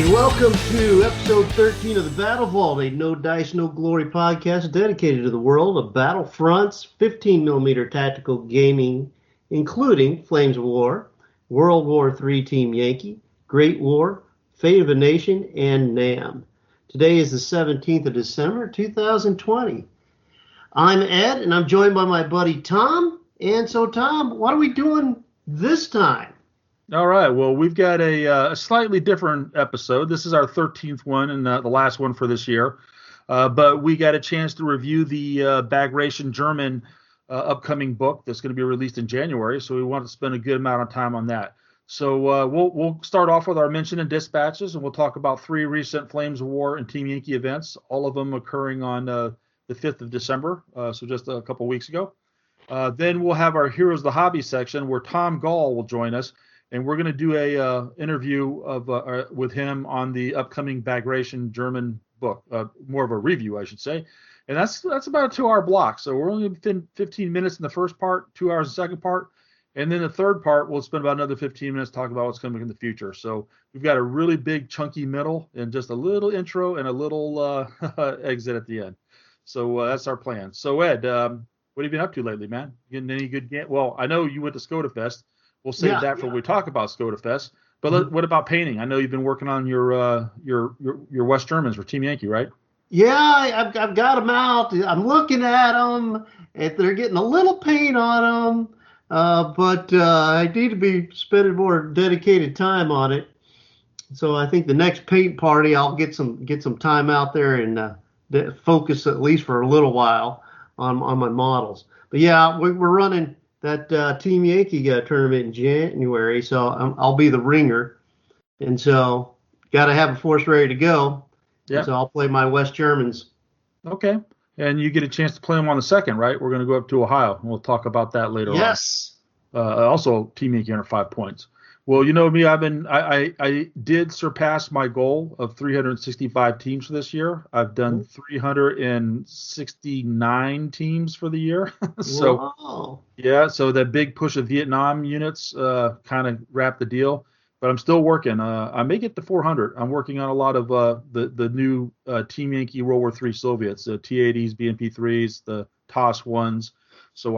Welcome to episode 13 of the BattleVault, a no dice, no glory podcast dedicated to the world of Battlefront's 15mm tactical gaming, including Flames of War, World War III Team Yankee, Great War, Fate of a Nation, and NAM. Today is the 17th of December, 2020. I'm Ed, and I'm joined by my buddy Tom. And so, Tom, what are we doing this time? All right. Well, we've got a slightly different episode. This is our 13th one and the last one for this year. But we got a chance to review the Bagration German upcoming book that's going to be released in January. So we want to spend a good amount of time on that. So we'll start off with our mention and dispatches, and we'll talk about 3 recent Flames of War and Team Yankee events, all of them occurring on the 5th of December, so just a couple weeks ago. Then we'll have our Heroes of the Hobby section where Tom Gall will join us. And we're going to do a interview with him on the upcoming Bagration German book, more of a review, I should say. And that's about a 2-hour block. So we're only within 15 minutes in the first part, 2 hours in the second part. And then the third part, we'll spend about another 15 minutes talking about what's coming in the future. So we've got a really big, chunky middle and just a little intro and a little exit at the end. So that's our plan. So, Ed, what have you been up to lately, man? Getting any good game? Well, I know you went to Scotafest. We'll save that for when we talk about Scotafest. But what about painting? I know you've been working on your West Germans for Team Yankee, right? Yeah, I've got them out. I'm looking at them. They're getting a little paint on them, but I need to be spending more dedicated time on it. So I think the next paint party, I'll get some time out there and focus at least for a little while on my models. But yeah, we're running that Team Yankee tournament in January, so I'll be the ringer, and so got to have a force ready to go. Yeah. So I'll play my West Germans. Okay, and you get a chance to play them on the 2nd, right? We're going to go up to Ohio, and we'll talk about that later. Yes. On. Also, Team Yankee under 5 points. Well, you know me, I did surpass my goal of 365 teams for this year. I've done 369 teams for the year. So, wow. Yeah, so that big push of Vietnam units kind of wrapped the deal. But I'm still working. I may get to 400. I'm working on a lot of the new Team Yankee World War III Soviets, the T-80s, BMP-3s, the TOS ones. So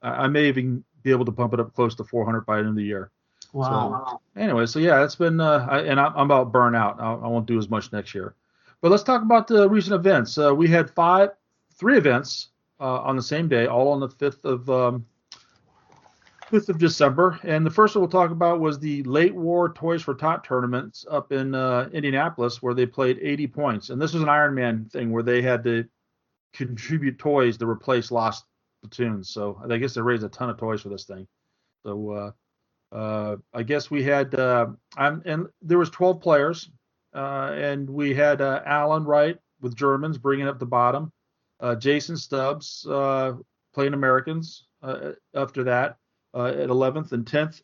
I may even be able to bump it up close to 400 by the end of the year. Wow. So, anyway, so yeah, it's been, I'm about burnt out. I won't do as much next year. But let's talk about the recent events. We had 3 events on the same day, all on the 5th of December. And the first one we'll talk about was the Late War Toys for Tot tournaments up in Indianapolis, where they played 80 points. And this was an Iron Man thing where they had to contribute toys to replace lost platoons. So I guess they raised a ton of toys for this thing. So, I guess we had and there was 12 players, and we had Alan Wright with Germans bringing up the bottom, Jason Stubbs playing Americans after that at 11th, and 10th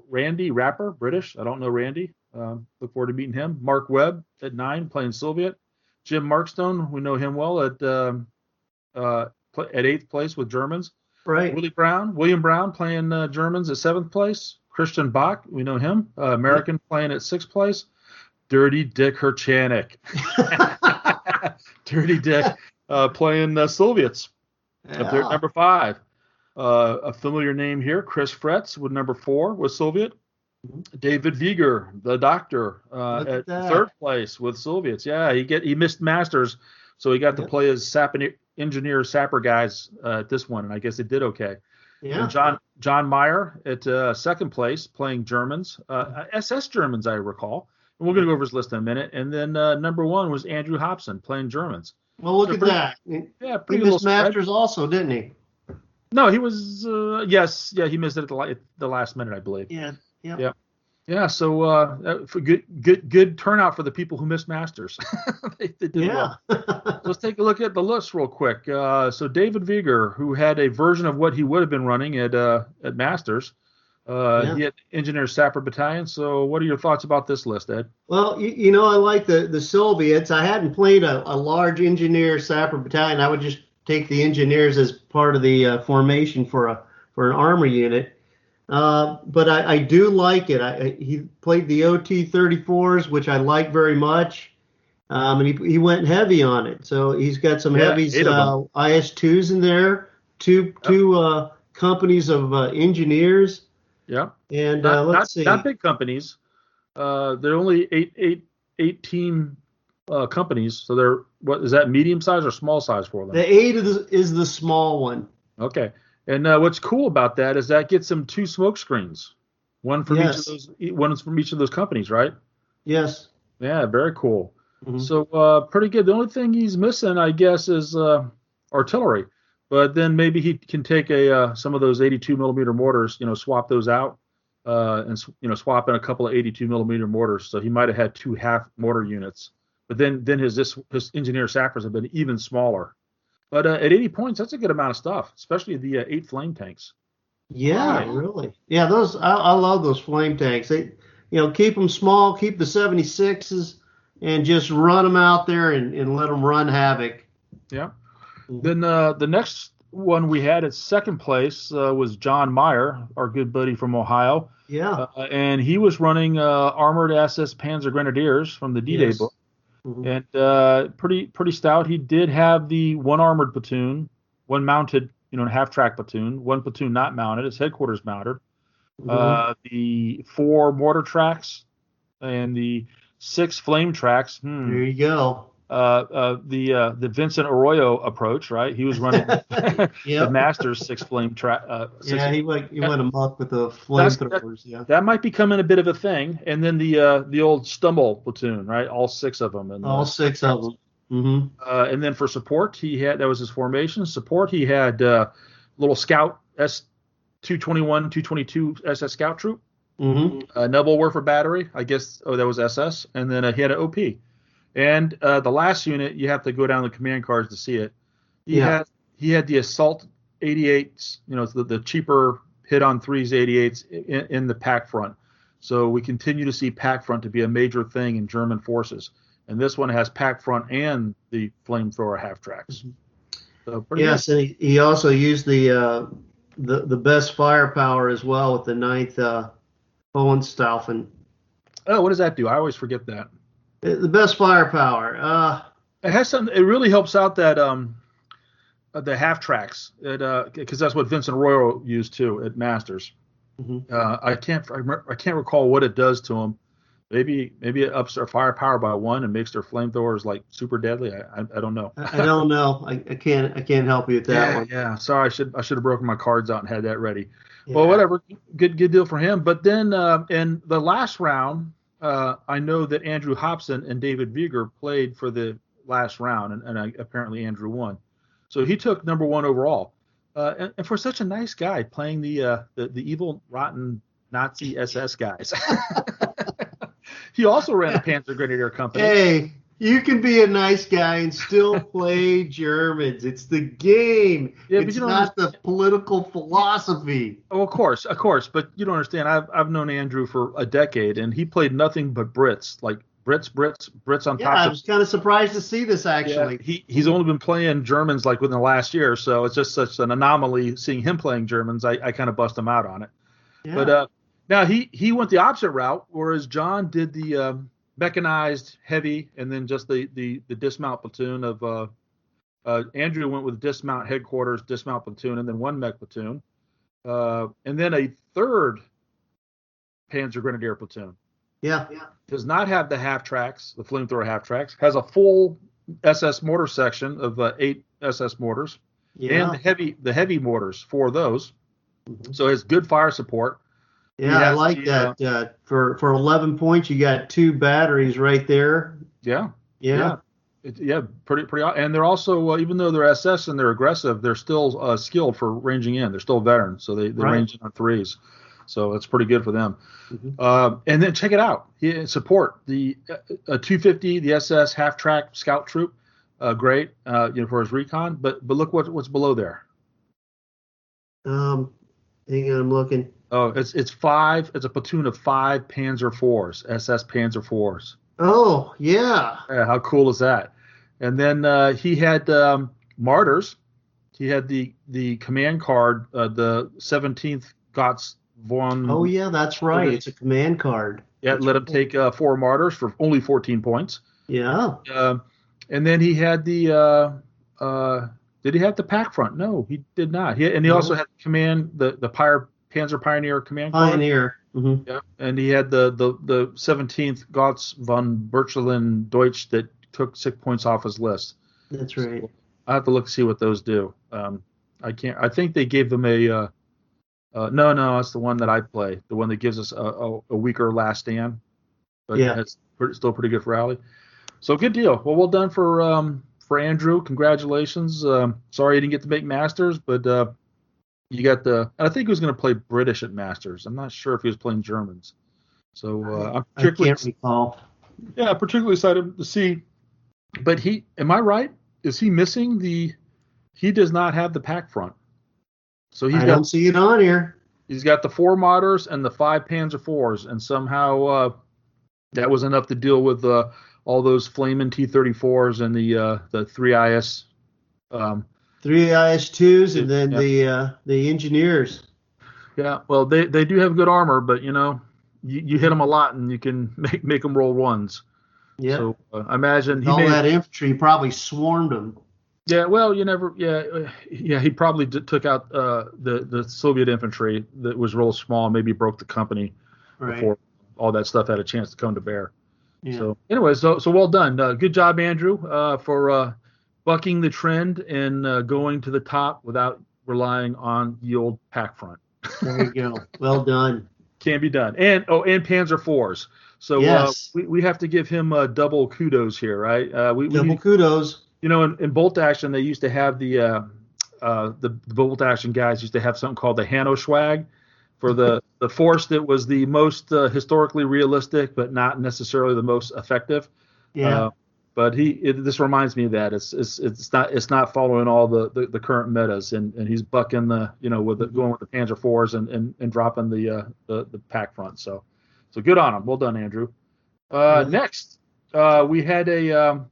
Randy Rapper, British. I don't know Randy. Look forward to meeting him. Mark Webb at 9 playing Soviet. Jim Markstone, we know him well at 8th place with Germans. Right. William Brown playing Germans at 7th place. Christian Bach, we know him. American playing at 6th place. Dirty Dick Herchanik. Dirty Dick playing Soviets. Up there at number 5. A familiar name here, Chris Fretz with number 4 with Soviet. David Vieger, the doctor, at 3rd place with Soviets. Yeah, he missed Masters, so he got to play as sapper guys at this one, and I guess it did okay. Yeah. And John Meyer at 2nd place playing Germans, SS Germans, I recall. And we're going to go over his list in a minute. And then number 1 was Andrew Hobson playing Germans. Well, look at that. Yeah, he missed Masters also, didn't he? No, he was. Yes, yeah, he missed it at the last minute, I believe. Yeah. Yeah. So for good turnout for the people who missed Masters. they did well. Let's take a look at the list real quick. So David Vieger, who had a version of what he would have been running at Masters, he had Engineer Sapper Battalion. So what are your thoughts about this list, Ed? Well, you know, I like the Soviets. I hadn't played a large Engineer Sapper Battalion. I would just take the engineers as part of the formation for an armor unit. But I do like it. He played the OT-34s, which I like very much. And he went heavy on it. So he's got some Yeah, heavies, 8 of them. IS-2s in there, Yep. two companies of engineers. Yeah. And Not let's not see. big companies. They're only eight team companies. So they're what is that medium size or small size for them? The eight is the small one. Okay. And what's cool about that is that gets them two smoke screens, Yes. one from each of those companies, right? Yes. Yeah, very cool. Hmm. So pretty good. The only thing he's missing, I guess, is artillery. But then maybe he can take some of those 82 millimeter mortars, swap those out, and swap in a couple of 82 millimeter mortars. So he might have had two half mortar units. But then his engineer sappers have been even smaller. But at 80 points, that's a good amount of stuff, especially the eight flame tanks. All Yeah, right. really. Yeah, those I love those flame tanks. They, keep them small, keep the 76s, and just run them out there and let them run havoc. Yeah. Mhm. Then the next one we had at second place was John Meyer, our good buddy from Ohio, Yeah. and he was running armored SS Panzer Grenadiers from the D-Day Yes. book, Hmm. and pretty stout. He did have the one armored platoon, one mounted, half track platoon, one platoon not mounted, his headquarters mounted, Hmm. the four mortar tracks and the six flame tracks. There you go. The Vincent Arroyo approach, right? He was running the Yep. Masters six flame track six. Yeah, he went amok with the That's that, flamethrowers. Yeah. that might become a bit of a thing. And then the old Stumble platoon, right? All six of them and All six of them. Hmm. and then for support, that was his formation. Support, he had little Scout S 221, 222 SS Scout troop, Hmm. Neville Werfer battery. I guess that was SS, and then he had an OP. And the last unit, you have to go down the command cards to see it. He Yeah. had he had the Assault 88s, the cheaper hit on threes 88s in the pack front. So we continue to see pack front to be a major thing in German forces. And this one has pack front and the flamethrower half tracks. So pretty good. Yes, and he also used the best firepower as well with the ninth Hohenstaufen. Oh, what does that do? I always forget that. The best firepower. It has some. It really helps out that the half tracks. Because that's what Vincent Royal used too at Masters. Mhm. I can't recall what it does to them. Maybe it ups their firepower by one and makes their flamethrowers like super deadly. I don't know. I don't know. I can't help you with that Yeah, one. yeah. Sorry, I should have broken my cards out and had that ready. Well, Yeah. whatever. Good deal for him. But then in the last round, I know that Andrew Hobson and David Vieger played for the last round, and apparently Andrew won. So he took number one overall. And for such a nice guy playing the evil, rotten Nazi SS guys, he also ran a Panzer Grenadier company. Hey, you can be a nice guy and still play Germans. It's the game. Yeah, but It's you don't not understand. the political philosophy. Oh, of course, but you don't understand. I've known Andrew for a decade, and he played nothing but Brits, like Brits on Yeah, top I of. was kind of surprised to see this Yeah, actually. he's only been playing Germans like within the last year, so it's just such an anomaly seeing him playing Germans. I kind of bust him out on it. But Yeah. now he went the opposite route, whereas John did the mechanized heavy, and then just the dismount platoon of Andrew went with dismount headquarters, dismount platoon, and then one mech platoon, and then a third Panzer Grenadier platoon. Yeah. Does not have the half tracks, the flamethrower half tracks. Has a full SS mortar section of 8 SS mortars, and Yeah. the heavy mortars for those. Mhm. So it has good fire support. He Yeah, I has like that. For 11 points, you got two batteries right there. yeah, Yeah. yeah, pretty. And they're also even though they're SS and they're aggressive, they're still skilled for ranging in. They're still veterans, so they Right. range in on threes. So it's pretty good for them. Mhm. And then check it out. Support the 250, the SS half track scout troop, great, for his recon. But look what's below there. Hang on, I'm looking. Oh, it's five. It's a platoon of 5 Panzer IVs, SS Panzer IVs. Oh, yeah. Yeah, how cool is that? And then he had martyrs. He had the command card, the 17th von. Oh yeah, that's right. It's a command card. Yeah, That's let him right. take 4 martyrs for only 14 points. Yeah. And then he had did he have the pack front? No, he did not. He also No. had command the Panzer Pioneer command card. Pioneer. Mm-hmm. Yeah, and he had the 17th Gauss von Berchelin Deutsch that took 6 points off his list. That's right. So I have to look to see what those do. I can't. I think they gave them a. No, it's the one that I play. The one that gives us a weaker last stand, but Yeah. it's still pretty good for rally. So good deal. Well done for Andrew. Congratulations. Sorry you didn't get to make Masters, but you got the. I think he was going to play British at Masters. I'm not sure if he was playing Germans. So I'm I particularly can't recall. particularly excited to see. But am I right? Is he missing the? He does not have the pack front. So I don't see it on here. He's got the 4 Martyrs and the 5 Panzer IVs, and somehow that was enough to deal with all those flaming T-34s and the 3 IS. 3 IS-2s and then the engineers. Yeah, well, they do have good armor, but you hit them a lot and you can make them roll ones. Yeah. So I imagine that infantry probably swarmed them. Yeah, well, you never. Yeah. He probably took out the Soviet infantry that was real small. Maybe broke the company before all that stuff had a chance to come to bear. Yeah. So anyway, so well done. Good job, Andrew, for bucking the trend and going to the top without relying on the old pack front. There you go. Well done. Can be done. And Panzer IVs. So yes. We have to give him double kudos here, right? Double kudos. In bolt action, they used to have the bolt action guys used to have something called the Hanno Schwag for the force that was the most historically realistic, but not necessarily the most effective. Yeah. But this reminds me of that. It's not following all the current metas, and he's bucking going with the Panzer IVs and dropping the pack front. So good on him. Well done, Andrew. Next, we had a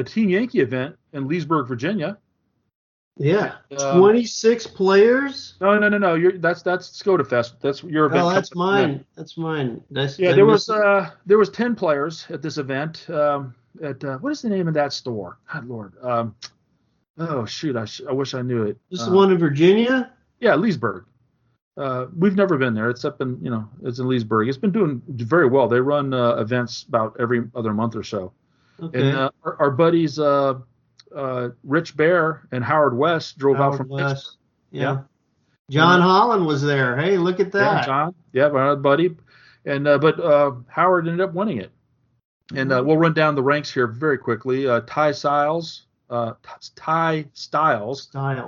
Team Yankee event in Leesburg, Virginia. Yeah, 26 players. No. That's Scotafest. That's your event. Oh, that's mine. Event. That's mine. There was 10 players at this event. At what is the name of that store? God Lord. Oh shoot, I wish I knew it. This is the one in Virginia. Yeah, Leesburg. We've never been there. It's up in it's in Leesburg. It's been doing very well. They run events about every other month or so. Okay. And our buddies Rich Bear and Howard West drove out from West. Yeah. John Holland was there. Hey, look at that. Yeah, John. Yeah, my buddy. And but Howard ended up winning it. And we'll run down the ranks here very quickly. Ty Styles,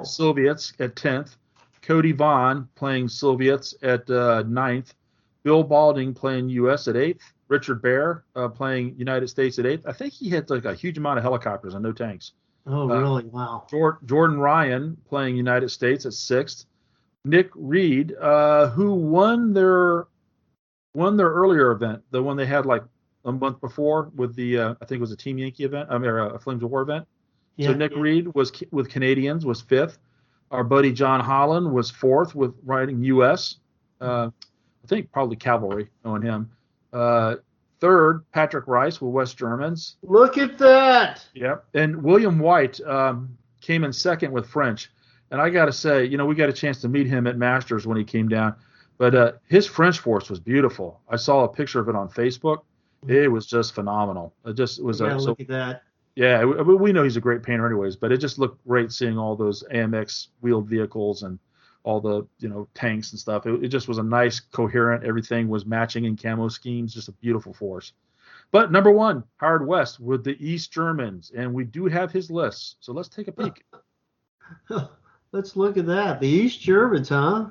Soviets at 10th. Cody Vaughn playing Soviets at 9th. Bill Balding playing U.S. at 8th. Richard Bear playing United States at 8th. I think he had like a huge amount of helicopters and no tanks. Oh, really? Wow. Jordan Ryan playing United States at 6th. Nick Reed, who won their earlier event, the one they had like a month before with the I think it was a Team Yankee event, a Flames of War event. Yeah, so Nick Reed was with Canadians was 5th. Our buddy John Holland was 4th with riding U.S. I think probably cavalry knowing him. 3rd, Patrick Rice with West Germans. Look at that. Yep. And William White came in 2nd with French. And I got to say, we got a chance to meet him at Masters when he came down. But his French force was beautiful. I saw a picture of it on Facebook. It was just phenomenal. It just was. Look at that. Yeah, we know he's a great painter anyways, but it just looked great seeing all those AMX wheeled vehicles and all the tanks and stuff. It just was a nice, coherent. Everything was matching in camo schemes. Just a beautiful force. But number 1, Howard West with the East Germans, and we do have his list. So let's take a peek. Let's look at that. The East Germans, huh?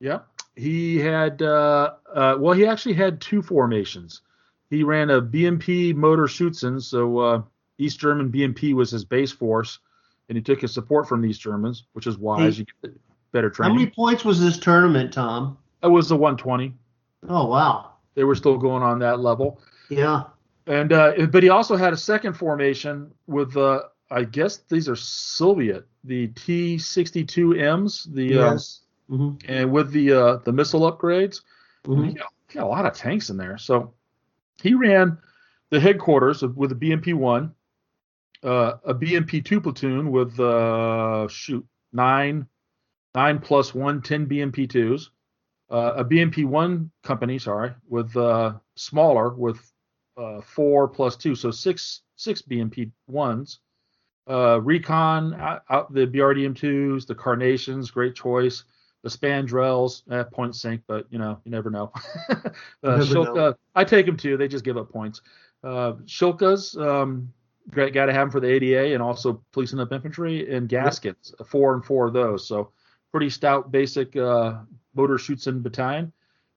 Yep. He had he actually had 2 formations. He ran a BMP Motor Schützen, so East German BMP was his base force, and he took his support from the East Germans, which is wise. You get better training. How many points was this tournament, Tom? It was the 120. Oh, wow. They were still going on that level. Yeah. And but he also had a second formation with I guess these are Soviet, the T-62Ms, the yes. and with the missile upgrades, Mm-hmm. he got a lot of tanks in there. So he ran the headquarters with a BMP-1, a BMP-2 platoon with 9 plus 1, 10 BMP-2s, a BMP-1 company, with smaller with 4 plus 2, so six BMP-1s. Recon, the BRDM-2s, the Carnations, great choice. The Spandrels, point sync, but you never know. Shilka, I take them too. They just give up points. Shilkas, great guy to have them for the ADA and also policing up infantry, and Gaskets, 4 and 4 of those. So pretty stout basic motor Schutzen battalion.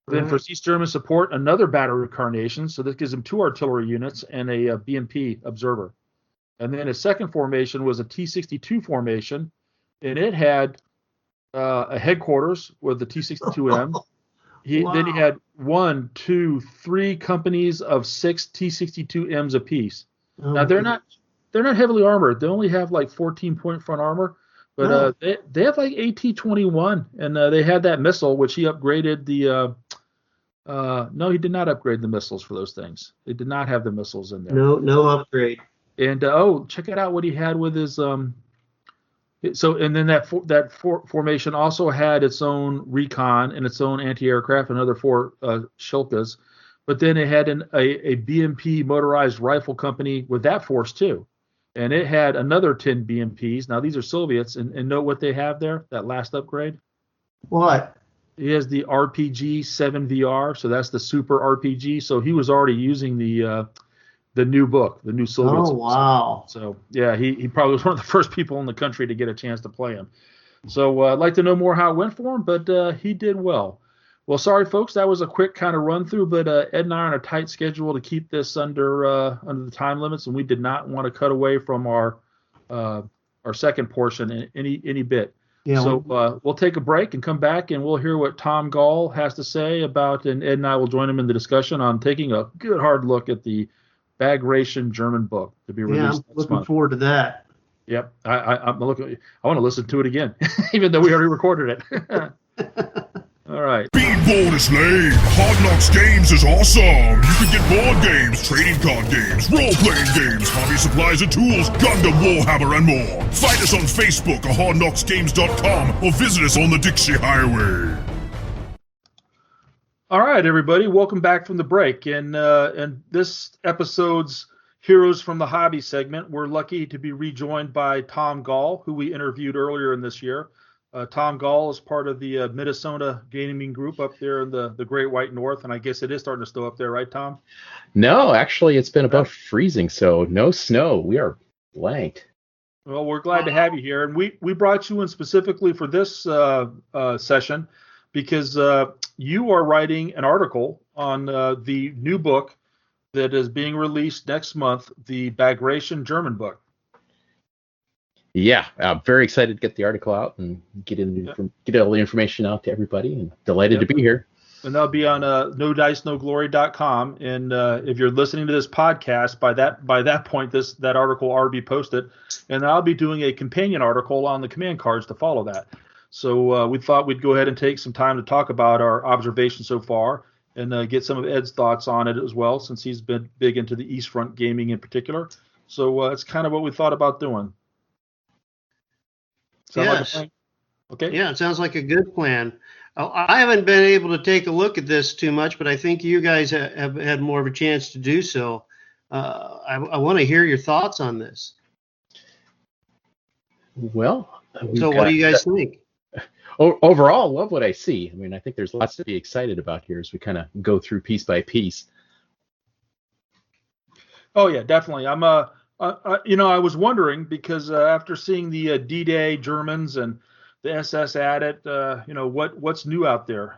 Then for East German support, another battery of Carnations. So this gives them 2 artillery units and a BMP observer. And then his second formation was a T-62 formation, and it had a headquarters with the T-62M. Then he had 1, 2, 3 companies of 6 T-62Ms apiece. Now they're not heavily armored. They only have like 14-point front armor, but they have like AT-21, and they had that missile which he upgraded the. No, he did not upgrade the missiles for those things. They did not have the missiles in there. No upgrade. And check it out what he had with his So and then that formation also had its own recon and its own anti-aircraft and other 4 Shilkas, but then it had a BMP motorized rifle company with that force too, and it had another 10 BMPs. Now these are Soviets, and know what they have there? That last upgrade. What? He has the RPG 7VR, so that's the super RPG. So he was already using the new book, the new Soviets. Oh, wow. So, yeah, he probably was one of the first people in the country to get a chance to play him. So I'd like to know more how it went for him, but he did well. Well, sorry, folks, that was a quick kind of run through, but Ed and I are on a tight schedule to keep this under the time limits, and we did not want to cut away from our second portion any bit. Yeah, so we'll take a break and come back, and we'll hear what Tom Gall has to say about, and Ed and I will join him in the discussion on taking a good hard look at the Bagration German book to be released next month. Looking forward to that. Yep, I'm looking. I want to listen to it again, even though we already recorded it. All right. Speedball is lame. Hard Knocks Games is awesome. You can get board games, trading card games, role-playing games, hobby supplies and tools, Gundam, Warhammer, and more. Find us on Facebook or hardknocksgames.com or visit us on the Dixie Highway. All right, everybody, welcome back from the break. And this episode's Heroes from the Hobby segment, we're lucky to be rejoined by Tom Gall, who we interviewed earlier in this year. Tom Gall is part of the Minnesota gaming group up there in the Great White North, and I guess it is starting to snow up there, right, Tom? No, actually, it's been above freezing, so no snow. We are blanked. Well, we're glad to have you here, and we brought you in specifically for this session because you are writing an article on the new book that is being released next month, the Bagration German book. Yeah, I'm very excited to get the article out and get all the information out to everybody, and delighted to be here. And that'll be on NoDiceNoGlory.com. And if you're listening to this podcast, by that point, that article will already be posted. And I'll be doing a companion article on the command cards to follow that. So we thought we'd go ahead and take some time to talk about our observations so far and get some of Ed's thoughts on it as well, since he's been big into the East Front gaming in particular. So it's kind of what we thought about doing. Yes. Like okay. Yeah, it sounds like a good plan. I haven't been able to take a look at this too much, but I think you guys have had more of a chance to do so. I want to hear your thoughts on this. Well, so what do you guys think? Overall, love what I see. I mean, I think there's lots to be excited about here as we kind of go through piece by piece. Oh yeah, definitely. I was wondering because after seeing the D-Day Germans and the SS at it, what's new out there?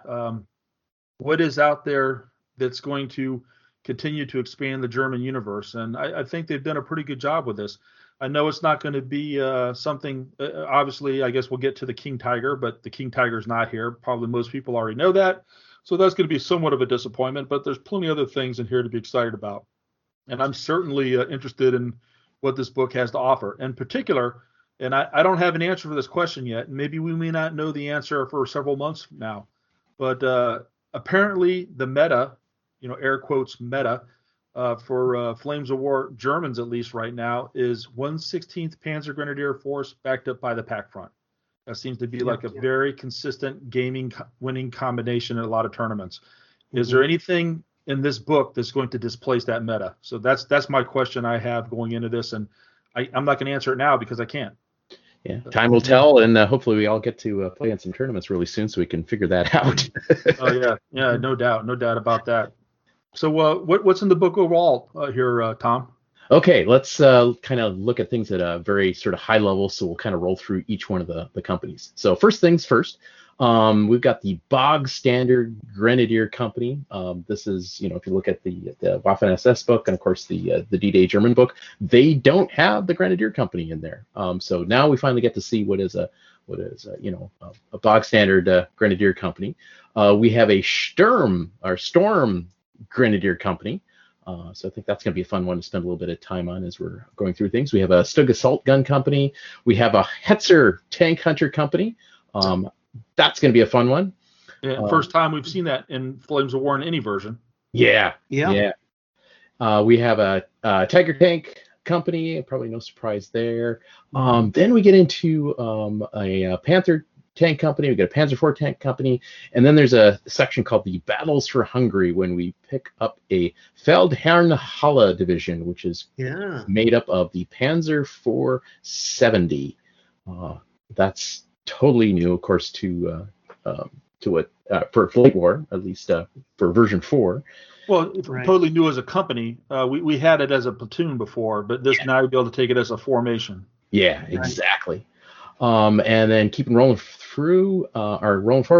What is out there that's going to continue to expand the German universe? And I think they've done a pretty good job with this. I know it's not going to be something, obviously, I guess we'll get to the King Tiger, but the King Tiger's not here. Probably most people already know that. So that's going to be somewhat of a disappointment, but there's plenty of other things in here to be excited about. And I'm certainly interested in what this book has to offer. In particular, And I don't have an answer for this question yet. Maybe we may not know the answer for several months now. But apparently the meta, air quotes meta, for Flames of War Germans, at least right now, is 1/16th Panzer Grenadier Force backed up by the pack front. That seems to be like a very consistent gaming winning combination in a lot of tournaments. Is there anything in this book that's going to displace that meta? So that's my question I have going into this, and I'm not going to answer it now because I can't. Yeah, time will tell, and hopefully we all get to play in some tournaments really soon so we can figure that out. Oh yeah, no doubt about that. So what's in the book overall here, Tom? Okay, let's kind of look at things at a very sort of high level. So we'll kind of roll through each one of the companies. So first things first, we've got the Bog Standard Grenadier Company. This is, if you look at the Waffen-SS book and of course the D-Day German book, they don't have the Grenadier Company in there. So now we finally get to see what is a Bog Standard Grenadier Company. We have a Storm Grenadier Company. So I think that's going to be a fun one to spend a little bit of time on as we're going through things. We have a Stug Assault Gun Company. We have a Hetzer Tank Hunter Company. That's going to be a fun one. Yeah, first time we've seen that in Flames of War in any version. Yeah. We have a Tiger Tank Company. Probably no surprise there. Then we get into a Panther Tank Company. We got a Panzer IV Tank Company, and then there's a section called the Battles for Hungary when we pick up a Feldherrnhalle division, which is made up of the Panzer 470. That's totally new, of course, to it for Fleet War, at least for version 4. Well, totally new as a company. We had it as a platoon before, but this now you'll be able to take it as a formation. Yeah, exactly. And then keeping rolling forward,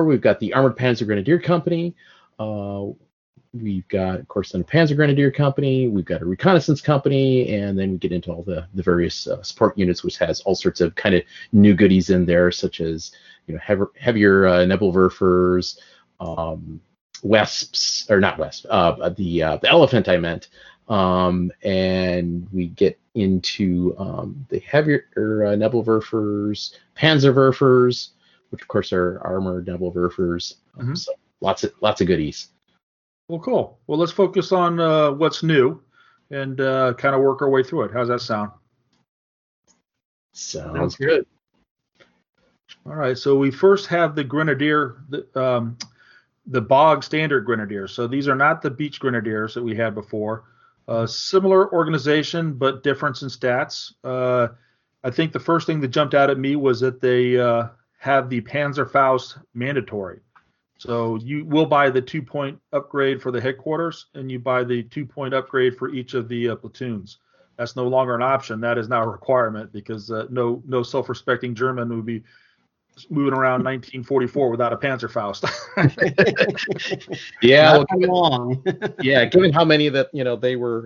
we've got the Armored Panzer Grenadier Company. We've got, of course, then a Panzer Grenadier Company. We've got a Reconnaissance Company, and then we get into all the various support units, which has all sorts of kind of new goodies in there, such as heavier Nebelwerfers, Wesps, or not Wesp, the Elephant I meant. And we get into the heavier Nebelwerfers, Panzerwerfers, which of course are armored Nebelwerfers. So lots of goodies. Well, cool. Well, let's focus on what's new and kind of work our way through it. How's that sound? Sounds good. All right. So we first have the Grenadier, the Bog Standard Grenadier. So these are not the Beach Grenadiers that we had before. Similar organization, but difference in stats. I think the first thing that jumped out at me was that they have the Panzerfaust mandatory. So you will buy the 2-point upgrade for the headquarters, and you buy the 2-point upgrade for each of the platoons. That's no longer an option. That is now a requirement because no self-respecting German would be moving around 1944 without a Panzerfaust. Given how many that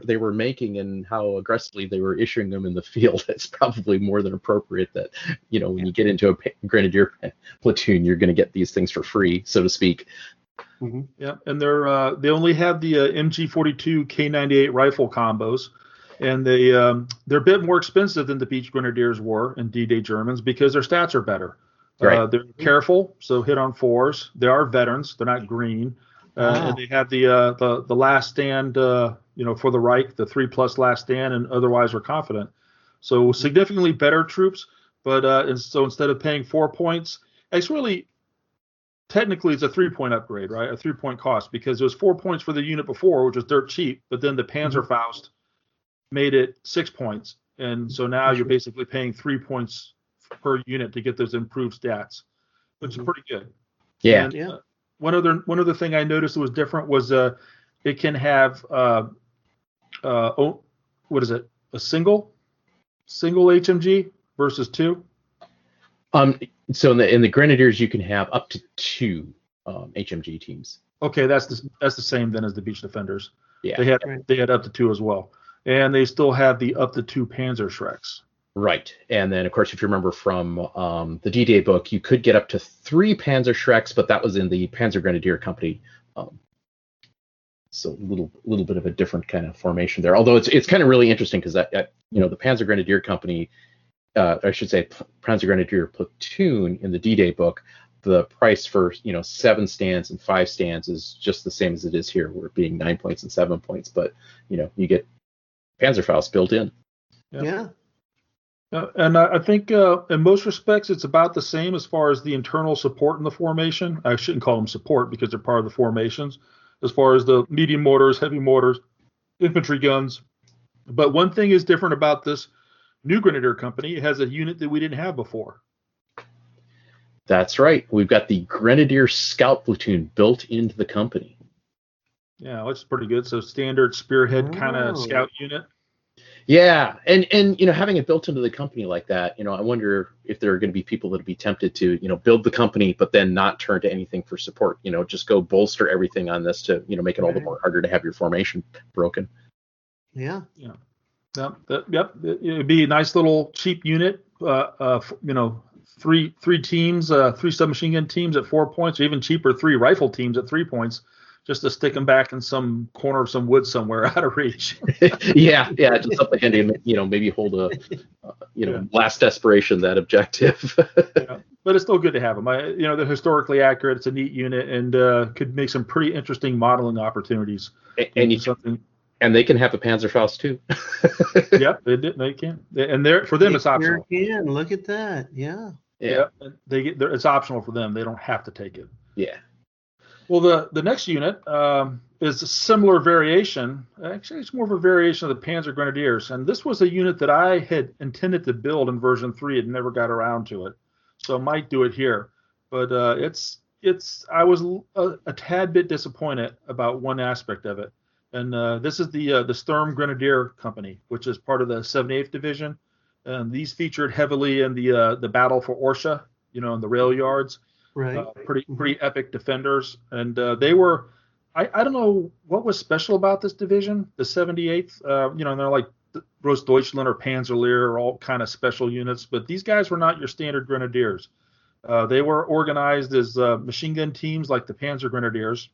they were making and how aggressively they were issuing them in the field, it's probably more than appropriate that when you get into a Grenadier platoon, you're going to get these things for free, so to speak. Yeah, and they only have the MG42 K98 rifle combos, and they're a bit more expensive than the Beach Grenadiers were in D-Day Germans because their stats are better. Right. They're careful, so hit on 4s. They are veterans. They're not green. And they have the last stand, for the Reich, the 3+ last stand, and otherwise we're confident. So significantly better troops, but so instead of paying 4 points, it's really, technically it's a 3-point upgrade, right? A 3-point cost because it was 4 points for the unit before, which was dirt cheap, but then the Panzerfaust made it 6 points. And so now you're basically paying 3 points per unit to get those improved stats, which is pretty good. Yeah. And, one other thing I noticed that was different was it can have what is it? A single HMG versus 2. So in the Grenadiers you can have up to 2 HMG teams. Okay, that's the same then as the Beach Defenders. Yeah. They had up to 2 as well, and they still have the up to 2 Panzer Shreks. Right. And then, of course, if you remember from the D-Day book, you could get up to 3 Panzer Shreks, but that was in the Panzer Grenadier Company. So a little bit of a different kind of formation there. Although it's kind of really interesting because the Panzer Grenadier Company, I should say, Panzer Grenadier platoon in the D-Day book, the price for 7 stands and 5 stands is just the same as it is here, where it being 9 points and 7 points. But you get Panzerfaust built in. Yeah. And I think in most respects it's about the same as far as the internal support in the formation. I shouldn't call them support because they're part of the formations, as far as the medium mortars, heavy mortars, infantry guns. But one thing is different about this new Grenadier company. It has a unit that we didn't have before. That's right. We've got the Grenadier Scout Platoon built into the company. Yeah, which is pretty good. So standard spearhead kind of scout unit. Yeah, and having it built into the company like that, I wonder if there are going to be people that'll be tempted to, build the company, but then not turn to anything for support. Just go bolster everything on this to, make it all the more harder to have your formation broken. Yeah. Yeah. Yep. It'd be a nice little cheap unit. Three teams, 3 submachine gun teams at 4 points, or even cheaper, 3 rifle teams at 3 points, just to stick them back in some corner of some woods somewhere out of reach. yeah, just something handy, maybe hold a, last desperation, that objective. Yeah. But it's still good to have them. They're historically accurate. It's a neat unit and could make some pretty interesting modeling opportunities. And they can have a Panzerfaust too. Yep, they can. And for them, it's optional. Sure can. Look at that. Yeah. Yeah. It's optional for them. They don't have to take it. Yeah. Well, the next unit is a similar variation. Actually, it's more of a variation of the Panzer Grenadiers. And this was a unit that I had intended to build in version 3 and never got around to it. So I might do it here. But I was a tad bit disappointed about one aspect of it. And this is the Sturm Grenadier Company, which is part of the 78th Division. And these featured heavily in the battle for Orsha, in the rail yards. Right. Pretty epic defenders. And they were, I don't know what was special about this division, the 78th. And they're like Großdeutschland or Panzerlehr are all kind of special units. But these guys were not your standard grenadiers. They were organized as machine gun teams like the Panzer Grenadiers.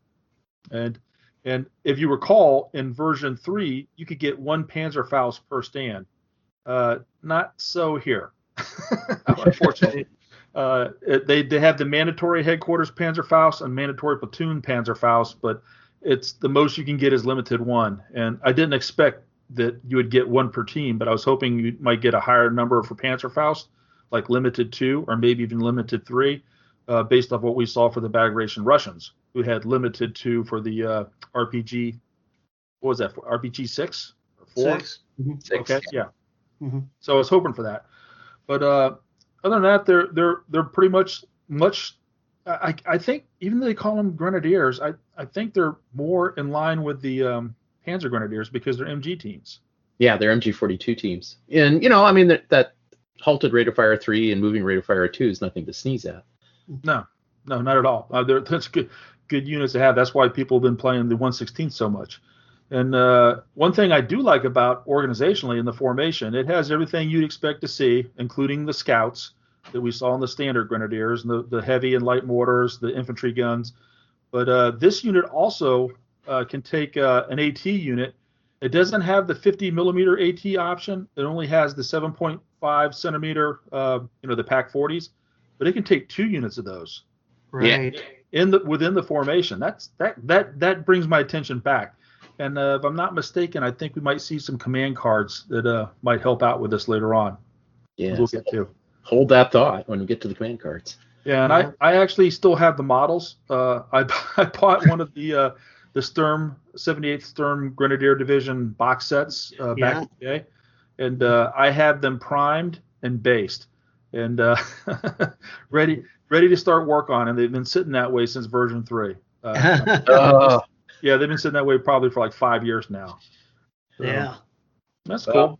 And if you recall, in version 3, you could get 1 Panzerfaust per stand. Not so here, unfortunately. They have the mandatory headquarters Panzerfaust and mandatory platoon Panzerfaust, but it's the most you can get is limited 1. And I didn't expect that you would get 1 per team, but I was hoping you might get a higher number for Panzerfaust, like limited 2 or maybe even limited 3, based off what we saw for the Bagration Russians, who had limited 2 for the RPG. What was that for? RPG 6 or 4? 6. 6. Okay, yeah. Mm-hmm. So I was hoping for that, but other than that, they're pretty much. I think even though they call them Grenadiers, I think they're more in line with the Panzer Grenadiers because they're MG teams. Yeah, they're MG42 teams, and that halted rate of fire 3 and moving rate of fire 2 is nothing to sneeze at. No, not at all. That's good units to have. That's why people have been playing the 116th so much. And one thing I do like about organizationally in the formation, it has everything you'd expect to see, including the scouts that we saw in the standard Grenadiers, and the heavy and light mortars, the infantry guns. But this unit also can take an AT unit. It doesn't have the 50 millimeter AT option. It only has the 7.5 centimeter, the PaK-40s. But it can take 2 units of those. Right. Within the formation. That brings my attention back. And if I'm not mistaken, I think we might see some command cards that might help out with this later on. Yeah, we'll get to. Hold that thought when we get to the command cards. Yeah, and I actually still have the models. I bought one of the Sturm 78th Sturm Grenadier Division box sets back in the day, and I have them primed and based and ready to start work on. And they've been sitting that way since version 3. Yeah, they've been sitting that way probably for like 5 years now. So, yeah, that's cool.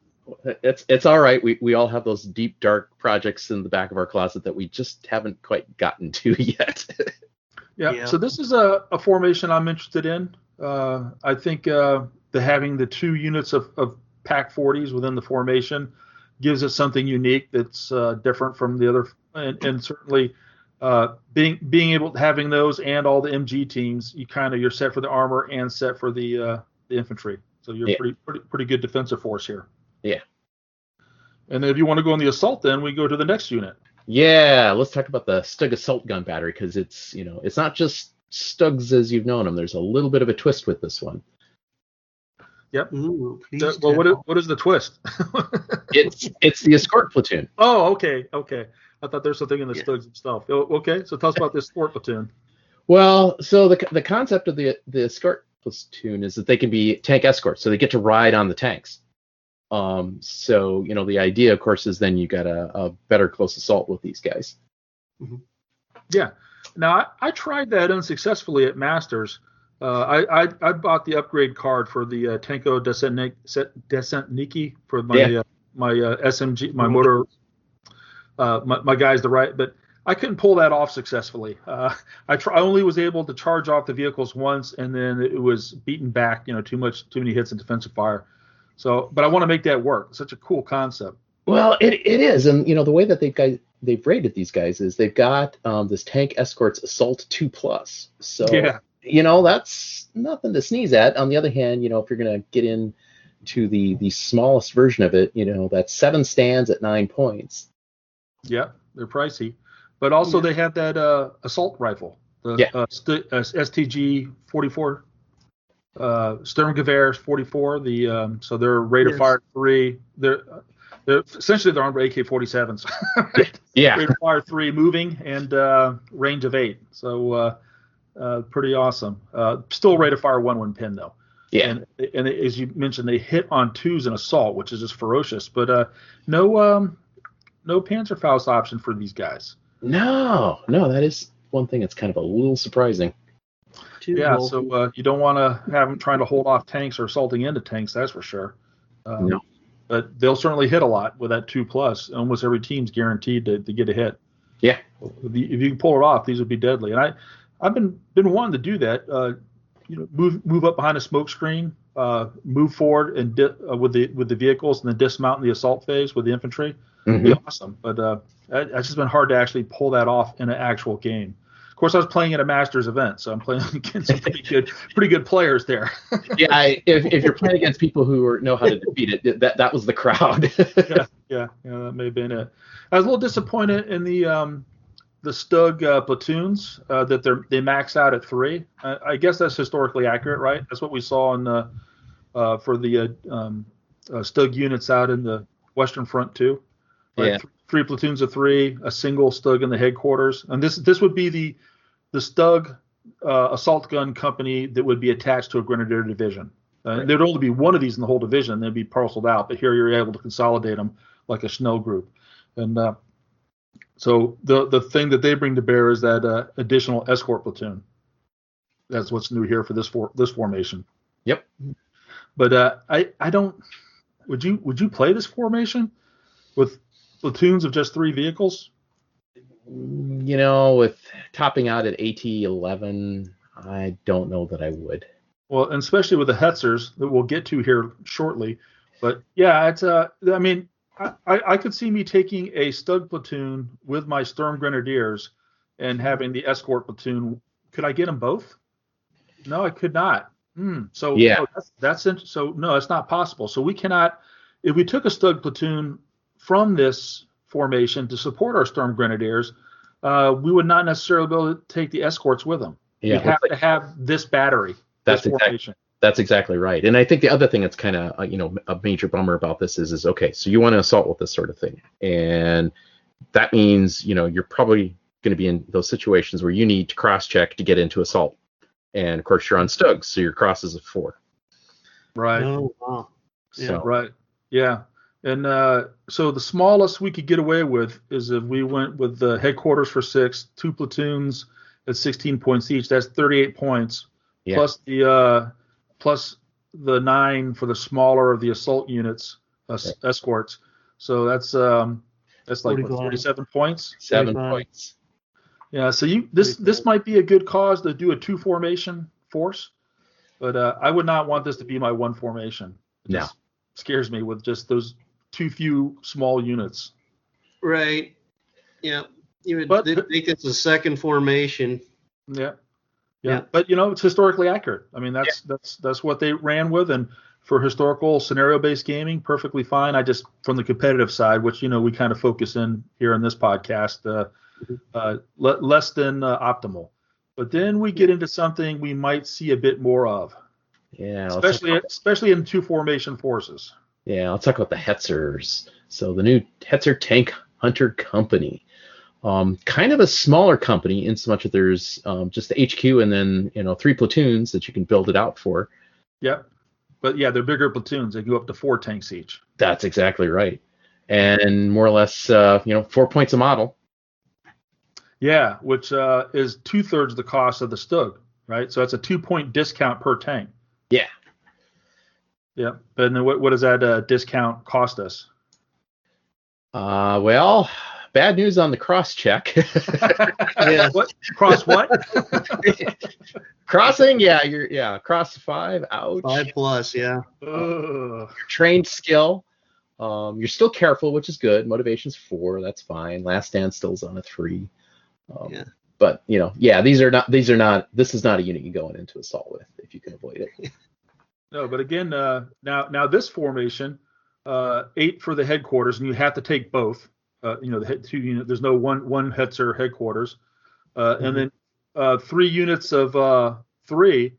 It's all right. We all have those deep, dark projects in the back of our closet that we just haven't quite gotten to yet. Yeah. So this is a formation I'm interested in. I think having the 2 units of PaK-40s within the formation gives it something unique that's different from the other, and certainly. Being able to having those and all the MG teams, you're set for the armor and set for the infantry. So you're pretty good defensive force here. Yeah. And then if you want to go on the assault, then we go to the next unit. Yeah, let's talk about the Stug assault gun battery, because it's it's not just Stugs as you've known them. There's a little bit of a twist with this one. Yep. Ooh, Well, what is the twist? It's the escort platoon. Oh, okay. I thought there's something in the Stugs itself. Okay, so tell us about this escort platoon. Well, so the concept of the escort platoon is that they can be tank escorts, so they get to ride on the tanks. So the idea, of course, is then you got a better close assault with these guys. Mm-hmm. Yeah. Now I tried that unsuccessfully at Masters. I bought the upgrade card for the Tanko Descentniki for my my SMG, my motor, my guys to ride, but I couldn't pull that off successfully. I only was able to charge off the vehicles once, and then it was beaten back. Too many hits in defensive fire. So, but I want to make that work. It's such a cool concept. Well, it is, and the way that they've rated these guys is they've got this Tank Escorts Assault 2+. So that's nothing to sneeze at. On the other hand, if you're gonna get into the smallest version of it, that's 7 stands at 9 points. Yeah, they're pricey, but also they have that assault rifle, the STG 44. Sturmgewehr 44. So they're rate of fire 3. They're essentially they're on AK-47s. Yeah. Rate of fire 3, moving, and range of 8. So pretty awesome. Still rate of fire 1 pin though. Yeah. And as you mentioned, they hit on 2s in assault, which is just ferocious. But no Panzerfaust option for these guys. No, that is one thing that's kind of a little surprising. Yeah, so you don't want to have them trying to hold off tanks or assaulting into tanks, that's for sure. No. But they'll certainly hit a lot with that 2+. Almost every team's guaranteed to get a hit. Yeah. If you can pull it off, these would be deadly. And I've been wanting to do that. Move up behind a smoke screen, move forward and with the vehicles, and then dismount in the assault phase with the infantry. It'd be awesome. But it's just been hard to actually pull that off in an actual game. Of course, I was playing at a Masters event, so I'm playing against some pretty good players there. Yeah, if you're playing against people who know how to defeat it, that was the crowd. yeah, that may have been it. I was a little disappointed in the Stug platoons that they max out at 3. I guess that's historically accurate, right? That's what we saw in for the Stug units out in the Western Front too. Right? Yeah. 3 platoons of 3, a single Stug in the headquarters, and this would be the Stug assault gun company that would be attached to a grenadier division. Right. There'd only be one of these in the whole division. They'd be parceled out, but here you're able to consolidate them like a Schnell group. And so the thing that they bring to bear is that additional escort platoon. That's what's new here for this formation. Yep. But I don't. Would you play this formation with platoons of just 3 vehicles? With topping out at AT-11, I don't know that I would. Well, and especially with the Hetzers that we'll get to here shortly. But yeah, it's I mean, I could see me taking a Stug platoon with my Sturm Grenadiers and having the escort platoon. Could I get them both? No, I could not. So yeah, no, it's not possible. So we cannot. If we took a Stug platoon from this formation to support our Sturm Grenadiers, we would not necessarily be able to take the escorts with them. Yeah, we have to have this battery. That's exactly right. And I think the other thing that's kind of a major bummer about this is okay, so you want to assault with this sort of thing, and that means you're probably going to be in those situations where you need to cross check to get into assault, and of course you're on Stugs, so your cross is a 4. Right. Oh, wow. Yeah. So. Right. Yeah. And so the smallest we could get away with is if we went with the headquarters for 6, 2 platoons at 16 points each. That's 38 points, plus the 9 for the smaller of the assault units, escorts. So that's like 47 points. 7 points. Yeah. So this might be a good cause to do a 2 formation force, but I would not want this to be my 1 formation. No. Scares me with just those too few small units. Right. Yeah. You would think it's a 2nd formation. Yeah. But it's historically accurate. I mean, that's what they ran with, and for historical scenario-based gaming, perfectly fine. I just, from the competitive side, which, we kind of focus in here in this podcast, less than optimal. But then we get into something we might see a bit more of. Yeah. Especially in two formation forces. Yeah, I'll talk about the Hetzers. So the new Hetzer Tank Hunter Company. Kind of a smaller company in so much that there's just the HQ and then 3 platoons that you can build it out for. Yep. But yeah, they're bigger platoons. They go up to 4 tanks each. That's exactly right. And more or less 4 points a model. Yeah, which is 2/3 the cost of the Stug, right? So that's a 2-point discount per tank. Yeah. Yeah. But then what does that discount cost us? Well, bad news on the cross check. Yeah. What? Cross what? Crossing, cross 5, ouch. 5+, yeah. Your trained skill. You're still careful, which is good. Motivation's 4, that's fine. Last stand still's on a 3. But this is not a unit you're going into assault with if you can avoid it. No, but again, now this formation, 8 for the headquarters, and you have to take both. The 2 unit. There's no one Hetzer headquarters, and then 3 units of 3.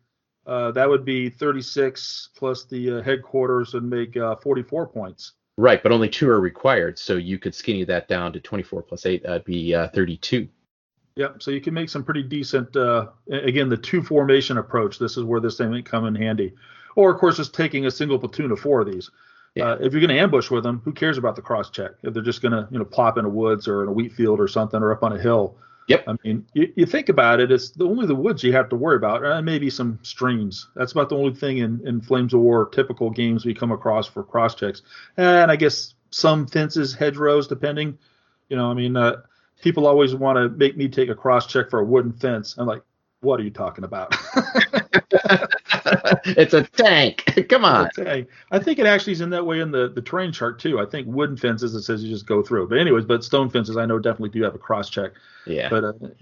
That would be 36 plus the headquarters would make 44 points. Right, but only 2 are required, so you could skinny that down to 24 plus 8. That'd be 32. Yep. So you can make some pretty decent. Again, the 2 formation approach. This is where this thing might come in handy. Or of course, just taking a single platoon of 4 of these. Yeah. If you're going to ambush with them, who cares about the cross check? If they're just going to plop in a woods or in a wheat field or something or up on a hill. Yep. I mean, you think about it, it's only the woods you have to worry about, and maybe some streams. That's about the only thing in Flames of War typical games we come across for cross checks. And I guess some fences, hedgerows, depending. People always want to make me take a cross check for a wooden fence. I'm like, what are you talking about? It's a tank. Come on. I think it actually is in that way in the terrain chart too. I think wooden fences, it says you just go through. But stone fences I know definitely do have a cross check. Yeah.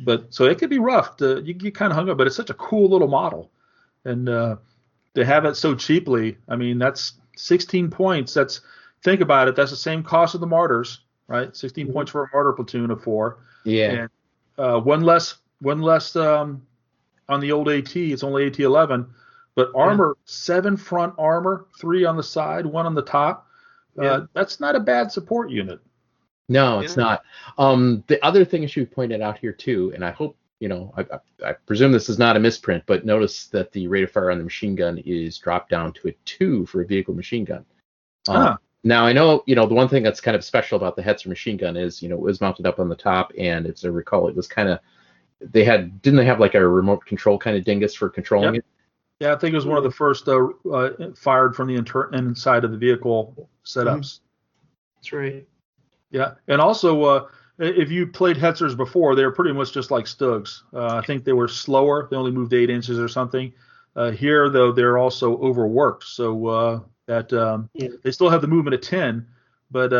But so it could be rough. You get kind of hung up, but it's such a cool little model, and to have it so cheaply. I mean, that's 16 points. Think about it. That's the same cost of the martyrs, right? 16 points for a martyr platoon of 4. Yeah. And one less on the old AT. It's only AT11. But armor, 7 front armor, 3 on the side, 1 on the top. That's not a bad support unit. No, it's not. The other thing I should point out here too, and I hope I presume this is not a misprint, but notice that the rate of fire on the machine gun is dropped down to a 2 for a vehicle machine gun. Now I know the one thing that's kind of special about the Hetzer machine gun is it was mounted up on the top, and as I recall, it was kind of didn't they have like a remote control kind of dingus for controlling it? Yeah, I think it was one of the first fired from the inside of the vehicle setups. That's right. Yeah, and also if you played Hetzers before, they were pretty much just like Stugs. I think they were slower. They only moved 8 inches or something. Here, though, they're also overworked, so they still have the movement at 10, but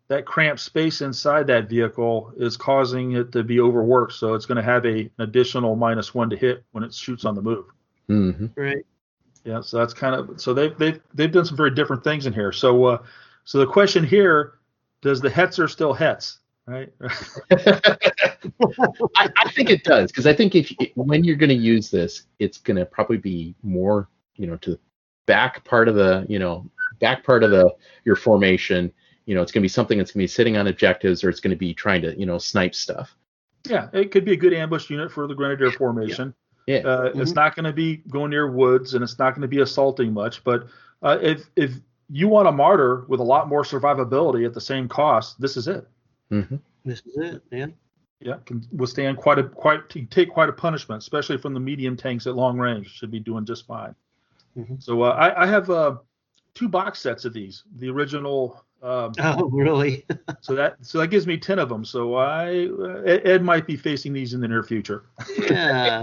that cramped space inside that vehicle is causing it to be overworked, so it's going to have an additional -1 to hit when it shoots on the move. Mm-hmm. Right. Yeah, so that's kind of they've done some very different things in here. So the question here, does the Hetzer still Hetz? Right. I think it does, because I think when you're going to use this, it's going to probably be more to the back part of your formation. It's going to be something that's going to be sitting on objectives, or it's going to be trying to snipe stuff. Yeah, it could be a good ambush unit for the Grenadier formation. Yeah. It's not going to be going near woods, and it's not going to be assaulting much. But if you want a martyr with a lot more survivability at the same cost, this is it. Mm-hmm. This is it, man. Yeah, can withstand take quite a punishment, especially from the medium tanks at long range. Should be doing just fine. Mm-hmm. So I have 2 box sets of these. The original. Oh, really? so that gives me 10 of them. So Ed might be facing these in the near future. Yeah.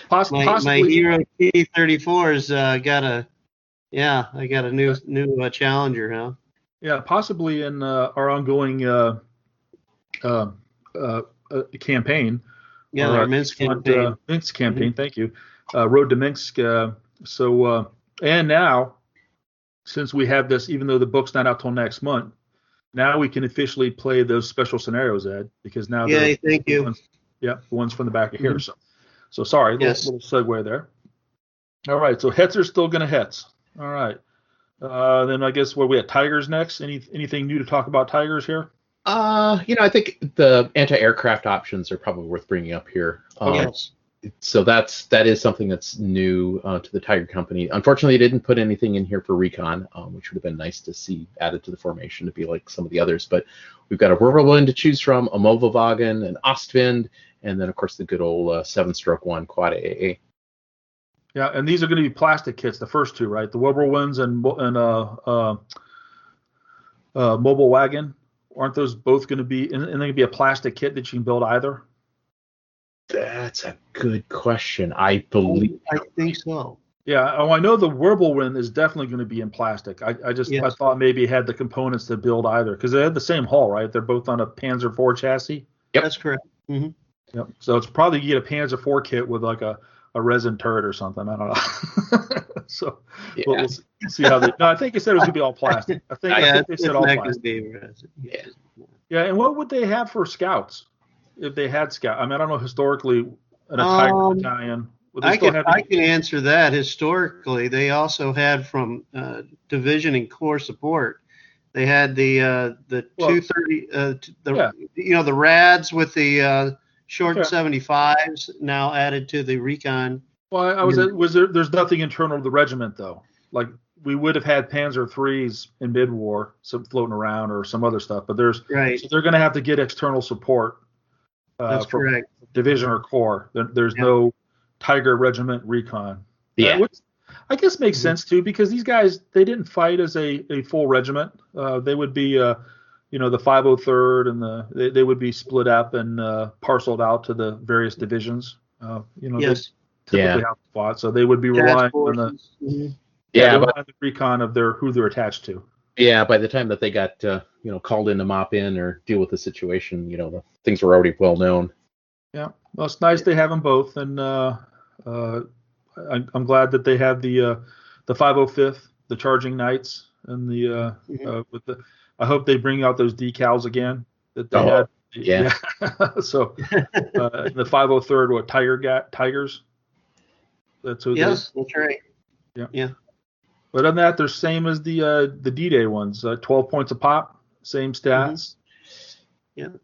Possibly. My Hero EP13's got a new challenger, huh? Yeah, possibly in our ongoing campaign. Yeah, our Minsk campaign. Minsk campaign. Mm-hmm. Thank you. Road to Minsk. So And now, since we have this, even though the book's not out till next month, now we can officially play those special scenarios, Ed, because now Yeah, thank you. The ones from the back of here. So sorry, Yes. little segue there. All right, so hets are still going to hets. All right. Then I guess we had Tigers next. Anything new to talk about Tigers here? I think the anti-aircraft options are probably worth bringing up here. Yes. So that is something that's new to the Tiger company. Unfortunately, it didn't put anything in here for recon, which would have been nice to see added to the formation to be like some of the others. But we've got a Whirlwind to choose from, a Mobilwagen, an Ostwind, and then of course the good old 7-stroke 1 quad AA. Yeah, and these are going to be plastic kits, the first two, right? The Whirlwinds and Mobilwagen. Aren't those both going to be? And they can be a plastic kit that you can build either. That's a good question. I believe. I think so. Yeah. Oh, I know the Whirlwind is definitely going to be in plastic. I thought maybe it had the components to build either because they had the same hull, right? They're both on a Panzer IV chassis. Yep, that's correct. Mm-hmm. Yep. So it's probably you get a Panzer IV kit with like a resin turret or something. I don't know. So yeah. we'll see how they. No, I think they said it was going to be all plastic. I think they said all plastic. Yeah. Yeah, and what would they have for scouts if they had scout? I mean, I don't know historically in a Tiger battalion. I can answer that. Historically, they also had from division and corps support. They had the 230 the rads with the short 75s now added to the recon. Well, there's nothing internal to the regiment though. Like we would have had Panzer IIIs in mid-war, some floating around or some other stuff, but so they're going to have to get external support. That's correct. Division or corps. There's no Tiger regiment recon. Yeah. Which I guess makes sense too because these guys they didn't fight as a full regiment. They would be the 503rd and they would be split up and parceled out to the various divisions. Yes. They typically have fought, so they would be relying on the the recon of who they're attached to. Yeah, by the time that they got called in to mop in or deal with the situation, the things were already well known. Yeah, well, it's nice they have them both, and I'm glad that they have the 505th, the Charging Knights, and the with the. I hope they bring out those decals again that they had. Yeah. So the 503rd, Tigers. That's who. Yes, that's right. Yeah. Yeah. But other than that, they're same as the D-Day ones. 12 points a pop, same stats. Mm-hmm.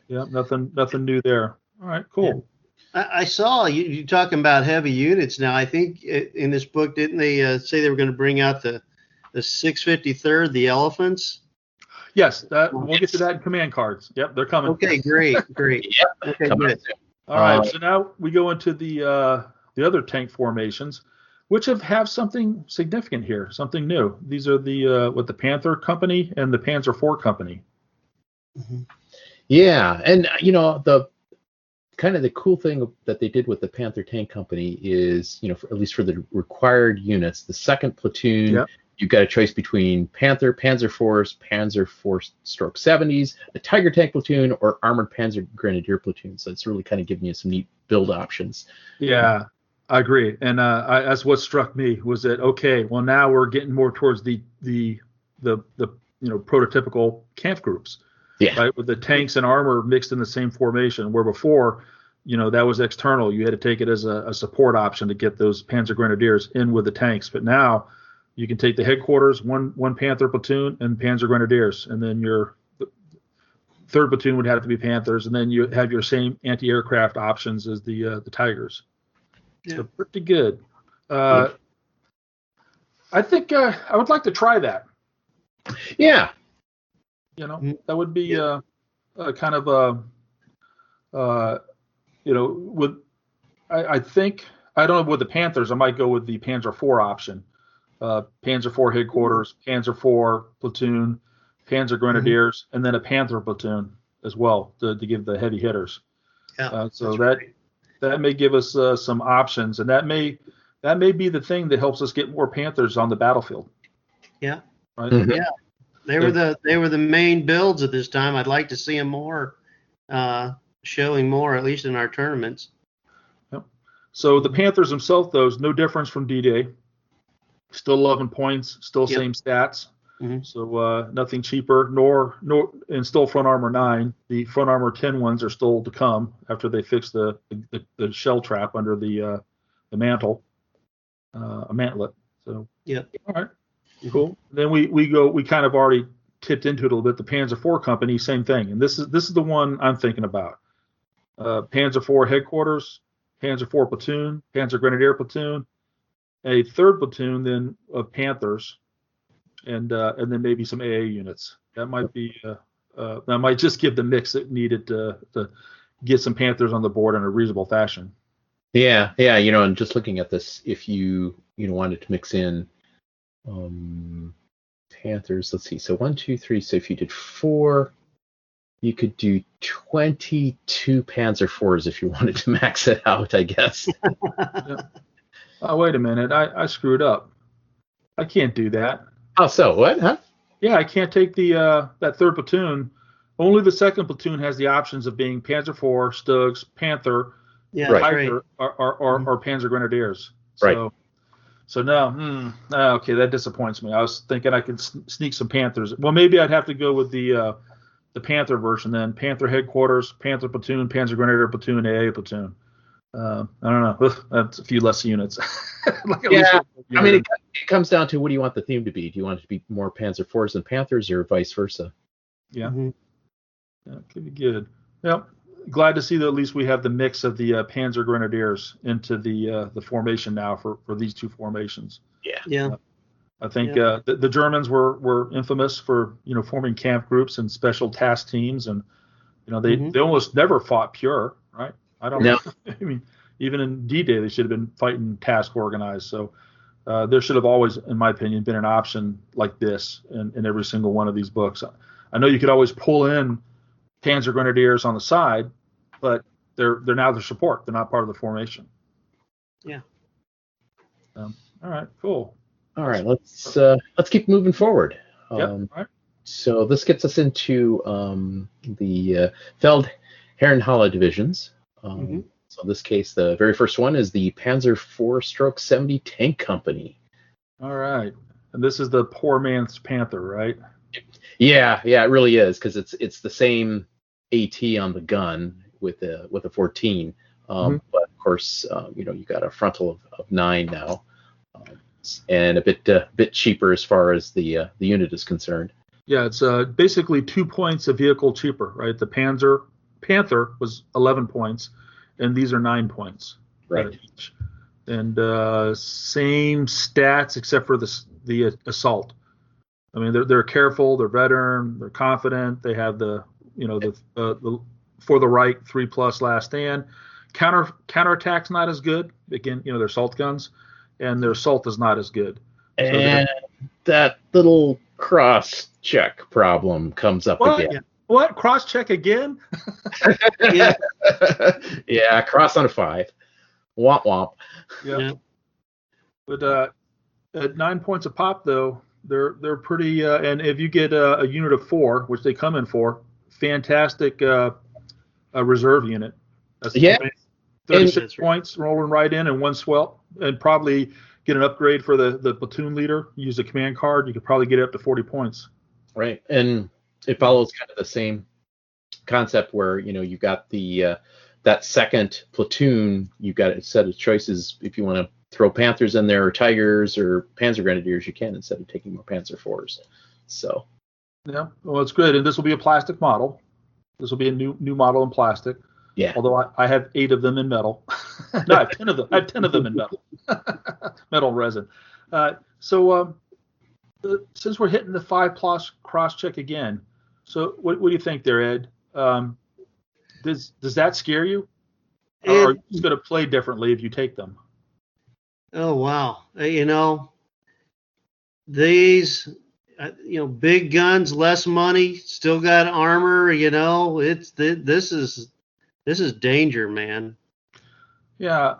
Yeah. Nothing new there. All right, cool. Yeah. I saw you talking about heavy units now. I think in this book, didn't they say they were going to bring out the 653rd, the Elephants? Yes, we'll get to that in command cards. Yep, they're coming. Okay, great. Yeah, okay, good. All right, so now we go into the other tank formations, which have something significant here, something new. These are the Panther Company and the Panzer IV Company. Mm-hmm. Yeah, and the kind of the cool thing that they did with the Panther Tank Company is, at least for the required units, the second platoon, you've got a choice between Panther, Panzer IVs, Panzer IV / 70s, a Tiger Tank platoon, or Armored Panzer Grenadier platoon. So it's really kind of giving you some neat build options. Yeah, I agree. And that's what struck me was that, okay, well, now we're getting more towards the prototypical camp groups. Yeah. Right, with the tanks and armor mixed in the same formation, where before, that was external. You had to take it as a support option to get those Panzer Grenadiers in with the tanks. But now you can take the headquarters, one Panther platoon, and Panzer Grenadiers, and then your third platoon would have to be Panthers, and then you have your same anti-aircraft options as the Tigers. Yeah. So pretty good. I think I would like to try that. Yeah. That would be kind of with I think I don't know with the Panthers. I might go with the Panzer IV option. Panzer IV headquarters, Panzer IV platoon, Panzer Grenadiers, and then a Panther platoon as well to give the heavy hitters. Yeah, so that may give us some options, and that may be the thing that helps us get more Panthers on the battlefield. Yeah. Right. Mm-hmm. Yeah. They were the main builds at this time. I'd like to see them more, showing more, at least in our tournaments. Yep. So the Panthers themselves, though, is no difference from D-Day. Still 11 points, still Yep. same stats. Mhm. So nothing cheaper, nor and still front armor 9. The front armor 10 ones are still to come after they fix the shell trap under the mantle, a mantlet. So Yep. all right, Mhm. cool. Then we kind of already tipped into it a little bit. The Panzer IV company, same thing, and this is the one I'm thinking about. Panzer IV headquarters, Panzer IV platoon, Panzer Grenadier platoon, a third platoon then of Panthers, and then maybe some AA units. That might be that might just give the mix it needed to get some Panthers on the board in a reasonable fashion. Yeah, and just looking at this, if you wanted to mix in Panthers, let's see, so 1, 2, 3. So if you did 4, you could do 22 Panzer IVs if you wanted to max it out, I guess. Yeah. Oh, wait a minute, I screwed up. I can't do that. Oh, so what? Huh? Yeah, I can't take the that third platoon. Only the second platoon has the options of being Panzer IV, Stugs, Panther, Yeah, Right. that's right. Tiger, or Panzer Grenadiers. Right. So no, okay, that disappoints me. I was thinking I could sneak some Panthers. Well, maybe I'd have to go with the Panther version then. Panther headquarters, Panther platoon, Panzer Grenadier platoon, AA platoon. I don't know. That's a few less units. Like at least Yeah, a I mean, unit. it comes down to what do you want the theme to be? Do you want it to be more Panzer IVs than Panthers, or vice versa? Yeah. Mhm. Yeah, could be good. Yep. Glad to see that at least we have the mix of the Panzer Grenadiers into the formation now for these two formations. Yeah. I think the Germans were infamous for forming camp groups and special task teams, and they almost never fought pure, right? I don't know. I mean, even in D-Day they should have been fighting task organized. So there should have always, in my opinion, been an option like this in every single one of these books. I know you could always pull in Panzer Grenadiers on the side, but they're now their support. They're not part of the formation. Yeah. All right, cool. All right, let's keep moving forward. Yep. All right. So this gets us into the Feldherrenhalle divisions. So in this case, the very first one is the Panzer IV/70 Tank Company. All right, and this is the poor man's Panther, right? Yeah, it really is, because it's the same AT on the gun with a 14, but of course you got a frontal of 9 now, and a bit cheaper as far as the unit is concerned. Yeah, it's basically 2 points a vehicle cheaper, right? The Panther was 11 points, and these are 9 points each, and same stats except for the assault. I mean, they're careful, they're veteran, they're confident. They have the for the right 3+ last stand. Counterattack's not as good. Again, their assault guns, and their assault is not as good. And that little cross check problem comes up again. What? Cross check again? Yeah. Yeah, cross on a 5. Womp womp. Yeah. But at 9 points a pop, though, they're pretty. And if you get a unit of 4, which they come in for, fantastic a reserve unit. That's 36 points rolling right in, and 1 swell, and probably get an upgrade for the platoon leader. Use a command card, you could probably get up to 40 points. Right, and it follows kind of the same concept where you got the that second platoon. You got a set of choices if you want to throw Panthers in there, or Tigers, or Panzer Grenadiers. You can, instead of taking more Panzer IVs. So yeah, well, it's good, and this will be a plastic model. This will be a new model in plastic. Yeah. Although I have 8 of them in metal. No, I have 10 of them. I have 10 of them in metal. Metal resin. So since we're hitting the 5+ cross check again, so what do you think there, Ed? Does that scare you? Or are you just going to play differently if you take them? Oh wow! These big guns, less money, still got armor. This is danger, man. Yeah,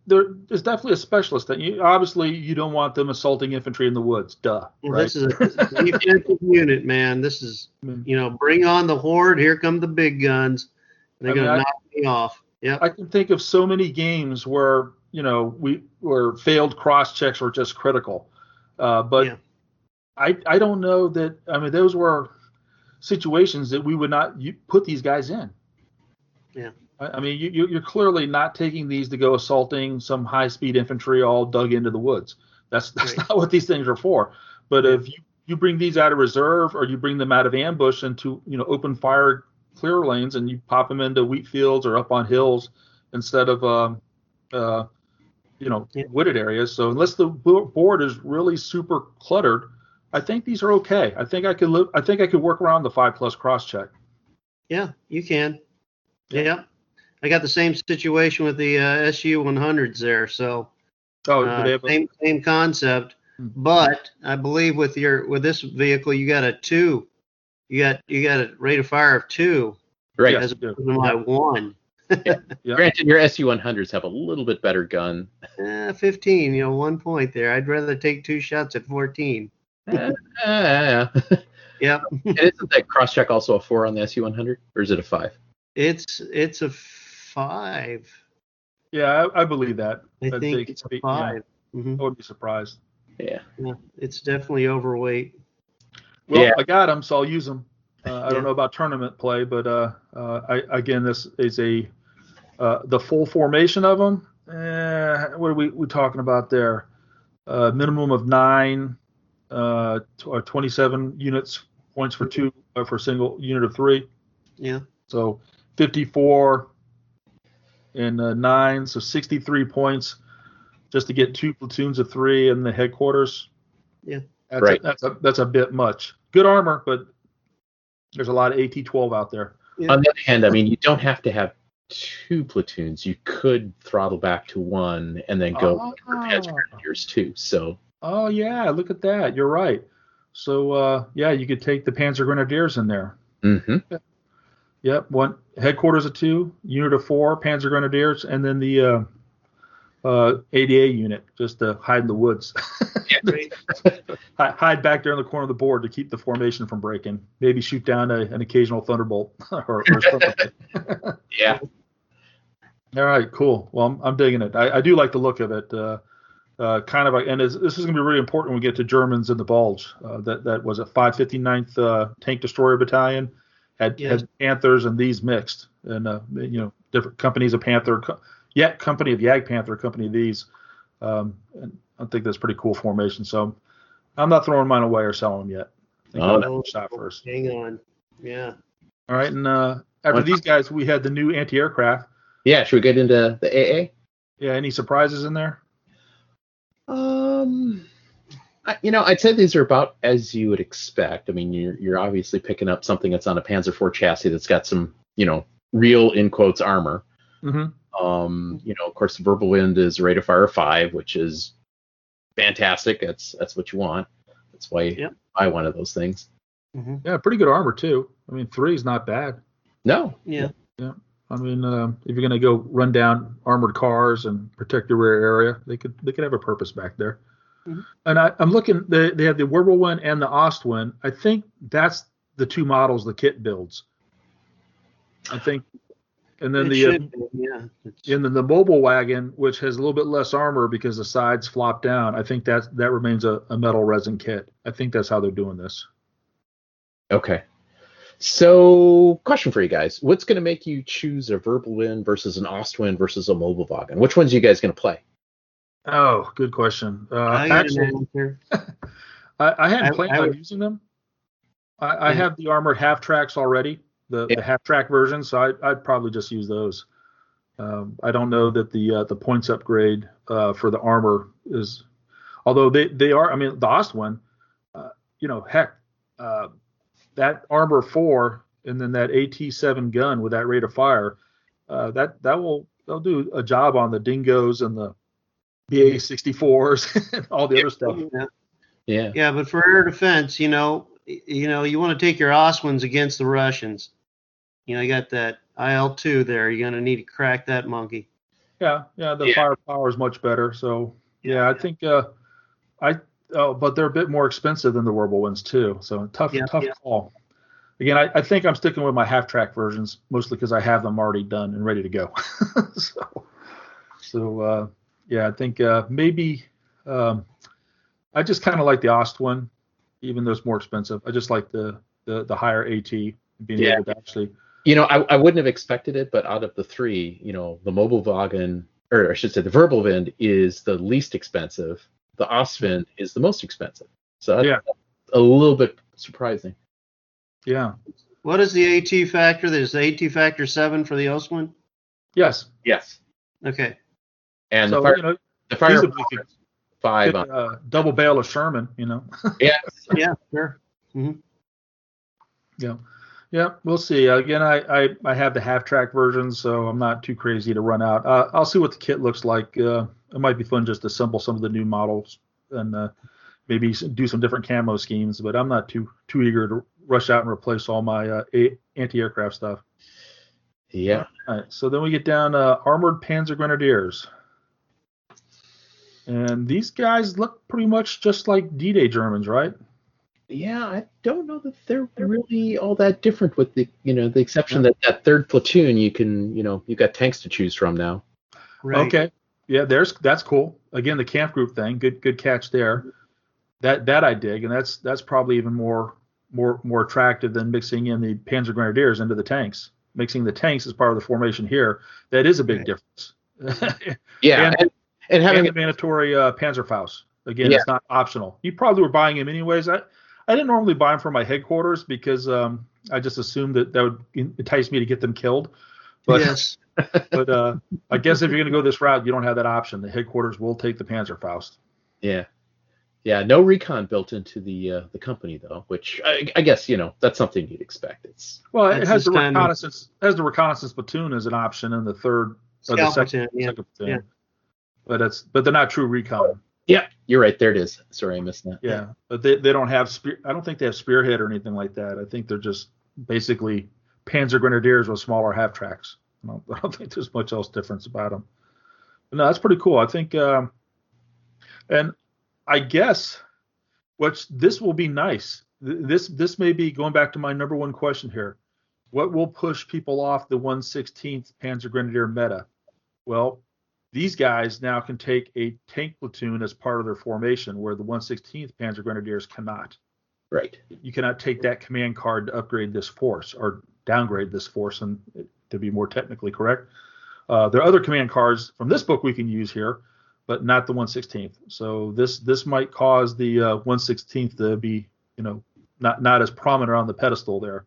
there's definitely a specialist that obviously you don't want them assaulting infantry in the woods. Duh. Well, right? This is a defensive unit, man. This is bring on the horde. Here come the big guns. They're gonna knock me off. Yeah. I can think of so many games where where failed cross checks were just critical. But Yeah. I don't know that. I mean, those were situations that we would not put these guys in. Yeah. I mean, you're clearly not taking these to go assaulting some high-speed infantry all dug into the woods. That's Right. not what these things are for. But if you bring these out of reserve, or you bring them out of ambush into open fire clear lanes, and you pop them into wheat fields or up on hills instead of wooded areas. So unless the board is really super cluttered, I think these are okay. I think I could work around the 5+ cross check. Yeah, you can. Yeah. I got the same situation with the SU 100s there. So Oh, do they have same concept, but I believe with this vehicle you got a 2. You got a rate of fire of 2, Right. as opposed to my 1. Yeah. Granted, your SU-100s have a little bit better gun. 15, 1 point there. I'd rather take 2 shots at 14. Yeah. Yep. And isn't that cross check also a 4 on the SU-100, or is it a 5? It's a 5. Yeah, I believe that. I think it's a 5. Yeah, I would be surprised. Yeah. It's definitely overweight. Well, Yeah. I got them, so I'll use them. I don't know about tournament play, but this is the full formation of them. What are we talking about there? Minimum of 9, or 27 units points for 2 for a single unit of 3. Yeah. So 54 and 9, so 63 points just to get 2 platoons of 3 in the headquarters. Yeah. That's a bit much. Good armor, but there's a lot of AT-12 out there. Yeah. On the other hand, I mean, you don't have to have 2 platoons. You could throttle back to 1 and then go for Panzer Grenadiers too. So. Oh yeah, look at that. You're right. So you could take the Panzer Grenadiers in there. Mm-hmm. Yep. 1 headquarters of 2, unit of 4 Panzer Grenadiers, and then the ADA unit just to hide in the woods. Great. Hide back there in the corner of the board to keep the formation from breaking. Maybe shoot down an occasional thunderbolt or something. Yeah. All right, cool. Well, I'm digging it. I do like the look of it. Kind of, and this is going to be really important when we get to Germans in the Bulge. That was a 559th Tank Destroyer Battalion had Panthers and these mixed, and different companies of Panther, company of Jagdpanther, company of these. And I think that's a pretty cool formation. So I'm not throwing mine away or selling them yet. I think I'll shot first. Hang on. Yeah. All right, and after these guys, we had the new anti-aircraft. Yeah. Should we get into the AA? Yeah. Any surprises in there? I'd say these are about as you would expect. I mean, you're obviously picking up something that's on a Panzer IV chassis that's got some, real in quotes armor. Mm-hmm. Of course, the Verbal Wind is rate of fire 5, which is fantastic. That's what you want. That's why you buy one of those things. Mm-hmm. Yeah, pretty good armor too. I mean, 3 is not bad. No. Yeah. Yeah. I mean, if you're going to go run down armored cars and protect your rear area, they could have a purpose back there. Mm-hmm. And I'm looking. They have the Wirbelwind and the Ostwind. I think that's the 2 models the kit builds. I think, and then and then the Mobile Wagon, which has a little bit less armor because the sides flop down. I think that remains a metal resin kit. I think that's how they're doing this. Okay. So, question for you guys. What's going to make you choose a Wirbelwind versus an Ostwind versus a Mobile Wagon? Which one's you guys going to play? Oh, good question. Actually, I hadn't planned on using them. I have the armored half tracks already, the half track version, so I'd probably just use those. I don't know that the points upgrade for the armor is, although they are. I mean, the Ostwind, that armor 4 and then that AT7 gun with that rate of fire, they'll do a job on the Dingoes and the BA-64s and all the other stuff. Yeah, but for air defense, you want to take your Ostwinds against the Russians. You got that IL-2 there. You're going to need to crack that monkey. Yeah, the firepower is much better. So I think but they're a bit more expensive than the Wirbelwinds too. So tough call. Again, I think I'm sticking with my half track versions mostly because I have them already done and ready to go. I think maybe I just kind of like the Ost one, even though it's more expensive. I just like the higher AT being able to actually. I wouldn't have expected it, but out of the three, the Mobilwagen, or I should say the Verbal-Wind is the least expensive. The Ostwind is the most expensive. So that's a little bit surprising. Yeah. What is the AT factor? There's the AT factor 7 for the Ostwind? Yes. Okay. And so, the fire 5 double barrel of Sherman, Yeah, sure. Mm-hmm. Yeah, we'll see. Again, I have the half-track version, so I'm not too crazy to run out. I'll see what the kit looks like. It might be fun just to assemble some of the new models and maybe do some different camo schemes, but I'm not too eager to rush out and replace all my anti-aircraft stuff. Yeah. All right, so then we get down Armored Panzer Grenadiers. And these guys look pretty much just like D-Day Germans, right? Yeah, I don't know that they're really all that different, with the the exception that third platoon you've got tanks to choose from now. Right. Okay. Yeah, that's cool. Again, the camp group thing, good catch there. That I dig, and that's probably even more attractive than mixing in the Panzer Grenadiers into the tanks. Mixing the tanks as part of the formation here, that is a big difference. Yeah, and having the mandatory Panzerfaust. Again, it's not optional. You probably were buying him anyways. I didn't normally buy them for my headquarters because I just assumed that would entice me to get them killed. But, yes. But I guess if you're going to go this route, you don't have that option. The headquarters will take the Panzerfaust. Yeah. Yeah, no recon built into the company though, which I guess that's something you'd expect. It has the reconnaissance. Has the reconnaissance platoon as an option in the third or the second platoon. Yeah. But they're not true recon. Yeah, you're right. There it is. Sorry, I missed that. Yeah, but they don't have I don't think they have spearhead or anything like that. I think they're just basically Panzer Grenadiers with smaller half tracks. I don't think there's much else difference about them. But no, that's pretty cool. I think, and I guess this will be nice. This may be going back to my number one question here. What will push people off the 1/16th Panzer Grenadier meta? Well, these guys now can take a tank platoon as part of their formation, where the 1/16th Panzer Grenadiers cannot. Right. You cannot take that command card to upgrade this force or downgrade this force, and to be more technically correct. There are other command cards from this book we can use here, but not the 1/16th. So this might cause the 1/16th to be, not as prominent on the pedestal there.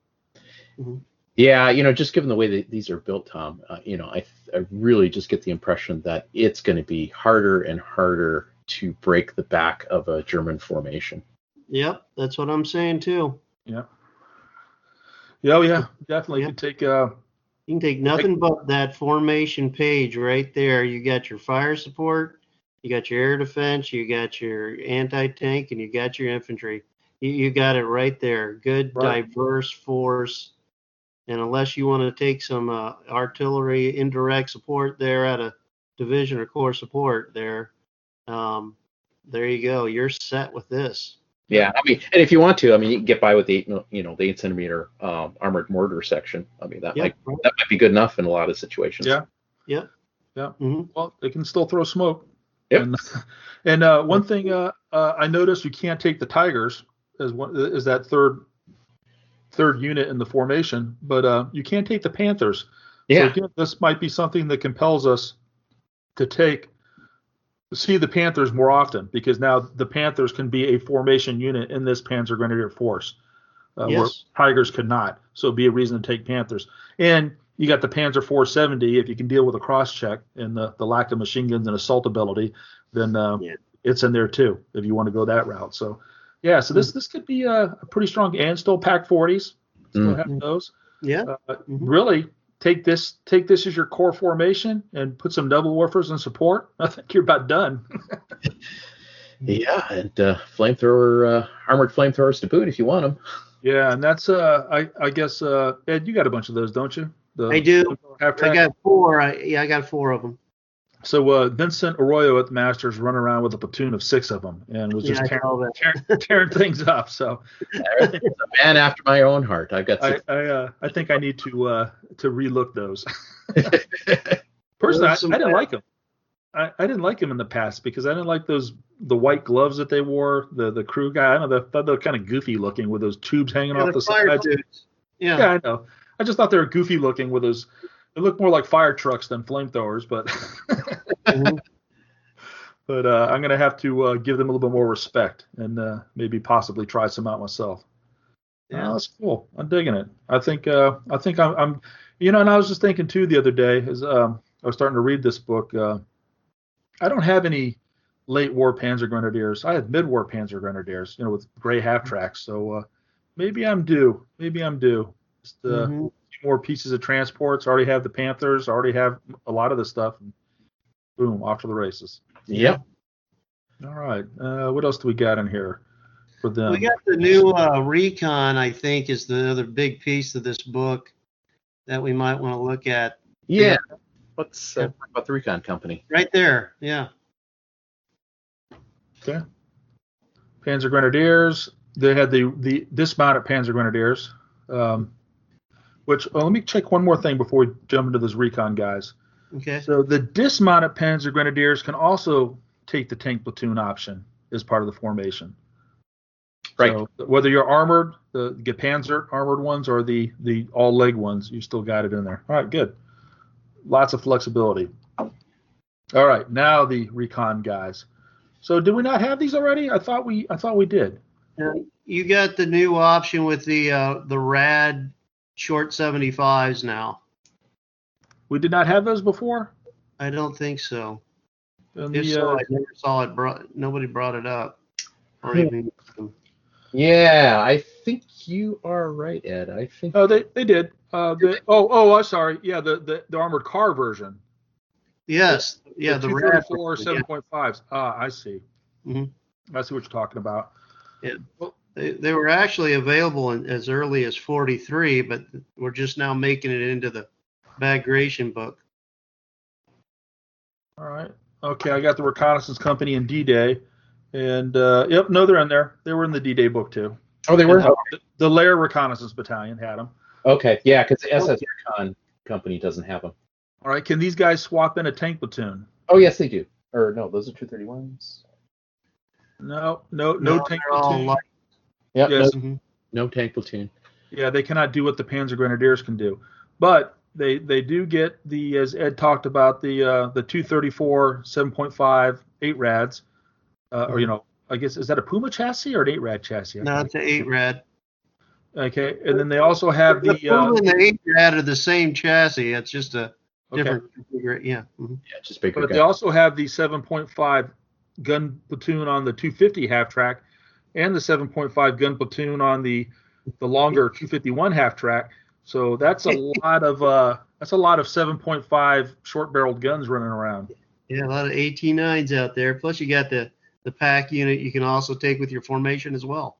Mm-hmm. Yeah, just given the way that these are built, Tom, I really just get the impression that it's going to be harder and harder to break the back of a German formation. Yep, that's what I'm saying too. Yeah. Yeah, definitely. Yep. You can take nothing but that formation page right there. You got your fire support, you got your air defense, you got your anti-tank, and you got your infantry. You got it right there. Good, diverse force. And unless you want to take some artillery indirect support there at a division or corps support there you go. You're set with this. Yeah, and if you want to, you can get by with the 8 centimeter armored mortar section. That might be good enough in a lot of situations. Yeah. Mm-hmm. Well, they can still throw smoke. Yep. And one thing I noticed, you can't take the Tigers as that third unit in the formation, but you can't take the Panthers. Yeah. So again, this might be something that compels us to see the Panthers more often, because now the Panthers can be a formation unit in this Panzer Grenadier force, where Tigers could not. So it'd be a reason to take Panthers. And you got the Panzer 470. If you can deal with a cross check and the lack of machine guns and assault ability, then it's in there too, if you want to go that route. So yeah, so this could be a pretty strong, and still Pack 40s. Still have those. Yeah. Really take this as your core formation and put some double woofers and support. I think you're about done. Yeah, and flamethrower, armored flamethrowers to boot if you want them. Yeah, and that's I guess Ed, you got a bunch of those, don't you? I do. I got 4. I got 4 of them. So Vincent Arroyo at the Masters run around with a platoon of 6 of them and was just tearing things up. So a man after my own heart. I've got 6. I think I need to relook those. Personally, I didn't like them. I didn't like him in the past because I didn't like the white gloves that they wore. The crew guy, I don't know, thought they were kind of goofy looking with those tubes hanging off the sides. Yeah, I know. I just thought they were goofy looking with those. They look more like fire trucks than flamethrowers, but Mhm. but I'm gonna have to give them a little bit more respect and maybe possibly try some out myself. Yeah. That's cool. I'm digging it. I think I'm and I was just thinking too the other day as I was starting to read this book. I don't have any late war Panzer Grenadiers. I have mid-war Panzer Grenadiers, with gray half tracks. So maybe I'm due. Just Mhm. more pieces of transports. I already have the Panthers. I already have a lot of the stuff. And boom, off to the races. Yep. All right. What else do we got in here for them? We got the new Recon, I think, is the other big piece of this book that we might want to look at. Yeah. Let's talk about the Recon Company. Right there. Yeah. Okay. Panzer Grenadiers. They had the dismounted Panzer Grenadiers. Which let me check one more thing before we jump into those Recon guys. Okay. So the dismounted Panzer Grenadiers can also take the tank platoon option as part of the formation. Right. So whether you're armored, the Gepanzer armored ones, or the all leg ones, you still got it in there. All right, good. Lots of flexibility. All right, now the Recon guys. So did we not have these already? I thought we did. You got the new option with the rad short 75s now. We did not have those before? I don't think so. And If so, I never saw it. Nobody brought it up. Or even. Yeah, I think you are right, Ed. I think. Oh, they did. I'm sorry. Yeah, the armored car version. Yes. Yeah, the rad 234 7.5s. I see. Mm-hmm. I see what you're talking about. Yeah. They were actually available as early as 43, but we're just now making it into the Bagration book. All right. Okay, I got the Reconnaissance Company and D-Day. And, yep, no, they're in there. They were in the D-Day book, too. Oh, they were? The Lair Reconnaissance Battalion had them. Okay, yeah, because the SS Recon Company doesn't have them. All right, can these guys swap in a tank platoon? Oh, yes, they do. Or, no, those are 231s. No tank platoon. Yep, Yes. No tank platoon. Yeah, they cannot do what the Panzer Grenadiers can do. But they do get as Ed talked about, the 234 7.5 8 rads. Or, I guess, is that a Puma chassis or an 8 rad chassis? No, it's an 8 rad. Okay, and then they also have the Puma and the 8 rad are the same chassis. It's just a different configuration. Yeah. Mm-hmm. Yeah, just bigger. But they also have the 7.5 gun platoon on the 250 half track, and the 7.5 gun platoon on the longer 251 half track. So that's a lot of 7.5 short barreled guns running around. Yeah, a lot of 18-9s out there. Plus, you got the pack unit you can also take with your formation as well.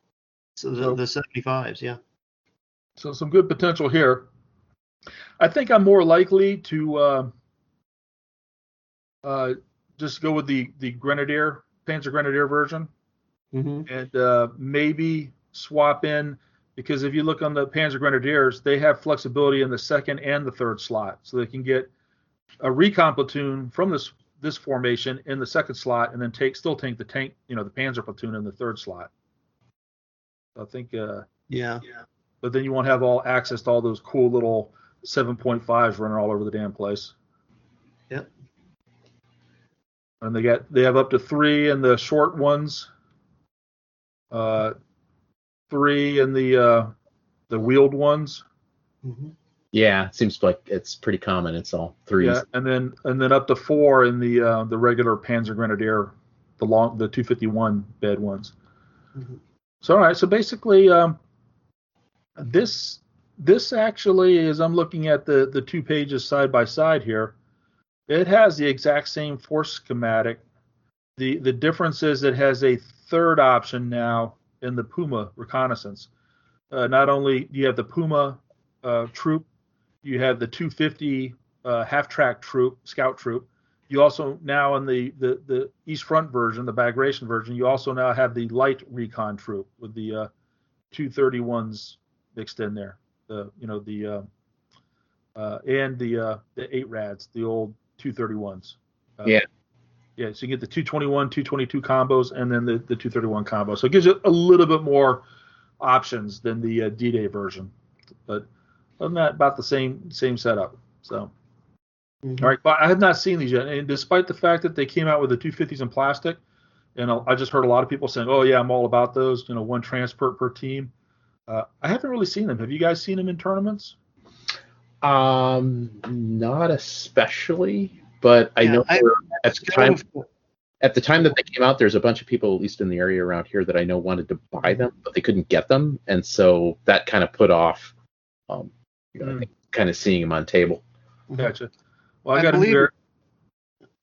So the 75s, yeah. So some good potential here. I think I'm more likely to just go with the Panzer Grenadier version, and maybe swap in, because if you look on the Panzer Grenadiers, they have flexibility in the second and the third slot, so they can get a recon platoon from this formation in the second slot, and then still take the tank, the Panzer platoon in the third slot. I think, yeah. But then you won't have all access to all those cool little 7.5s running all over the damn place. Yep. And they have up to 3 in the short ones, 3 in the wheeled ones. Mm-hmm. Yeah, it seems like it's pretty common. It's all 3s. Yeah, and then up to 4 in the regular Panzer Grenadier, the 251 bed ones. Mm-hmm. So all right, so basically, this actually, as I'm looking at the 2 pages side by side here, it has the exact same force schematic. The difference is it has a third option now in the Puma reconnaissance. Not only do you have the Puma troop, you have the 250 half-track troop, scout troop. You also now in the East Front version, the Bagration version, you also now have the light recon troop with the 231s mixed in there. And the 8 rads, the old 231s. Yeah. Yeah, so you get the 221, 222 combos, and then the 231 combo. So it gives you a little bit more options than the D-Day version. But other than that, about the same setup. So, all right, but I have not seen these yet. And despite the fact that they came out with the 250s in plastic, and I just heard a lot of people saying, "Oh yeah, I'm all about those." One transport per team. I haven't really seen them. Have you guys seen them in tournaments? Not especially, but I know at the time that they came out, there's a bunch of people, at least in the area around here, that I know wanted to buy them, but they couldn't get them, and so that kind of put off, I think, kind of seeing them on table. Gotcha. Well, I got to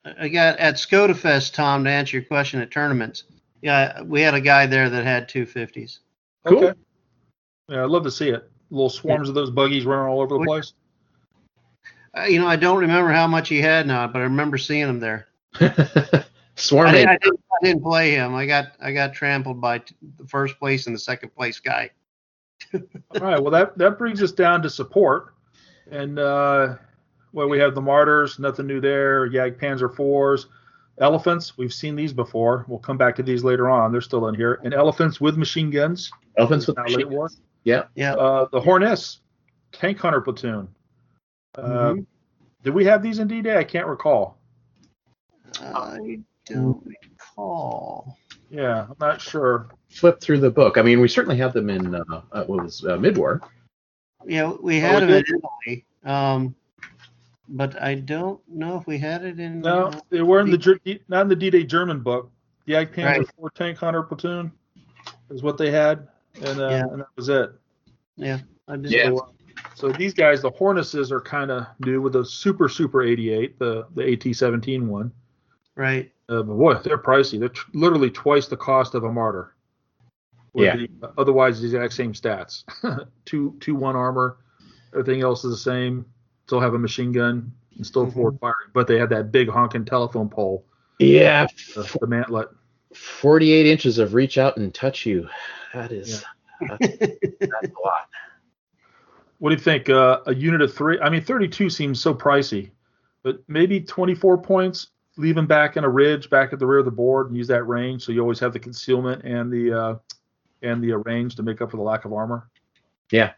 I got at Scotafest, Tom, to answer your question at tournaments. Yeah, we had a guy there that had 250s. Cool. Okay. Yeah, I'd love to see it. Little swarms of those buggies running all over the place. I don't remember how much he had now, but I remember seeing him there. Swarming. I didn't play him. I got trampled by the first place and the second place guy. All right. Well, that brings us down to support, and we have the Martyrs. Nothing new there. Panzer IVs, Elephants. We've seen these before. We'll come back to these later on. They're still in here. And Elephants with machine guns. Elephants with machine guns. Yeah. The Hornets, tank hunter platoon. Did we have these in D-Day? I can't recall. I don't recall. Yeah, I'm not sure. Flip through the book. I mean, we certainly have them in mid-war. Yeah, we had them in Italy. But I don't know if we had it in. No, they were not in the D-Day German book. The Panzer IV tank hunter platoon is what they had, and that was it. Yeah, I did. Yeah. So these guys, the Hornesses, are kind of new with the Super 88, the AT-17 one. Right. But boy, they're pricey. They're literally twice the cost of a Martyr. Otherwise, the exact same stats. 2-1 armor. Everything else is the same. Still have a machine gun and still forward firing, but they have that big honking telephone pole. Yeah. The mantlet. 48 inches of reach out and touch you. That's a lot. What do you think? A unit of 3? I mean, 32 seems so pricey, but maybe 24 points. Leave them back in a ridge, back at the rear of the board, and use that range so you always have the concealment and the range to make up for the lack of armor. Yeah.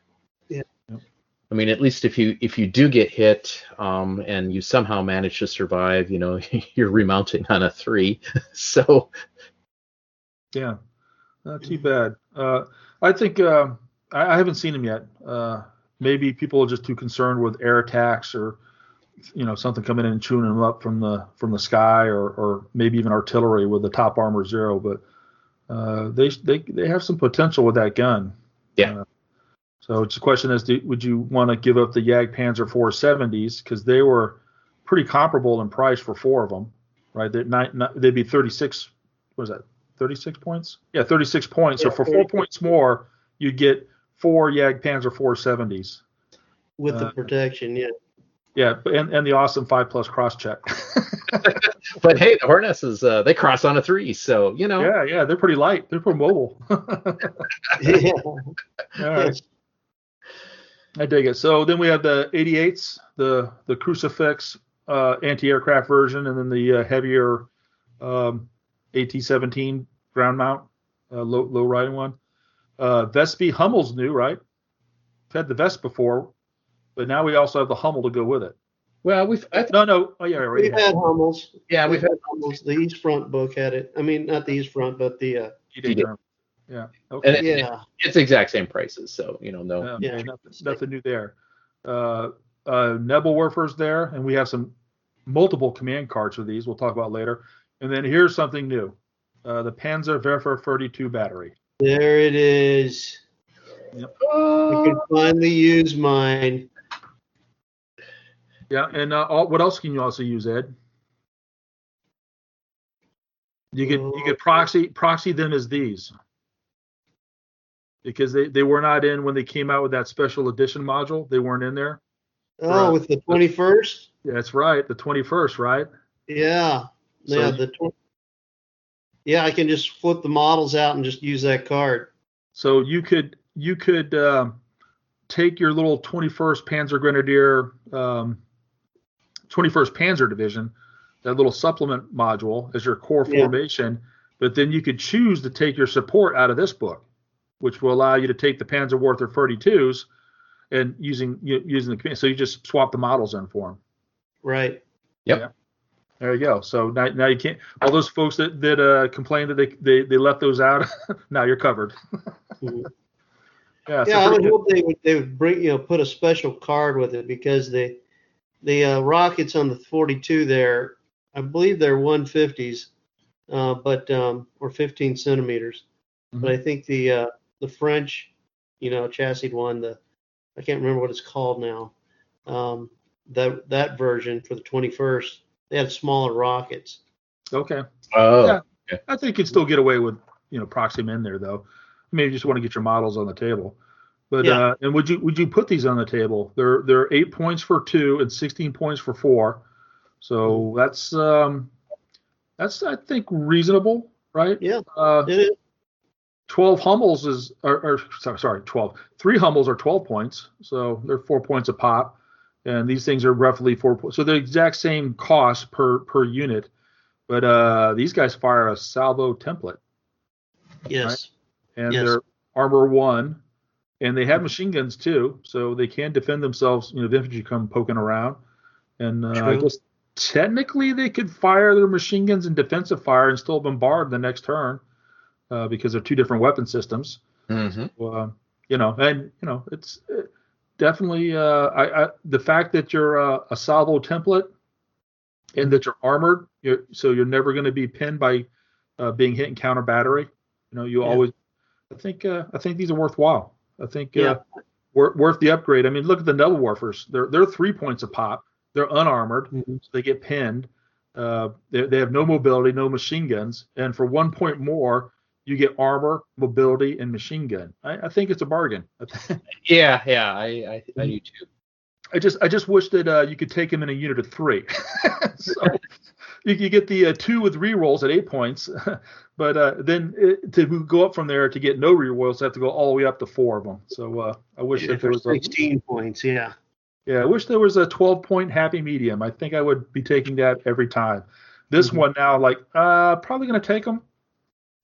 I mean, at least if you do get hit and you somehow manage to survive, you're remounting on a 3. So. Yeah, not too bad. I think I haven't seen them yet. Maybe people are just too concerned with air attacks or something coming in and chewing them up from the sky or maybe even artillery with the top armor 0. But they have some potential with that gun. Yeah. So it's a question would you want to give up the Panzer 470s because they were pretty comparable in price for 4 of them, right? They'd be 36. What is that? 36 points? Yeah, 36 points. So for 4 points more, you get 4 Panzer 470s with the protection. Yeah. Yeah, and the awesome 5+ cross check. But hey, the Hornesses, they cross on a 3, so Yeah, they're pretty light. They're pretty mobile. Yeah. All right. I dig it. So then we have the 88s, the Crucifix anti-aircraft version, and then the heavier AT-17 ground mount, low riding one. Vespi Hummel's new, right? We've had the Vesp before, but now we also have the Hummel to go with it. Well, we've had Hummels. Yeah, we've had Hummels. The East Front book had it. I mean, not the East Front, but the Yeah. Okay. And it's the exact same prices, so no. Yeah. Nothing new there. Nebelwerfer's there, and we have some multiple command cards for these. We'll talk about later. And then here's something new: the Panzerwerfer 32 battery. There it is. Yep. I can finally use mine. Yeah, and what else can you also use, Ed? You could proxy them as these. Because they were not in when they came out with that special edition module. They weren't in there. Oh, with the 21st? Yeah, that's right. The 21st, right? Yeah. I can just flip the models out and just use that card. So you could take your little 21st Panzer Grenadier, 21st Panzer Division, that little supplement module as your core Yeah. formation, but then you could choose to take your support out of this book, which will allow you to take the Panzerwerfer 32s and using the command. So you just swap the models in for them. Right. Yep. Yeah. There you go. So now you can't. All those folks that complained that they left those out, now you're covered. Mhm. Yeah. Yeah, I would hope they would bring put a special card with it, because the rockets on the 42 there, I believe they're 150s, but or 15 centimeters. Mhm. But I think the French, chassis one, I can't remember what it's called now. That version for the 21st, they had smaller rockets. Okay. Oh. Yeah. Okay. I think you'd still get away with Proxima in there though. Maybe you just want to get your models on the table. But Yeah. and would you put these on the table? They're 8 points for 2 and 16 points for 4. So that's I think reasonable, right? Yeah, Uh, it is. 12 Hummels sorry, 12. 3 Hummels are 12 points, so they're 4 points a pop, and these things are roughly 4 points. So they're the exact same cost per unit, but these guys fire a salvo template, Yes. and Yes. they're armor 1, and they have machine guns too, so they can defend themselves. If infantry come poking around, and I True. guess technically they could fire their machine guns in defensive fire and still bombard the next turn. Because they're 2 different weapon systems. Mm-hmm. It's definitely the fact that you're a salvo template and that you're armored, so you're never going to be pinned by being hit in counter battery. Always. I think these are worthwhile. I think worth the upgrade. I mean, look at the Nebel Warfers. They're 3 points a pop. They're unarmored, so they get pinned. They have no mobility, no machine guns, and for 1 point more, you get armor, mobility, and machine gun. I think it's a bargain. Yeah, I do too. I just wish that you could take them in a unit of 3. So you get the 2 with rerolls at 8 points, but then to go up from there to get no rerolls, have to go all the way up to 4 of them. So I wish that there was 16 points. Yeah. Yeah, I wish there was a 12-point happy medium. I think I would be taking that every time. This one now, probably going to take them,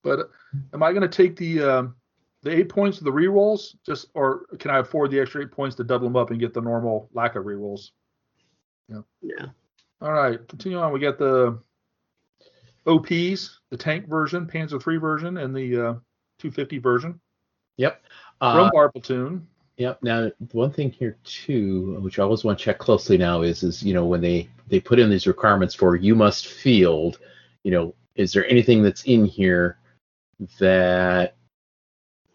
but am I going to take the 8 points of the rerolls, or can I afford the extra 8 points to double them up and get the normal lack of rerolls? Yeah. All right, continue on. We got the OPs, the tank version, Panzer III version, and the 250 version. Yep. Rumbar platoon. Yep. Now, one thing here too, which I always want to check closely now, is when they put in these requirements for you must field, is there anything that's in here that?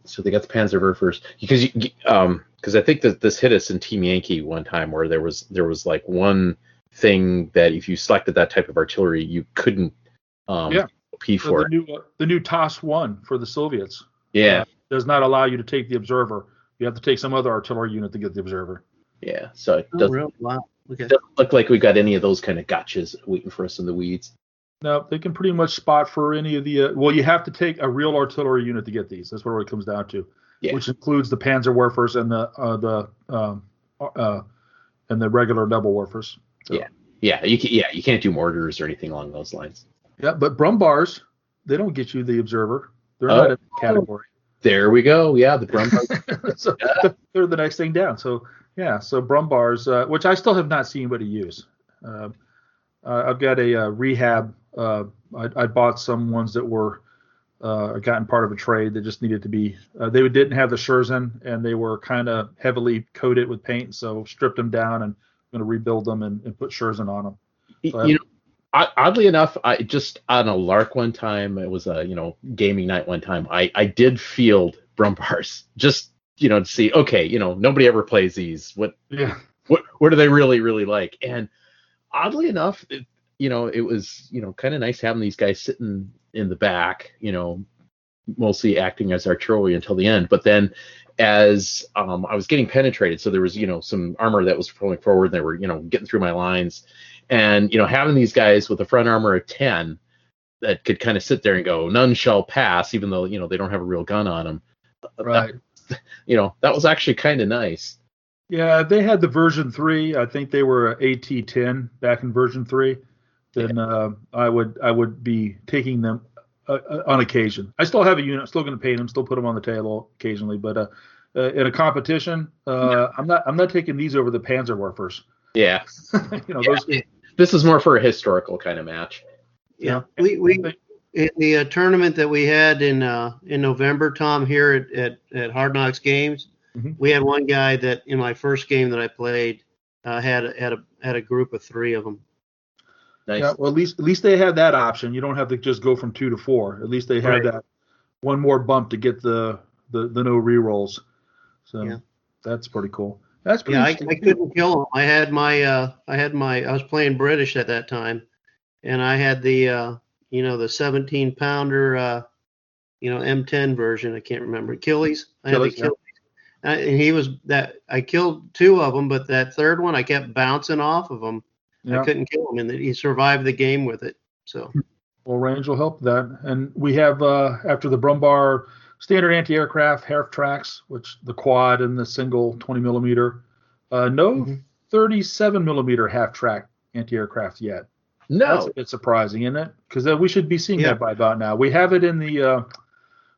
So they got the Panzerwerfers because I think that this hit us in Team Yankee one time where there was like one thing that if you selected that type of artillery you couldn't P for. The new TOS-1 for the Soviets. Yeah. Does not allow you to take the observer. You have to take some other artillery unit to get the observer. Yeah, so it doesn't look like we got any of those kind of gotchas waiting for us in the weeds. No, they can pretty much spot for any of the. Well, you have to take a real artillery unit to get these. That's what it comes down to, which includes the Panzerwerfers and the regular double Werfers. So. You can't do mortars or anything along those lines. Yeah, but Brumbars, they don't get you the observer. They're not in the category. There we go. Yeah, the Brumbars. So they're the next thing down. So Brumbars, which I still have not seen anybody use. I've got a rehab. I bought some ones that were gotten part of a trade that just needed to be. They didn't have the Scherzen and they were kind of heavily coated with paint. So stripped them down and I'm going to rebuild them and put Scherzen on them. So oddly enough, I just on a lark one time, it was a gaming night one time. I did field Brumbars just to see. Okay, nobody ever plays these. What are they really like? And oddly enough, it was kind of nice having these guys sitting in the back, mostly acting as artillery until the end. But then as I was getting penetrated, so there was some armor that was pulling forward. And they were getting through my lines. And, having these guys with a front armor of 10 that could kind of sit there and go, none shall pass, even though, they don't have a real gun on them. Right. That was actually kind of nice. Yeah, they had the version 3. I think they were AT-10 back in version 3. then I would be taking them on occasion. I still have a unit. I'm still going to paint them. Still put them on the table occasionally. But in a competition, I'm not taking these over the Panzerwerfers. Yeah. Those. This is more for a historical kind of match. Yeah. We in the tournament that we had in November, Tom, here at Hard Knocks Games, we had one guy that in my first game that I played had a group of 3 of them. Nice. Yeah, well, at least they had that option. You don't have to just go from 2 to 4. At least they had that one more bump to get the no rerolls. So that's pretty cool. That's pretty. Yeah, I couldn't kill him. I was playing British at that time, and I had the 17-pounder M10 version. I can't remember. Achilles. I had the Achilles. And he was that. I killed 2 of them, but that third one I kept bouncing off of him. I couldn't kill him, and he survived the game with it. So, well, range will help that. And we have after the Brumbar standard anti-aircraft half tracks, which the quad and the single 20 millimeter. No 37 millimeter half track anti-aircraft yet. No, that's a bit surprising, isn't it? Because we should be seeing that by about now. We have it in the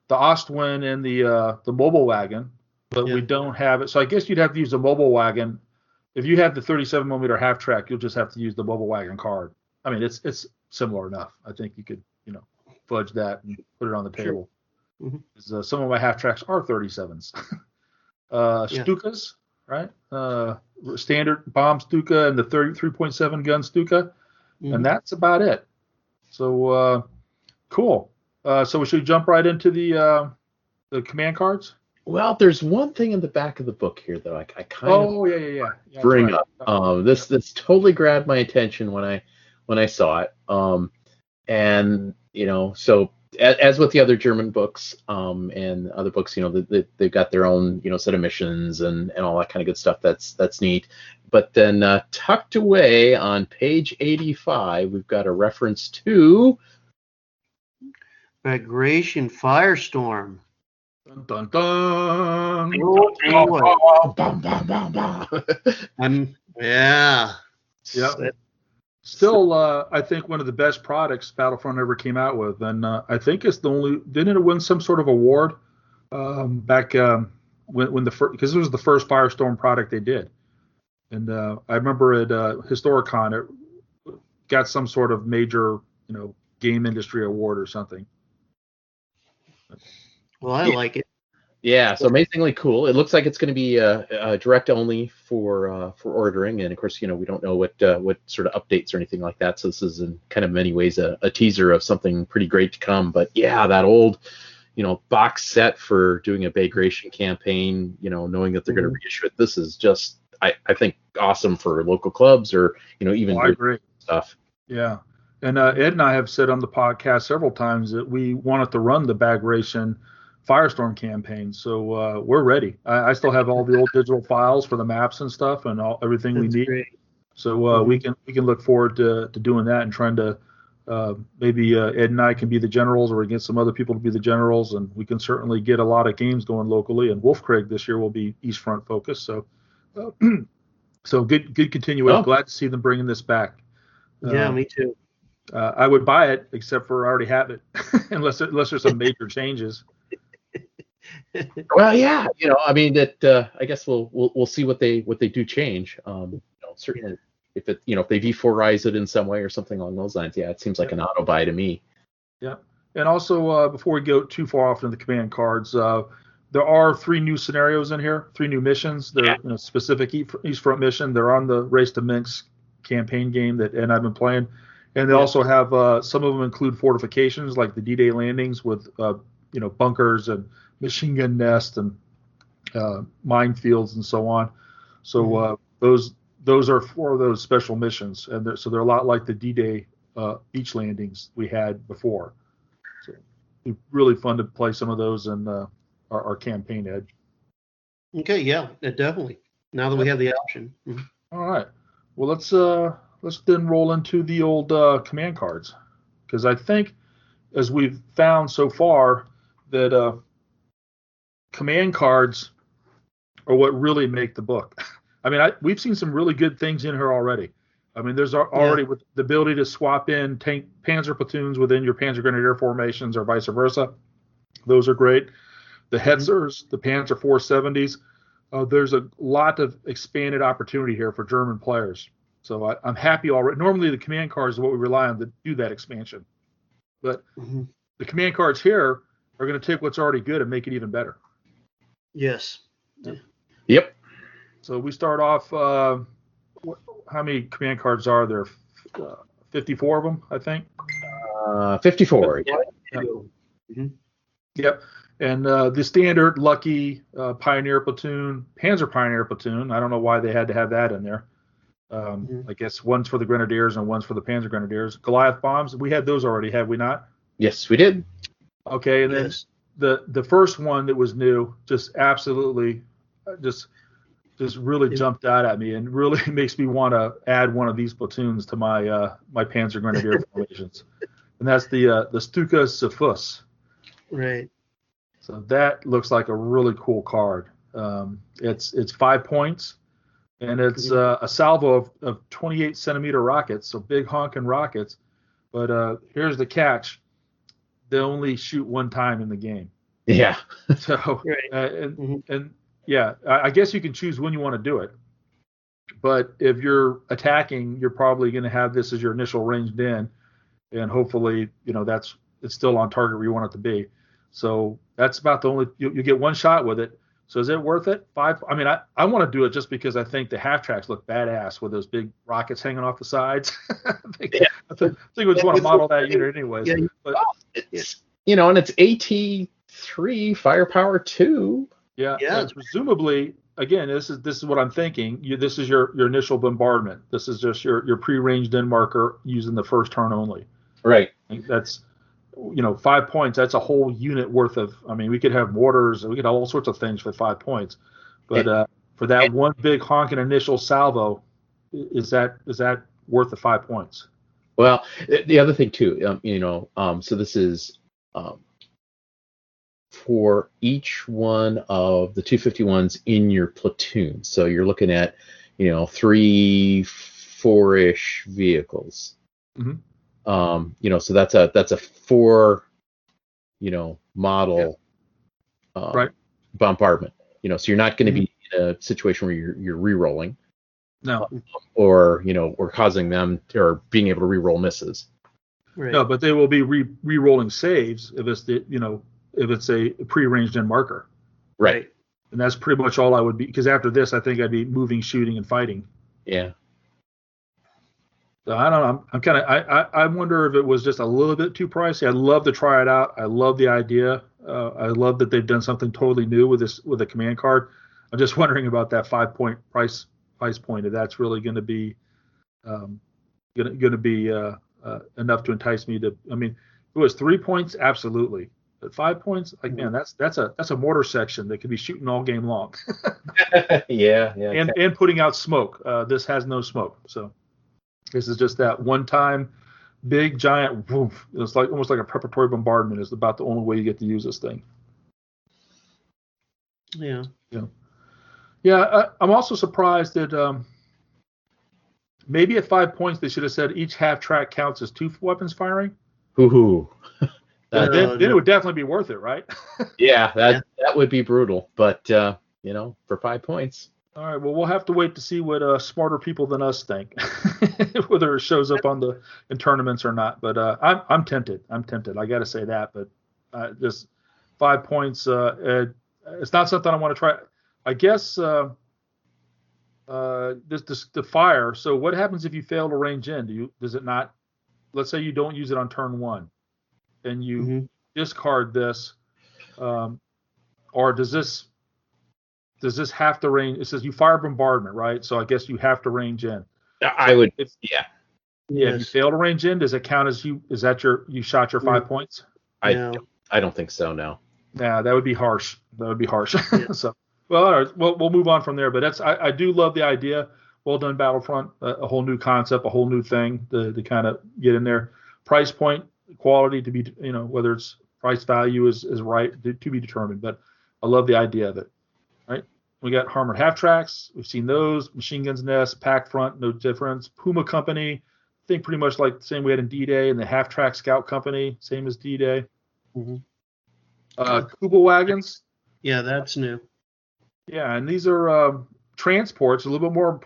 Ostwind and the mobile wagon, but we don't have it. So I guess you'd have to use the mobile wagon. If you have the 37 millimeter half track, you'll just have to use the mobile wagon card. I mean, it's similar enough. I think you could, fudge that and put it on the table. Sure. Some of my half tracks are 37s. Stukas, right? Standard bomb Stuka and the 3.7 gun Stuka, and that's about it. So cool. So we should jump right into the command cards. Well, there's one thing in the back of the book here that I kind of bring up. This totally grabbed my attention when I saw it. And so as with the other German books and other books, they've got their own set of missions and all that kind of good stuff. That's neat. But then tucked away on page 85, we've got a reference to Bagration Firestorm. Dun, dun, dun. Yep. Still, I think one of the best products Battlefront ever came out with, and I think it's the only. Didn't it win some sort of award back when the first? Because it was the first Firestorm product they did, and I remember at Historicon it got some sort of major, game industry award or something. Well, I like it. Yeah, so amazingly cool. It looks like it's going to be direct only for ordering, and of course, we don't know what sort of updates or anything like that. So this is in kind of many ways a teaser of something pretty great to come. But yeah, that old, box set for doing a Bagration campaign, knowing that they're going to reissue it. This is just, I think, awesome for local clubs or even I agree. Stuff. Yeah. And Ed and I have said on the podcast several times that we wanted to run the Bagration Firestorm campaign, so we're ready. I still have all the old digital files for the maps and stuff and everything we need. Great. So we can look forward to doing that and trying to maybe Ed and I can be the generals, or we get some other people to be the generals, and we can certainly get a lot of games going locally. And Wolf Craig this year will be East Front focused. So so good continuation. Glad to see them bringing this back. Yeah, me too. I would buy it, except for I already have it, unless there's some major changes. Well, yeah, I mean that. I guess we'll see what they do change. Certainly, if it if they V4ize it in some way or something along those lines, yeah, it seems like an auto buy to me. Yeah, and also before we go too far off into the command cards, there are 3 new scenarios in here, 3 new missions. They're specific East Front mission. They're on the Race to Minsk campaign game that Ed and I've been playing. And they also have some of them include fortifications like the D-Day landings with bunkers and machine gun nests and minefields and so on. So those are 4 of those special missions, and they're a lot like the D-Day beach landings we had before. So it's really fun to play some of those in our campaign, Ed. Okay, yeah, definitely. Now that we have the option. Mm-hmm. All right. Well, let's then roll into the old command cards, because I think, as we've found so far, that command cards are what really make the book. I mean, we've seen some really good things in here already. I mean, there's already with the ability to swap in tank Panzer platoons within your Panzer Grenadier formations or vice versa. Those are great. The Hetzers, the Panzer 470s, there's a lot of expanded opportunity here for German players. So I'm happy already. Normally, the command cards are what we rely on to do that expansion. But the command cards here are going to take what's already good and make it even better. Yes. Yep. So we start off, how many command cards are there? 54 of them, I think. 54. Yep. And the standard Lucky Pioneer Platoon, Panzer Pioneer Platoon, I don't know why they had to have that in there. I guess one's for the Grenadiers and one's for the Panzer Grenadiers. Goliath bombs, we had those already, had we not? Yes, we did. Okay, and then the first one that was new just absolutely just really jumped out at me and really makes me want to add one of these platoons to my my Panzer Grenadier formations. And that's the Stuka Sifus. Right. So that looks like a really cool card. It's 5 points, and it's a salvo of 28 centimeter rockets, so big honking rockets. But here's the catch: they only shoot one time in the game. Yeah. So and yeah, I guess you can choose when you want to do it. But if you're attacking, you're probably going to have this as your initial ranged in, and hopefully, it's still on target where you want it to be. So that's about the only you get one shot with it. So is it worth it? I mean, I want to do it just because I think the half tracks look badass with those big rockets hanging off the sides. I think we just want to model that unit anyways. Yeah, but it's and it's AT3 firepower 2. Yeah. And presumably, again, this is what I'm thinking. This is your initial bombardment. This is just your pre-ranged in marker using the first turn only. Right. That's 5 points. That's a whole unit worth of. I mean, we could have mortars. We could have all sorts of things for 5 points. But for that one big honking initial salvo, is that worth the 5 points? Well, the other thing too, so this is for each one of the 251s in your platoon. So you're looking at 3, 4-ish vehicles. So that's a 4 model right bombardment. So you're not going to be in a situation where you're re-rolling. No. Or causing them or being able to re-roll misses. Right. No, but they will be re-rolling saves if it's if it's a pre-ranged in marker. Right. And that's pretty much all I would be, because after this I think I'd be moving, shooting, and fighting. Yeah. So I don't know. I'm kind of I wonder if it was just a little bit too pricey. I'd love to try it out. I love the idea. I love that they've done something totally new with a command card. I'm just wondering about that 5 point price point. If that's really going to be enough to entice me to. I mean, if it was 3 points, absolutely. But 5 points, like man, that's a mortar section that could be shooting all game long. Yeah. And putting out smoke. This has no smoke, so. This is just that one-time, big, giant woof. It's like almost like a preparatory bombardment is about the only way you get to use this thing. Yeah. I'm also surprised that maybe at 5 points they should have said each half track counts as 2 weapons firing. Hoo-hoo. Then it would definitely be worth it, right? Yeah, that would be brutal. But, for 5 points. All right, well, we'll have to wait to see what smarter people than us think, whether it shows up in tournaments or not. But I'm tempted. I got to say that. But just 5 points, it's not something I want to try. I guess the fire. So what happens if you fail to range in? Does it not? Let's say you don't use it on turn 1, and you discard this, or does this have to range? It says you fire bombardment, right? So I guess you have to range in. I would. Yeah. Yeah. If you fail to range in, does it count as you? Is that you shot your 5 points? I don't think so. No. Yeah, that would be harsh. Yeah. So, well, all right. Well, we'll move on from there. But I do love the idea. Well done, Battlefront. A whole new concept, a whole new thing to kind of get in there. Price point, quality to be, whether it's price value is right to be determined. But I love the idea of it. Right. We got armored half tracks. We've seen those. Machine guns nest, pack front, no difference. Puma company, I think pretty much like the same we had in D-Day, and the half track scout company, same as D-Day. Kuba wagons. Yeah, that's new. Yeah, and these are transports, a little more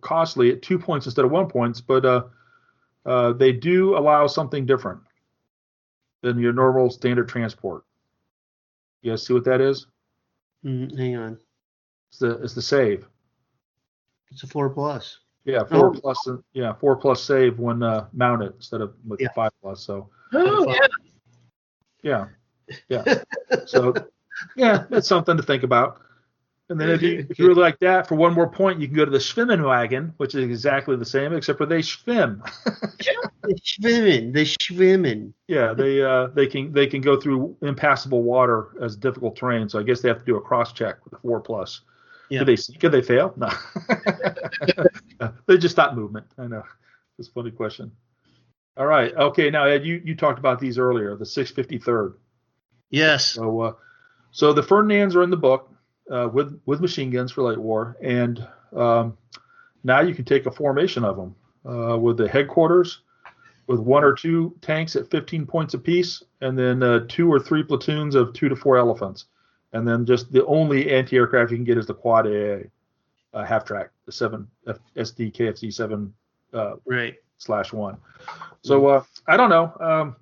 costly at 2 points instead of 1 point, but they do allow something different than your normal standard transport. You guys see what that is? Hang on. It's the save. It's a 4+. Yeah, 4+. Yeah, 4+ save when mounted instead of with 5+. So. Oh yeah. So yeah, that's something to think about. And then if you really like that, for 1 more point, you can go to the Schwimmen wagon, which is exactly the same, except for they schwim. The schwimmen. Yeah, they can go through impassable water as difficult terrain. So I guess they have to do a cross check with the 4+. Yeah. Could they fail? No. They just stop movement. I know. It's a funny question. All right. Okay. Now, Ed, you talked about these earlier, the 653rd. Yes. So the Ferdinands are in the book with machine guns for light war, and now you can take a formation of them with the headquarters, with 1 or 2 tanks at 15 points apiece, and then 2 or 3 platoons of 2 to 4 elephants, and then just the only anti-aircraft you can get is the quad AA half track, the 7 SD KFC 7 /1. So I don't know.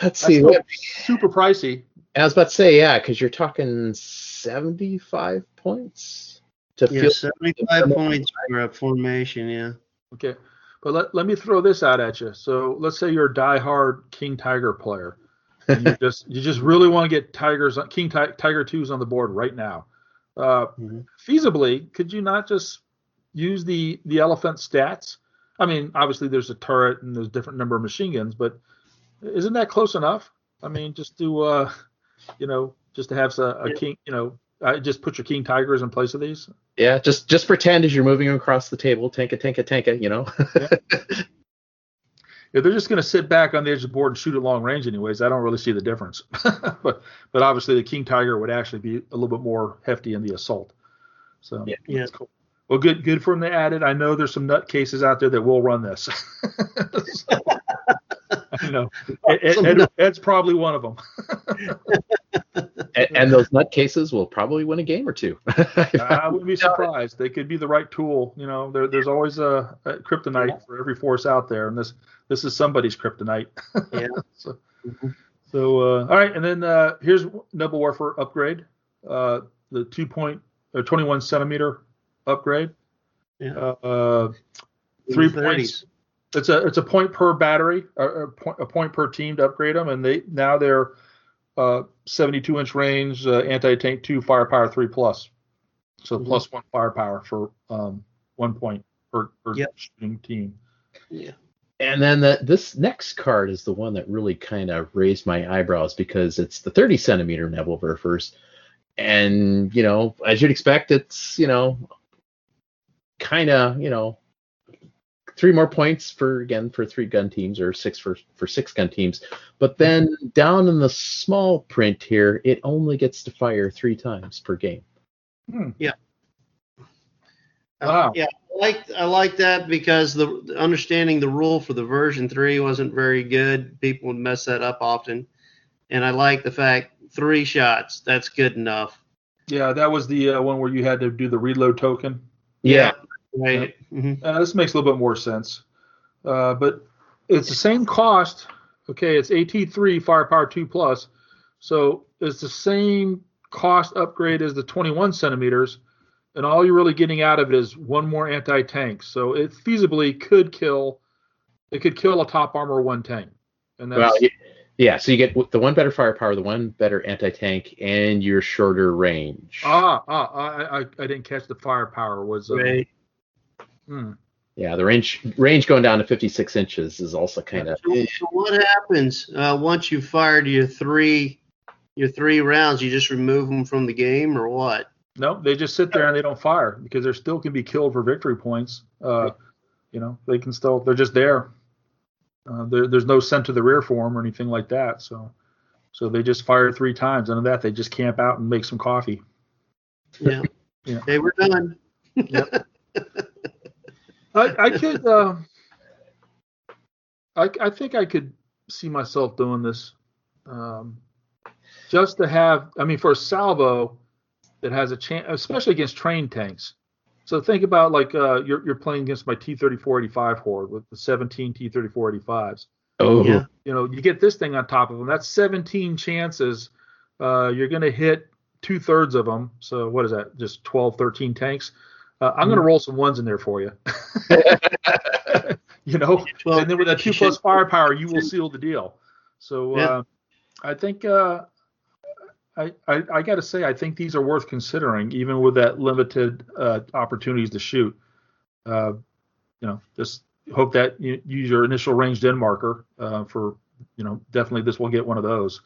Let's see. Super pricey. I was about to say, yeah, because you're talking 75 points to field. 75 points for a formation, yeah. Okay, but let me throw this out at you. So let's say you're a diehard King Tiger player, and you just really want to get Tiger 2s on the board right now. Feasibly, could you not just use the elephant stats? I mean, obviously there's a turret and there's a different number of machine guns, but isn't that close enough? I mean, just to just to have a king, just put your King Tigers in place of these. Yeah, just pretend as you're moving across the table, tanka, If they're just going to sit back on the edge of the board and shoot at long range anyways, I don't really see the difference. but obviously the King Tiger would actually be a little bit more hefty in the assault. So that's cool. Well, good for them they added. I know there's some nutcases out there that will run this. I know. Ed's probably one of them. and those nutcases will probably win a game or two. I wouldn't be surprised. They could be the right tool. There's always a kryptonite for every force out there, and this is somebody's kryptonite. Yeah. So all right, and then here's Noble Warfare upgrade, the 21 centimeter upgrade. Yeah. 3 points. It's a point per battery, or a point per team to upgrade them, and they're 72-inch range, anti-tank 2, firepower 3+. So +1 firepower for 1 point per shooting team. Yeah. And then this next card is the one that really kind of raised my eyebrows, because it's the 30 centimeter Nebel Werfers. And, as you'd expect, it's, kind of, 3 more points for 3 gun teams, or 6 for 6 gun teams. But then down in the small print here, it only gets to fire 3 times per game. Yeah. Wow. Yeah, I like that, because the understanding the rule for the version 3 wasn't very good. People would mess that up often. And I like the fact 3 shots, that's good enough. Yeah, that was the one where you had to do the reload token. Yeah. Right. This makes a little bit more sense. But it's the same cost. Okay, it's AT3 firepower 2+. So it's the same cost upgrade as the 21 centimeters. And all you're really getting out of it is 1 more anti-tank. So it feasibly could kill a top armor 1 tank. And that's, so you get the 1 better firepower, the 1 better anti-tank, and your shorter range. I didn't catch the firepower was right. Yeah, the range going down to 56 inches is also kind of. So what happens once you fired your three rounds? You just remove them from the game, or what? No, they just sit there and they don't fire, because they still can be killed for victory points. They can still, they're just there. There's no sent to the rear for them or anything like that. So they just fire 3 times. And of that, they just camp out and make some coffee. Yeah. Yeah. Hey, we're done. Yep. I could. I think I could see myself doing this, just to have. I mean, for a salvo that has a chance, especially against trained tanks. So think about like you're playing against my T-34-85 horde with the 17 T-34-85s. Oh, Yeah. You know, you get this thing on top of them. That's 17 chances. You're going to hit 2/3 of them. So what is that? Just 12, 13 tanks. I'm going to roll some ones in there for you. You know, Well, and then with that 2+ firepower, you will seal the deal. So Yeah. I think I got to say, I think these are worth considering, even with that limited opportunities to shoot. You know, just hope that you use your initial ranged in marker for, you know, definitely this will get one of those.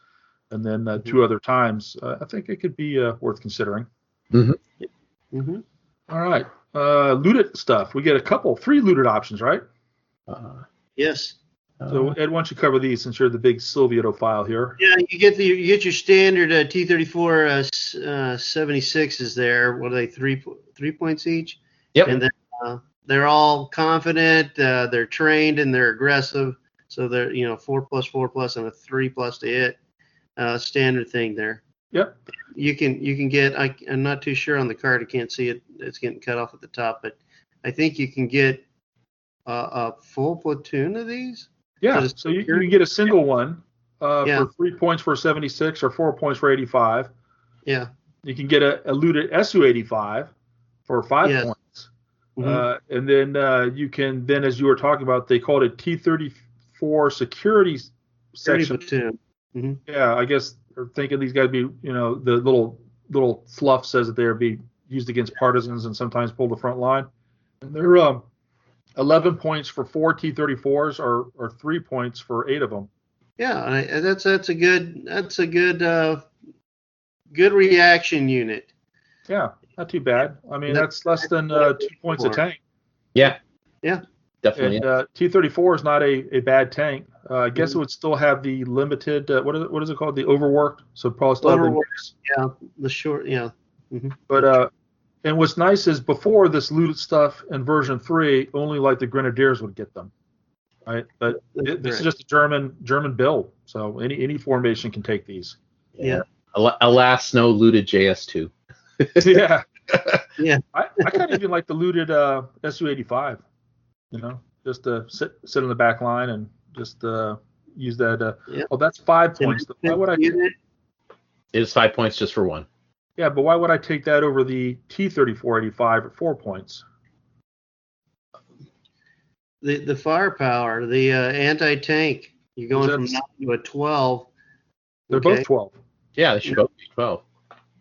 And then 2 other times, I think it could be worth considering. Mm-hmm. All right. Looted stuff. We get 3 looted options, right? Yes. So Ed, why don't you cover these since you're the big Silvioto your you get your standard T-34 76s there. What are they? 3 points each. Yep. And then they're all confident. They're trained and they're aggressive. So they're 4+, 4+, and a 3+ to hit. Standard thing there. Yep. You can get. I'm not too sure on the card. I can't see it. It's getting cut off at the top, but I think you can get a full platoon of these. Yeah, so you can get a single one Yeah. for 3 points for 76 or 4 points for 85. Yeah. You can get a looted Su-85 for 5 Yes. points. Mm-hmm. And then you can, as you were talking about, they called it T-34 security section. Platoon. Mm-hmm. Yeah, I guess they're thinking these guys be, the little fluff says that they'll be used against partisans and sometimes pull the front line. And they're 11 points for 4 T-34s or 3 points for 8 of them. Yeah, that's a good good reaction unit. Yeah, not too bad. I mean, that's less than 2 points a tank. Yeah. Yeah. Definitely. And T-34 is not a bad tank. I guess it would still have the limited, what is it called? The overworked. So probably still Overworked, have the short, yeah. Mm-hmm. But and what's nice is before this looted stuff in version 3, only like the Grenadiers would get them, right? But this is just a German build, so any formation can take these. Yeah. Alas, no looted JS2. Yeah. Yeah. I kind of even like the looted Su-85. Just to sit in the back line and just use that. Oh, that's 5 points. Why would I? It is 5 points just for one. Yeah, but why would I take that over the T-34-85 at 4 points? The firepower, the anti-tank. You're going from 9 to a 12. They're both 12. Yeah, they should both be 12.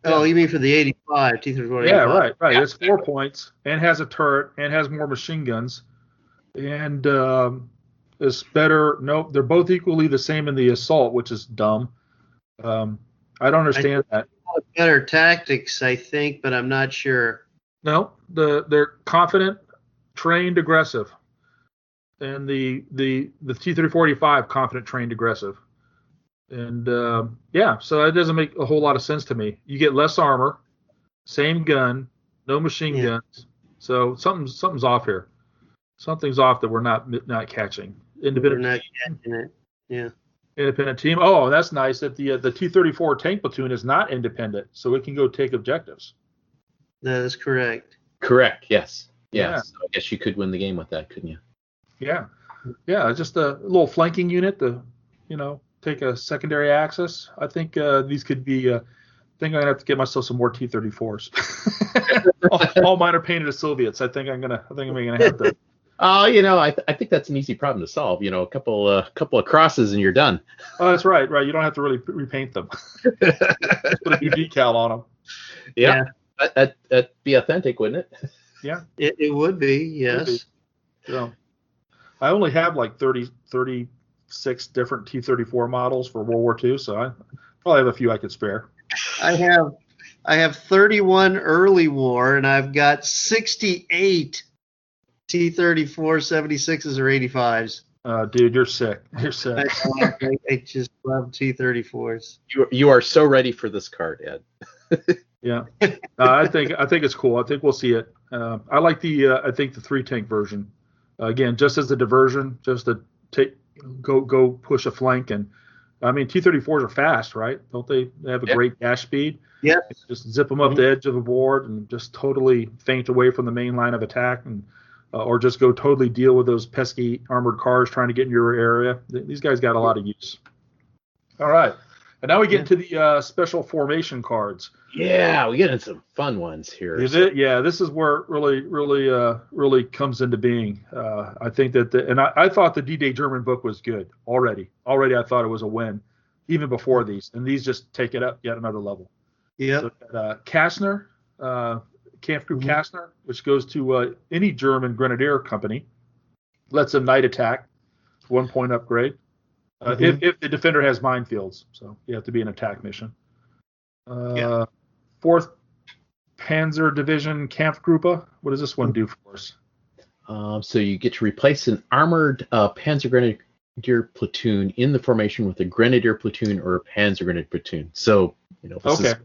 Oh, you mean for the 85, T-34-85? Yeah, right. Yeah, it's 4 points and has a turret and has more machine guns. And is better. Nope, they're both equally the same in the assault, which is dumb. I don't understand that. Better tactics, I think, but I'm not sure. No, they're confident, trained, aggressive, and the T-34-85 confident, trained, aggressive, and so that doesn't make a whole lot of sense to me. You get less armor, same gun, no machine guns, so something's off here. Something's off that we're not catching. Independent. We're not catching it. Yeah. Independent team. Oh, that's nice that the T-34 tank platoon is not independent, so it can go take objectives. That is correct. Correct. Yes. Yeah. So I guess you could win the game with that, couldn't you? Yeah. Yeah. Just a little flanking unit to, take a secondary access. I think these could be. I think I'm gonna have to get myself some more T-34s. all mine are painted as Soviets. I think I'm gonna have to. I think that's an easy problem to solve. A couple of crosses and you're done. Oh, that's right. Right. You don't have to really repaint them. Just put a new decal on them. Yeah. That'd be authentic, wouldn't it? Yeah. It would be. Yes. So, I only have like 36 different T-34 models for World War II, so I probably have a few I could spare. I have 31 early war, and I've got 68 T-34 76s or 85s. Dude, you're sick. You're sick. I just love T-34s. You are so ready for this card, Ed. Yeah, I think it's cool. I think we'll see it. I like the 3 tank version. Again, just as a diversion, just to go push a flank. And I mean, T-34s are fast, right? Don't they? They have a great dash speed. Yeah. Just zip them up the edge of the board and just totally feint away from the main line of attack, and or just go totally deal with those pesky armored cars trying to get in your area. These guys got a lot of use. All right. And now we get into the special formation cards. Yeah, we get into some fun ones here. Yeah, this is where it really comes into being. I think that I thought the D-Day German book was good already. Already I thought it was a win, even before these. And these just take it up yet another level. Yeah. So, Kastner, Kampfgruppe Kastner, which goes to any German grenadier company, lets them night attack, 1 point upgrade. If the defender has minefields, so you have to be an attack mission. 4th Panzer Division Kampfgruppe. What does this one do for us? So you get to replace an armored Panzer Grenadier platoon in the formation with a Grenadier platoon or a Panzer Grenadier platoon. So this is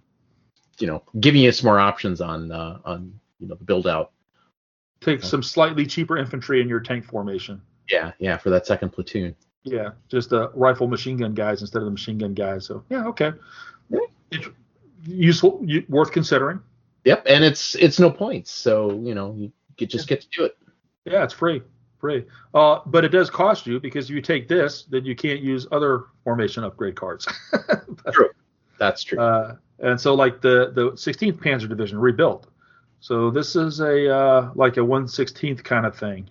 giving you some more options on the build out. Take some slightly cheaper infantry in your tank formation. Yeah, for that second platoon. Yeah, just rifle machine gun guys instead of the machine gun guys. So yeah, okay. It's useful, worth considering. Yep, and it's no points, so you just get to do it. Yeah, it's free. But it does cost you, because if you take this, then you can't use other formation upgrade cards. True, that's true. And so like the 16th Panzer Division rebuilt. So this is a like a 1/16th kind of thing.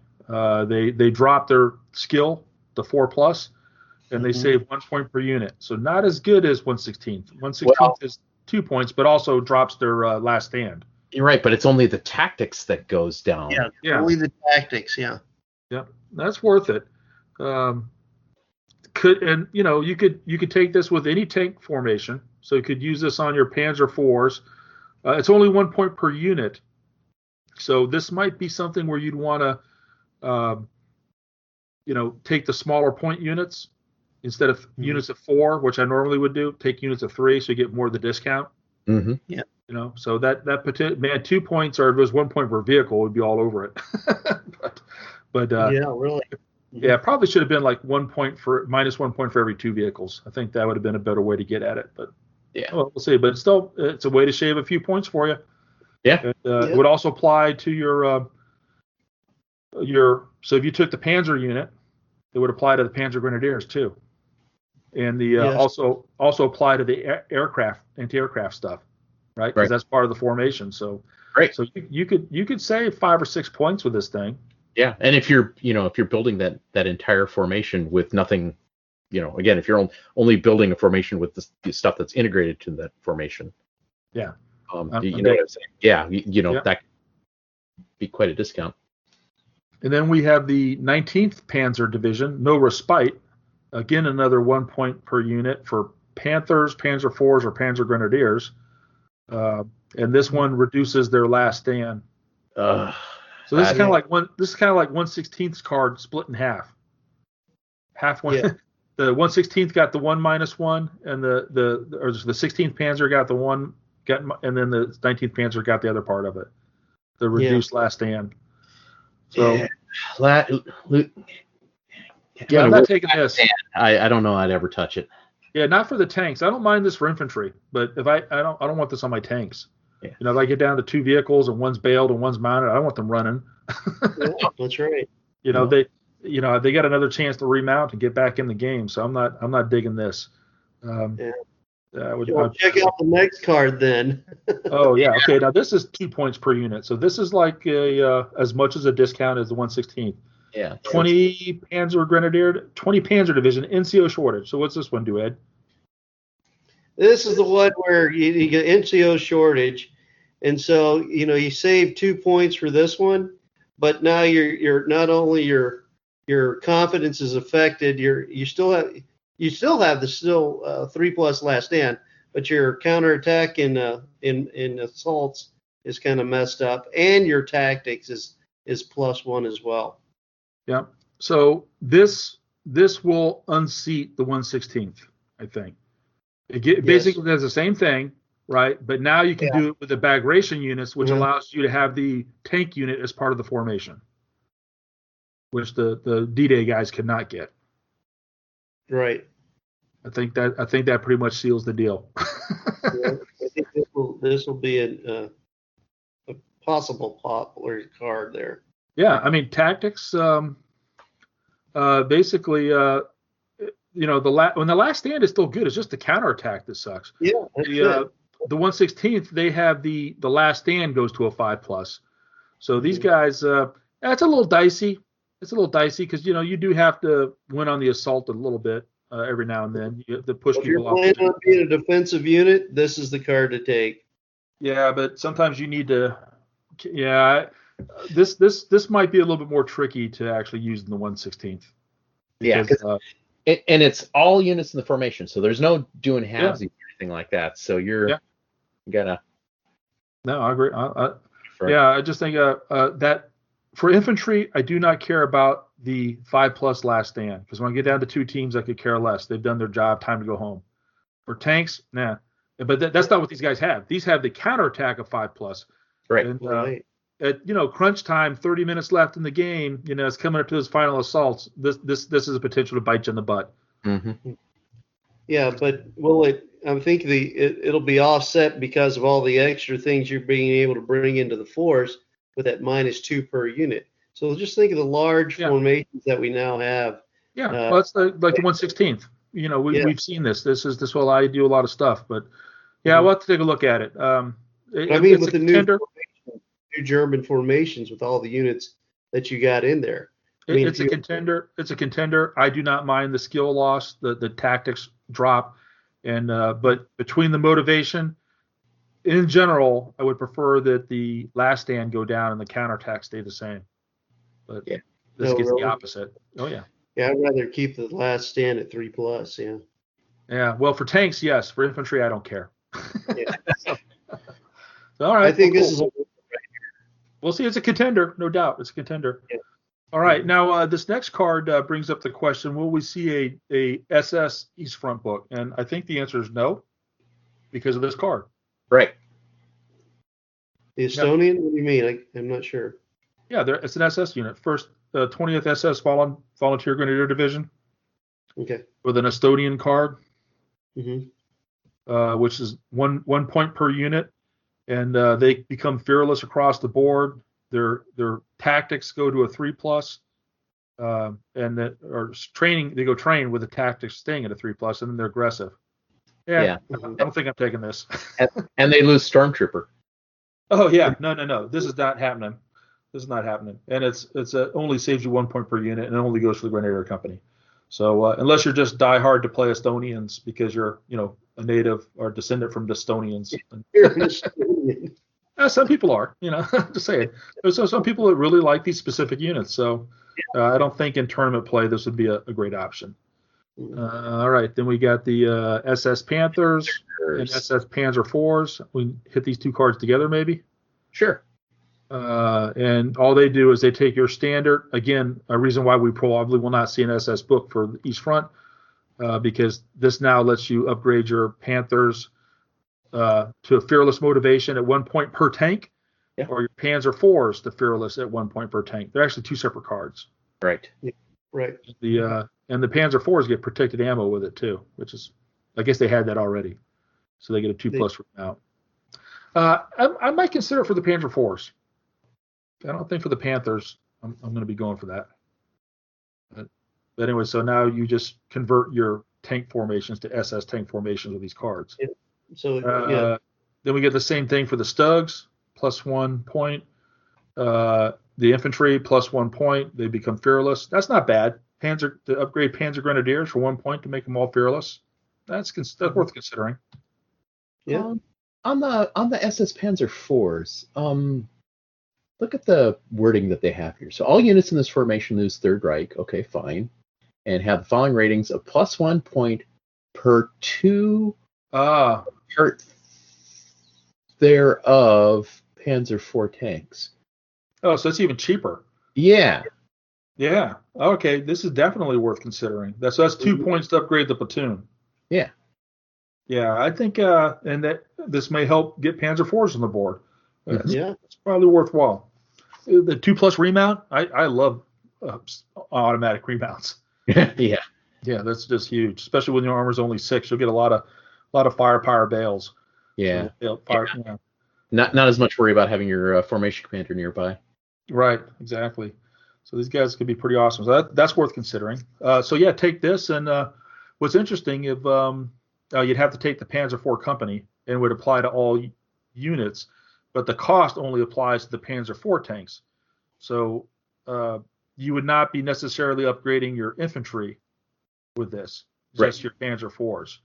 They drop their skill to 4+, and they save 1 point per unit. So not as good as 1/16th. 1/16th is 2 points, but also drops their last stand. You're right, but it's only the tactics that goes down. Yeah. Only the tactics. Yeah. Yeah, that's worth it. You could take this with any tank formation. So you could use this on your Panzer IVs. It's only 1 point per unit. So this might be something where you'd want to take the smaller point units instead of units of 4, which I normally would do. Take units of 3, so you get more of the discount. Mm-hmm. Yeah. So that 2 points, or if it was 1 point per vehicle, would be all over it. but yeah, really. Yeah, it probably should have been like -1 point for every 2 vehicles. I think that would have been a better way to get at it. But yeah, well, we'll see. But still, it's a way to shave a few points for you. Yeah. It would also apply to your. So if you took the Panzer unit, it would apply to the Panzer Grenadiers too, and also apply to the aircraft, anti-aircraft stuff, right? Because that's part of the formation. So great. So you could save 5 or 6 points with this thing. Yeah, and if you're building that entire formation with nothing, again, if you're only building a formation with the stuff that's integrated to that formation. Yeah. What I'm saying? Yeah, that could be quite a discount. And then we have the 19th Panzer Division, no respite. Again, another 1 point per unit for Panthers, Panzer IVs, or Panzer Grenadiers. And this one reduces their last stand. So this is kind of like 1/16th card split in half. Half one. Yeah. The 1/16th got the 1-1, and the 16th Panzer got the 1, and then the 19th Panzer got the other part of it. The reduced last stand. So, I'm not taking this. I don't know I'd ever touch it. Yeah, not for the tanks. I don't mind this for infantry, but if I don't want this on my tanks. Yeah. If I get down to 2 vehicles and one's bailed and one's mounted, I don't want them running. Yeah, that's right. They got another chance to remount and get back in the game. So I'm not digging this. Check out the next card then. Oh yeah, okay. Now this is 2 points per unit, so this is like as much as a discount as the 1/16th. Yeah. 20 Panzer Division NCO shortage. So what's this one do, Ed? This is the one where you get NCO shortage, and so you save 2 points for this one, but now you're not only your confidence is affected, you still have the 3+ last stand, but your counterattack in assaults is kind of messed up, and your tactics is +1 as well. Yeah. So this will unseat the 1/16th, I think. It basically does the same thing, right? But now you can do it with the Bagration units, which allows you to have the tank unit as part of the formation, which the D-Day guys could not get. Right. I think that pretty much seals the deal. I think this will be a possible popular card there. Yeah, I mean tactics. Basically, when the last stand is still good, it's just the counterattack that sucks. Yeah, the 1/16th they have the last stand goes to a 5+. So these guys, that's a little dicey. It's a little dicey because you do have to win on the assault a little bit every now and then. You have to push people off. If you're planning on being a defensive unit, this is the card to take. Yeah, but sometimes you need to. Yeah, this might be a little bit more tricky to actually use in the 1/16th. Because, and it's all units in the formation, so there's no doing halvesies or anything like that. So you gotta. No, I agree. I just think that for infantry, I do not care about the 5+ last stand because when I get down to 2 teams, I could care less. They've done their job. Time to go home. For tanks, nah. But that's not what these guys have. These have the counterattack of 5+. Right. And, Right. At crunch time, 30 minutes left in the game, it's coming up to those final assaults. This is a potential to bite you in the butt. Mm-hmm. Yeah, but I think it'll be offset because of all the extra things you're being able to bring into the force with that -2 per unit. So just think of the large formations that we now have. Yeah, well, it's like the 1/16th. We've seen this. This will allow you to do a lot of stuff. But we'll have to take a look at it. It's with the new German formations with all the units that you got in there. It's a contender. It's a contender. I do not mind the skill loss, the tactics drop, and but between the motivation, in general, I would prefer that the last stand go down and the counterattack stay the same. But this gets the opposite. Oh yeah. Yeah, I'd rather keep the last stand at 3+. Yeah. Yeah. Well, for tanks, yes. For infantry, I don't care. Yeah. All right. I think this is. We'll see. It's a contender, no doubt. It's a contender. Yeah. All right. Now, this next card brings up the question: will we see a SS East Front book? And I think the answer is no, because of this card. Right. The Estonian? What do you mean? I'm not sure. Yeah, it's an SS unit. First, 20th SS Volunteer Grenadier Division. Okay. With an Estonian card, Mm-hmm. which is one point per unit. And they become fearless across the board. Their tactics go to a 3+, and they go train with the tactics staying at a 3+, and then they're aggressive. Yeah. I don't think I'm taking this. and they lose Stormtrooper. Oh yeah, no. This is not happening. This is not happening, and it's only saves you 1 point per unit, and it only goes for the Grenadier Company. So unless you're just die hard to play Estonians because you're a native or descendant from Estonians. Some people are, just saying. There's some people that really like these specific units. So I don't think in tournament play this would be a great option. All right, then we got the SS Panthers and SS Panzer IVs. We hit these 2 cards together, maybe. Sure. And all they do is they take your standard. Again, a reason why we probably will not see an SS book for the East Front, because this now lets you upgrade your Panthers to a fearless motivation at 1 point per tank, or your Panzer IVs to fearless at 1 point per tank. They're actually 2 separate cards. Right. Right. And the Panzer IVs get protected ammo with it too, which is, I guess they had that already, so they get a 2+ from now. I might consider it for the Panzer IVs. I don't think for the Panthers I'm going to be going for that. But anyway, so now you just convert your tank formations to SS tank formations with these cards. Yeah. So then we get the same thing for the Stugs, +1 point. The infantry +1 point. They become fearless. That's not bad. To upgrade Panzer Grenadiers for 1 point to make them all fearless. That's worth considering. Yeah. On the SS Panzer IVs, look at the wording that they have here. So all units in this formation lose Third Reich. Okay, fine. And have the following ratings of +1 point per 2 part thereof Panzer IV tanks. Oh, so it's even cheaper. Yeah. Yeah. Okay, this is definitely worth considering. That's 2 points to upgrade the platoon. Yeah. Yeah, I think, and that this may help get Panzer IVs on the board. Yeah. It's probably worthwhile. The 2+ remount, I love automatic remounts. Yeah. Yeah, that's just huge, especially when your armor's only 6. You'll get a lot of firepower bales. Yeah. So they'll fire, yeah. Not as much worry about having your formation commander nearby. Right, exactly. So these guys could be pretty awesome. So that's worth considering. So yeah, take this. And what's interesting, if you'd have to take the Panzer IV company, and it would apply to all units, but the cost only applies to the Panzer IV tanks. So you would not be necessarily upgrading your infantry with this, just your Panzer IVs.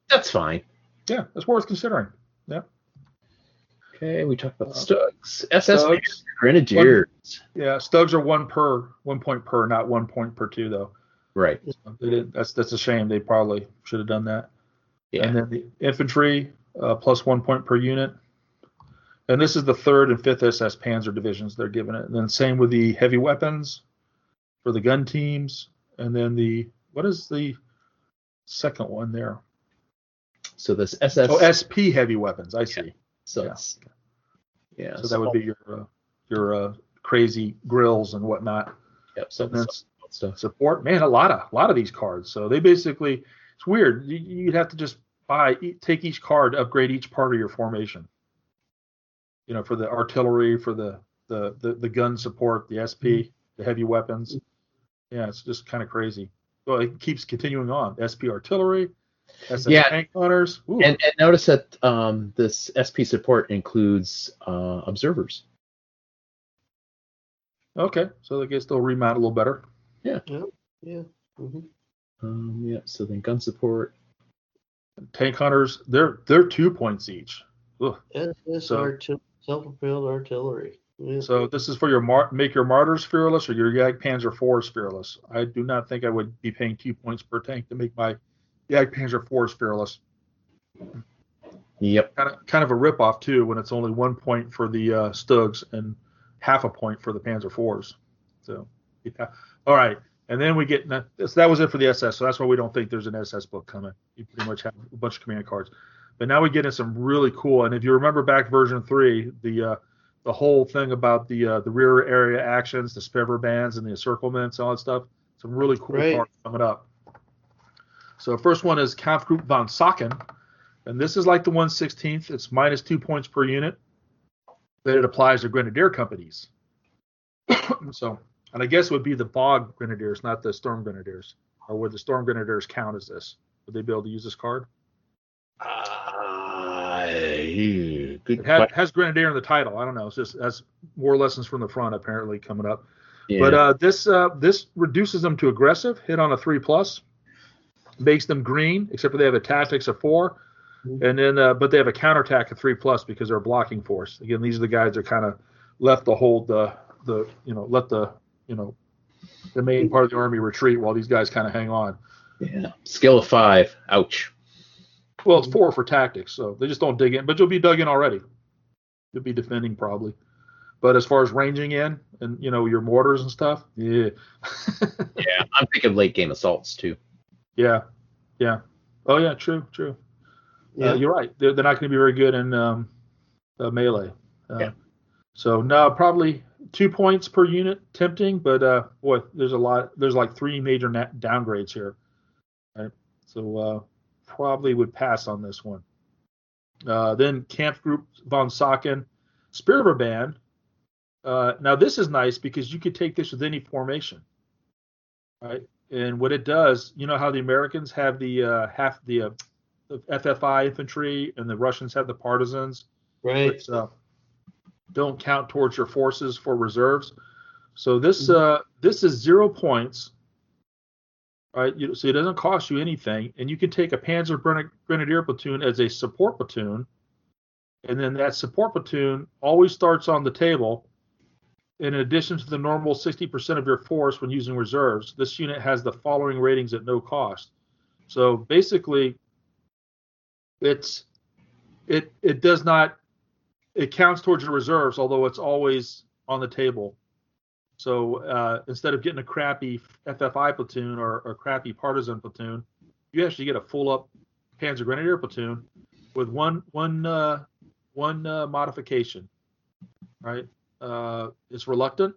That's fine. Yeah, that's worth considering. Yeah. Okay, we talked about Stugs. SS Grenadiers. Stugs are 1 point per, not 1 point per 2 though. Right. So that's a shame. They probably should have done that. Yeah. And then the infantry plus 1 point per unit. And this is the 3rd and 5th SS Panzer divisions they're giving it. And then same with the heavy weapons for the gun teams. And then what is the second one there? So this SS. Oh, SP heavy weapons. I see. So So that would be your crazy grills and whatnot. Yep. So stuff. Support, man, a lot of these cards. So they basically, it's weird. You'd have to just take each card, upgrade each part of your formation. You know, for the artillery, for the gun support, the SP, the heavy weapons. Yeah, it's just kind of crazy. Well, it keeps continuing on. SP artillery, SS tank hunters. And notice that this SP support includes observers. Okay, so I guess they'll remount a little better. Yeah. Yeah. Mm-hmm. So then gun support. Tank hunters, they're 2 points each. Self-propelled artillery. Yeah. So this is for your make your martyrs fearless or your Jagdpanzer IVs fearless. I do not think I would be paying 2 points per tank to make my Jagdpanzer IVs fearless. Yep. Kind of a ripoff too when it's only 1 point for the Stugs and half a point for the Panzer IVs. So yeah. All right. And then we get that was it for the SS. So that's why we don't think there's an SS book coming. You pretty much have a bunch of command cards. But now we get in some really cool. And if you remember back version 3, the whole thing about the rear area actions, the spiver bands, and the encirclements, all that stuff. Some really cool cards coming up. So first one is Kampfgruppe von Sachen, and this is like the 1/16th. It's minus 2 points per unit, but it applies to Grenadier companies. So, and I guess it would be the Bog Grenadiers, not the Storm Grenadiers. Or would the Storm Grenadiers count as this? Would they be able to use this card? It has Grenadier in the title. I don't know. It's just has war lessons from the front apparently coming up. Yeah. But this reduces them to aggressive, hit on a 3+, makes them green, except for they have a tactics of 4, and then but they have a counterattack of 3+ because they're a blocking force. Again, these are the guys that kind of left to hold the main part of the army retreat while these guys kind of hang on. Yeah. Skill of 5. Ouch. Well, it's 4 for tactics, so they just don't dig in. But you'll be dug in already. You'll be defending probably. But as far as ranging in and, your mortars and stuff, yeah. Yeah, I'm thinking late game assaults too. Yeah. Oh, yeah, true. Yeah. You're right. They're not going to be very good in melee. So, no, probably 2 points per unit, tempting. But, boy, there's a lot. There's like 3 major downgrades here. Right? So, probably would pass on this one. Then Kampfgruppe von Sachen, Spirit Band. Now this is nice because you could take this with any formation, right? And what it does, you know how the Americans have the FFI infantry and the Russians have the partisans, right? Which, don't count towards your forces for reserves. So this is 0 points. Right, so it doesn't cost you anything, and you can take a Panzer Grenadier platoon as a support platoon, and then that support platoon always starts on the table. In addition to the normal 60% of your force when using reserves, this unit has the following ratings at no cost. So basically, it counts towards your reserves, although it's always on the table. So instead of getting a crappy FFI platoon or a crappy partisan platoon, you actually get a full up Panzer Grenadier platoon with one modification, right? It's reluctant,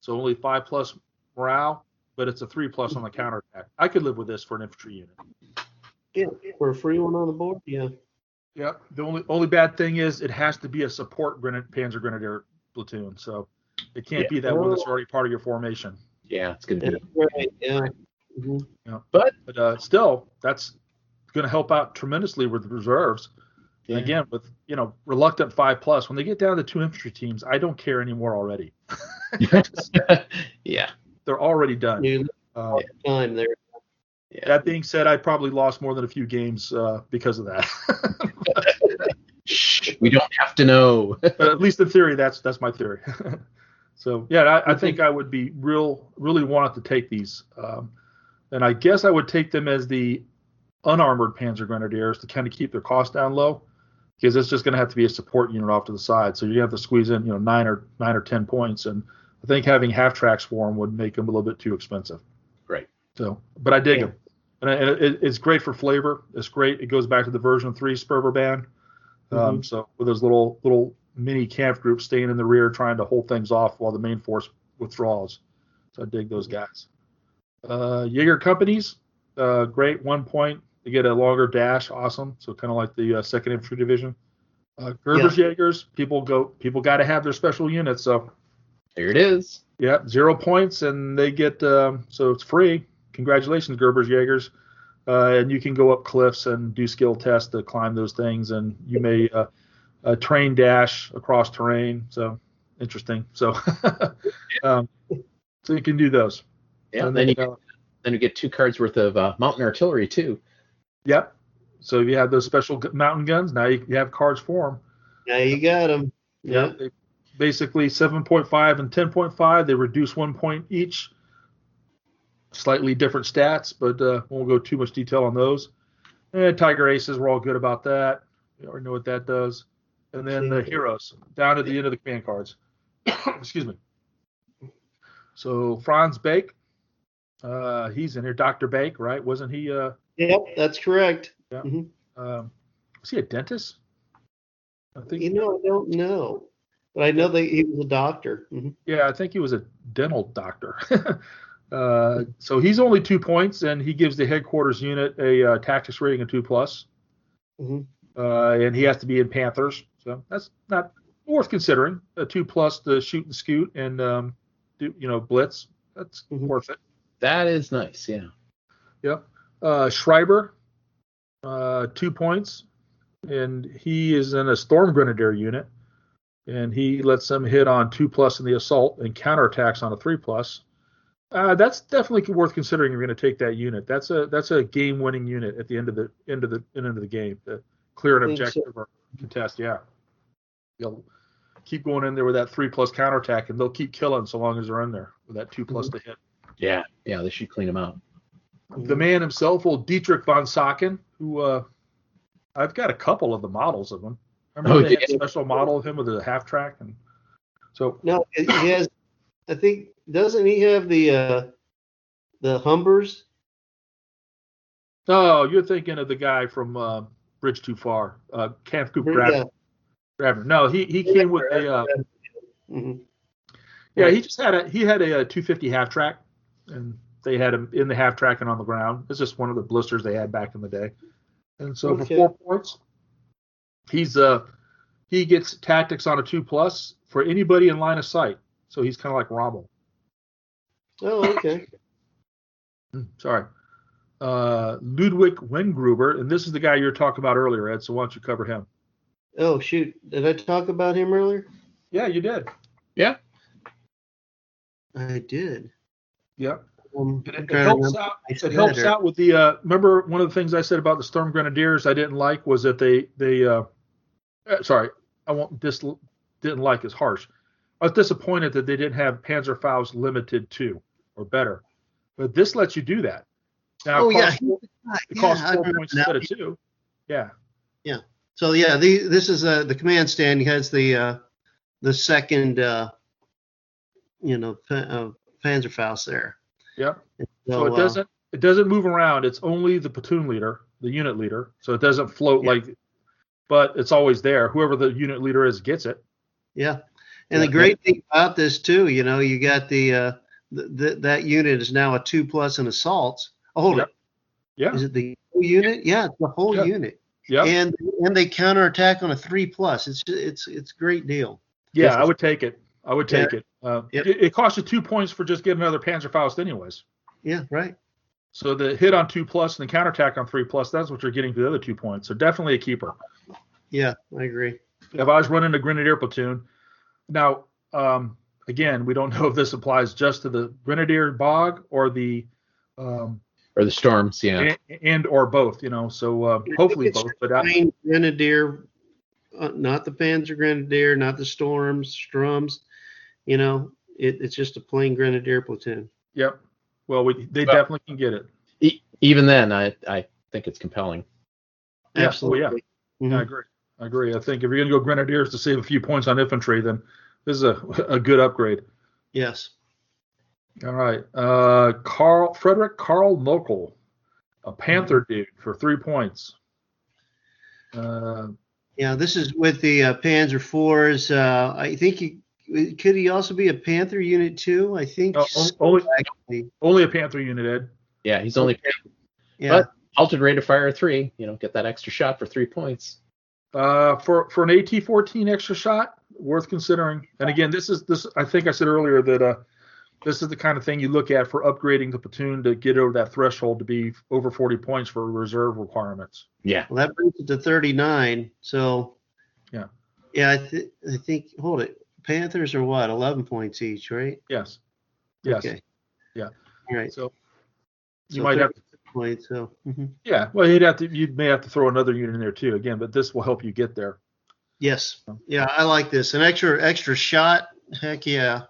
so only 5+ morale, but it's a 3+ on the counterattack. I could live with this for an infantry unit. Yeah, for a free one on the board. Yeah. Yeah. The only bad thing is it has to be a support Panzer Grenadier platoon, so it can't be that one that's already part of your formation. Yeah, it's gonna be right. Yeah. Mm-hmm. Yeah. But still, that's going to help out tremendously with the reserves. Yeah. And again, with reluctant 5+, when they get down to 2 infantry teams, I don't care anymore already. Yeah, they're already done. Time there. Yeah. That being said, I probably lost more than a few games because of that. Shh, we don't have to know. But at least in theory, that's my theory. So yeah, I think I would be really wanted to take these, and I guess I would take them as the unarmored Panzer Grenadiers to kind of keep their cost down low, because it's just going to have to be a support unit off to the side. So you have to squeeze in 9 or 10 points, and I think having half tracks for them would make them a little bit too expensive. Right. So, but I dig them, and it's great for flavor. It's great. It goes back to the version 3 Sperber band. So with those little mini camp groups staying in the rear trying to hold things off while the main force withdraws. So I dig those guys. Jaeger companies, great, 1 point. They get a longer dash, awesome. So kind of like the 2nd Infantry Division. Gerber's Jaegers, people got to have their special units. So there it is. Yeah, 0 points, and they get so it's free. Congratulations, Gerber's Jaegers. And you can go up cliffs and do skill tests to climb those things, and you may train dash across terrain. So interesting. So so you can do those. Yeah, and then you get 2 cards worth of mountain artillery too. Yep. So if you have those special mountain guns, now you have cards for them. Now you got them. Yeah. Basically 7.5 and 10.5. They reduce 1 point each. Slightly different stats, but won't go too much detail on those. And Tiger Aces, we're all good about that. You already know what that does. And then the heroes down at the end of the command cards. Excuse me. So Franz Bake, he's in here. Dr. Bake, right? Wasn't he? Yep, that's correct. Yeah. Mm-hmm. Was he a dentist? I think. I don't know, but I know that he was a doctor. Mm-hmm. Yeah, I think he was a dental doctor. So he's only 2 points, and he gives the headquarters unit a tactics rating of 2+. Mm-hmm. And he has to be in Panthers, so that's not worth considering. A 2+ to shoot and scoot and do blitz. That's worth it. That is nice, yeah. Yep. Schreiber, 2 points, and he is in a Storm Grenadier unit, and he lets them hit on 2+ in the assault and counterattacks on a 3+. That's definitely worth considering. You're going to take that unit. That's a game-winning unit at the end of the game. To clear an objective or contest. Yeah, you'll keep going in there with that 3+ counterattack, and they'll keep killing so long as they're in there with that 2+ to hit. Yeah, they should clean them out. The man himself, old Dietrich von Sacken, who I've got a couple of the models of him. Remember they had a special model of him with a half track, and so no, he has. I think. Doesn't he have the Humbers? Oh, you're thinking of the guy from Bridge Too Far, Kampfgruppe Grabner. No, he came with a. Yeah, he had a 250 half track, and they had him in the half track and on the ground. It's just one of the blisters they had back in the day. And so for 4 points, he gets tactics on a 2+ for anybody in line of sight. So he's kind of like Rommel. Oh, okay. Sorry. Ludwig Wengruber, and this is the guy you were talking about earlier, Ed, so why don't you cover him? Oh, shoot. Did I talk about him earlier? Yeah, you did. Yeah. I did. Yeah. It helps out. It helps out with the. Remember, one of the things I said about the Storm Grenadiers I didn't like was that they sorry, didn't like is harsh. I was disappointed that they didn't have Panzerfaust limited 2 or better, but this lets you do that. Now, it costs 4 points instead of 2. Yeah. Yeah. So yeah, this is the command stand. He has the second, Panzerfaust there. Yep. So it doesn't move around. It's only the platoon leader. the unit leader, so it doesn't float but it's always there. Whoever the unit leader is gets it. Yeah. And the great thing about this too, you got that unit is now a 2+ in assaults. Hold it. Yeah. Is it the whole unit? Yeah, it's the whole unit. Yeah. And they counterattack on a 3+. It's a great deal. Yeah, I would take it. It costs you 2 points for just getting another Panzerfaust anyways. Yeah, right. So the hit on 2+ and the counterattack on 3+, that's what you're getting for the other 2 points. So definitely a keeper. Yeah, I agree. If I was running a Grenadier platoon, now again, we don't know if this applies just to the Grenadier Bog or the Storms, yeah, and or both. So hopefully both. But Grenadier, not the Panzer Grenadier, not the Strums. It's just a plain Grenadier platoon. Yep. Well, they definitely can get it. Even then, I think it's compelling. Absolutely. Oh, yeah. Mm-hmm. I agree. I think if you're going to go Grenadiers to save a few points on infantry, then this is a good upgrade. Yes. All right. Frederick Carl Mokel, a Panther dude for 3 points. This is with the Panzer IVs. I think could he also be a Panther unit too? I think only a Panther unit, Ed. Yeah, he's only. Yeah. But altered rate of fire 3. Get that extra shot for 3 points. For an AT-14 extra shot, worth considering. And again, this. I think I said earlier that this is the kind of thing you look at for upgrading the platoon to get over that threshold to be over 40 points for reserve requirements. Yeah. Well, that brings it to 39. So. Yeah. Yeah, I think. Hold it. Panthers are what? 11 points each, right? Yes. Okay. Yeah. All right. So you might have points. So. Mm-hmm. Yeah. Well, you may have to throw another unit in there too. Again, but this will help you get there. Yes. Yeah, I like this. An extra shot. Heck yeah.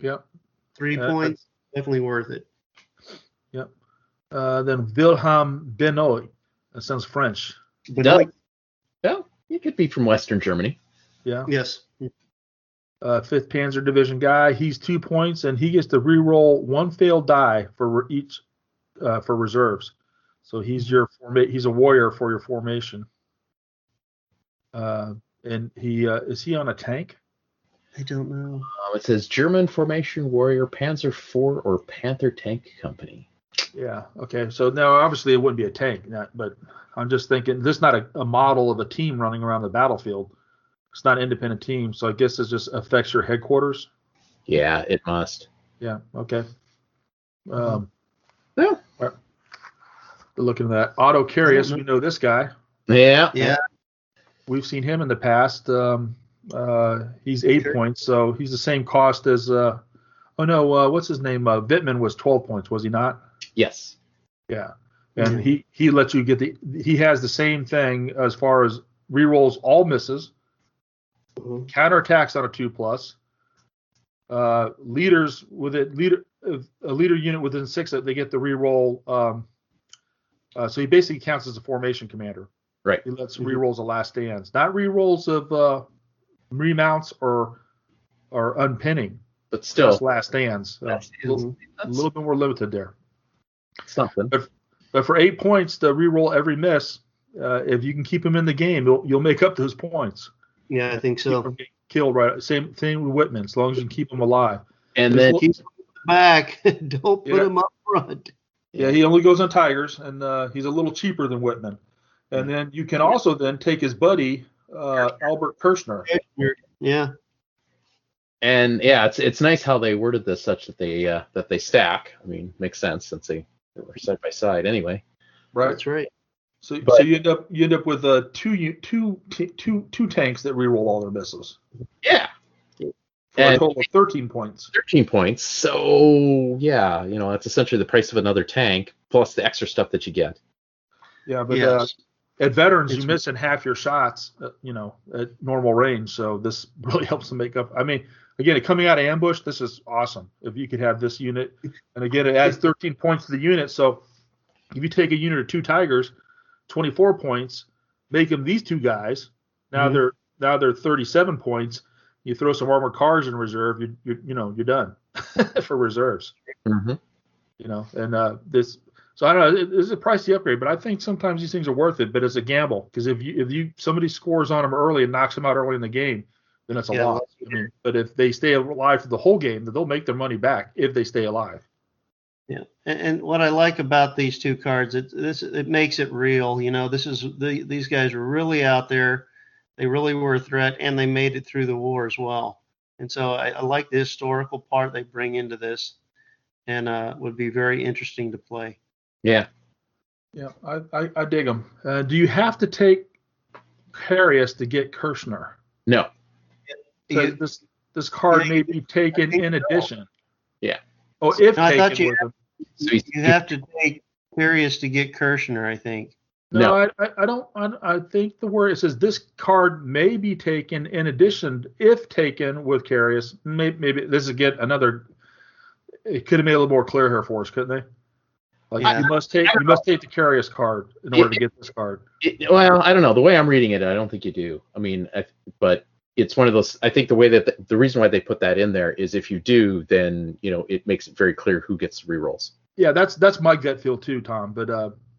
Yep. 3 points. Definitely worth it. Yep. Then Wilhelm Benoit. That sounds French. Benoit. Yeah, you could be from Western Germany. Yeah. Yes. 5th Panzer Division guy. He's 2 points, and he gets to re-roll 1 failed die for each for reserves. So he's he's a warrior for your formation. And he is he on a tank? I don't know. It says German Formation Warrior Panzer IV or Panther Tank Company. Yeah. Okay. So now, obviously, it wouldn't be a tank, but I'm just thinking this is not a model of a team running around the battlefield. It's not an independent team, so I guess it just affects your headquarters. Yeah, it must. Yeah. Okay. Yeah. Right. Looking at that, Otto Carius, we know this guy. Yeah. Yeah. We've seen him in the past. He's 8 points, so he's the same cost as. What's his name? Wittmann was 12 points, was he not? Yes. Yeah, and he lets you get he has the same thing as far as rerolls all misses, counterattacks on a 2+, leaders with it, a leader unit within 6, they get the reroll. So he basically counts as a formation commander. Right. He lets rerolls of last stands, not rerolls of remounts or unpinning. But still, just last stands. A little bit more limited there. Something. But for 8 points to reroll every miss, if you can keep him in the game, you'll make up those points. Yeah, I think so. Keep him getting killed, right? Same thing with Wittmann, as long as you can keep him alive. And then keep him back. Don't put him up front. Yeah, he only goes on Tigers, and he's a little cheaper than Wittmann. And then you can also then take his buddy Albert Kirchner. Yeah. And yeah, it's nice how they worded this such that they stack. I mean, makes sense since they were side by side anyway. Right. That's right. So you end up with two tanks that reroll all their missiles. Yeah. For a total of 13 points. 13 points. So yeah, that's essentially the price of another tank plus the extra stuff that you get. Yeah, but at veterans, you miss in half your shots, at normal range. So this really helps them make up. I mean, again, coming out of ambush, this is awesome. If you could have this unit, and again, it adds 13 points to the unit. So if you take a unit of 2 Tigers, 24 points, make them these 2 guys. Now they're 37 points. You throw some armored cars in reserve, you're done for reserves. Mm-hmm. And this. So I don't know. It's a pricey upgrade, but I think sometimes these things are worth it. But it's a gamble because if somebody scores on them early and knocks them out early in the game, then it's a loss. I mean, but if they stay alive for the whole game, then they'll make their money back if they stay alive. Yeah, and what I like about these two cards, it makes it real. You know, these guys are really out there. They really were a threat, and they made it through the war as well. And so I like the historical part they bring into this, and would be very interesting to play. Yeah. Yeah, I dig them. Do you have to take Carius to get Kirshner? No. So this card may be taken in addition. Yeah. Oh, if No, I taken thought you with have, you have to take Carius to get Kirshner, I think. No, I don't. I think the word, it says this card may be taken in addition if taken with Carius. Maybe this is another. It could have made it a little more clear here for us, couldn't they? Like you must take the Carius card in order to get this card. Well, I don't know. The way I'm reading it, I don't think you do. I mean, but it's one of those. I think the way that the reason why they put that in there is if you do, then it makes it very clear who gets rerolls. Yeah, that's my gut feel too, Tom. But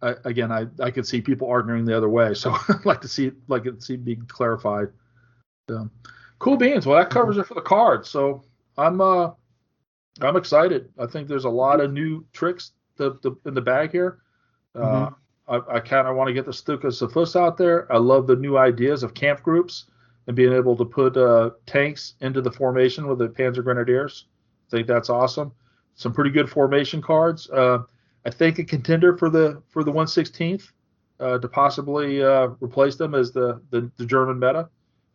I could see people arguing the other way, so I'd like to see it be clarified. So, cool beans. Well, that covers it for the cards. So I'm excited. I think there's a lot of new tricks in the bag here. I kind of want to get the Stukas of Fuss out there. I love the new ideas of camp groups and being able to put tanks into the formation with the Panzer Grenadiers. I think that's awesome. Some pretty good formation cards. I think a contender for the 1/16th to possibly replace them as the German meta.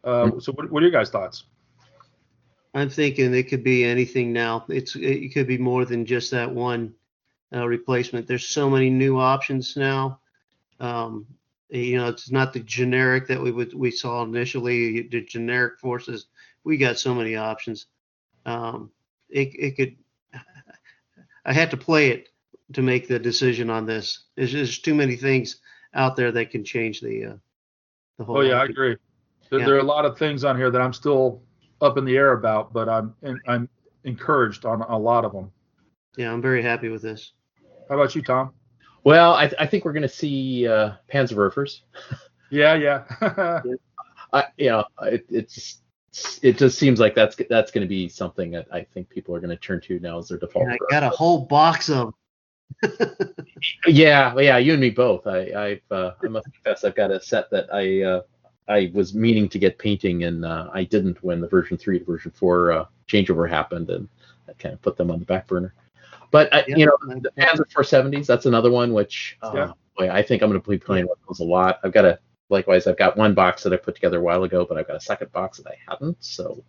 So what are your guys' thoughts? I'm thinking it could be anything now. It could be more than just that one replacement. There's so many new options now. It's not the generic that we saw initially. The generic forces. We got so many options. It could. I had to play it to make the decision on this. There's just too many things out there that can change the whole. Oh yeah, I agree. There are a lot of things on here that I'm still up in the air about, but I'm encouraged on a lot of them. Yeah, I'm very happy with this. How about you, Tom? Well, I think we're going to see Panzerwerfers. Yeah. It just seems like that's going to be something that I think people are going to turn to now as their default. And I got a whole box of them. Yeah, you and me both. I must confess, I've got a set that I was meaning to get painting, and I didn't when the version 3 to version 4 changeover happened, and I kind of put them on the back burner. But the Panzer 470s, that's another one which boy, I think I'm going to be playing with those a lot. I've got one box that I put together a while ago, but I've got a second box that I haven't, so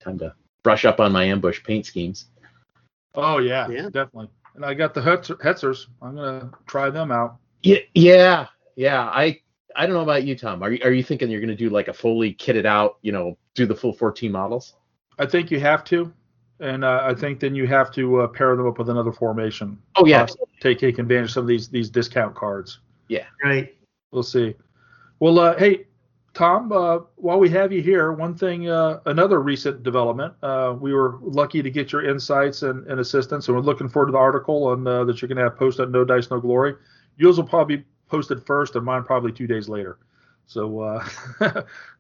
time to brush up on my ambush paint schemes. Oh yeah, definitely. And I got the Hetzers. I'm gonna try them out. Yeah. I don't know about you, Tom. Are you thinking you're gonna do like a fully kitted out, do the full 14 models? I think you have to, and I think then you have to pair them up with another formation. Oh yeah. Take advantage of some of these discount cards. Yeah. Right. We'll see. Well, hey, Tom, while we have you here, one thing, another recent development, we were lucky to get your insights and assistance, and we're looking forward to the article that you're going to have posted at No Dice, No Glory. Yours will probably be posted first, and mine probably 2 days later. So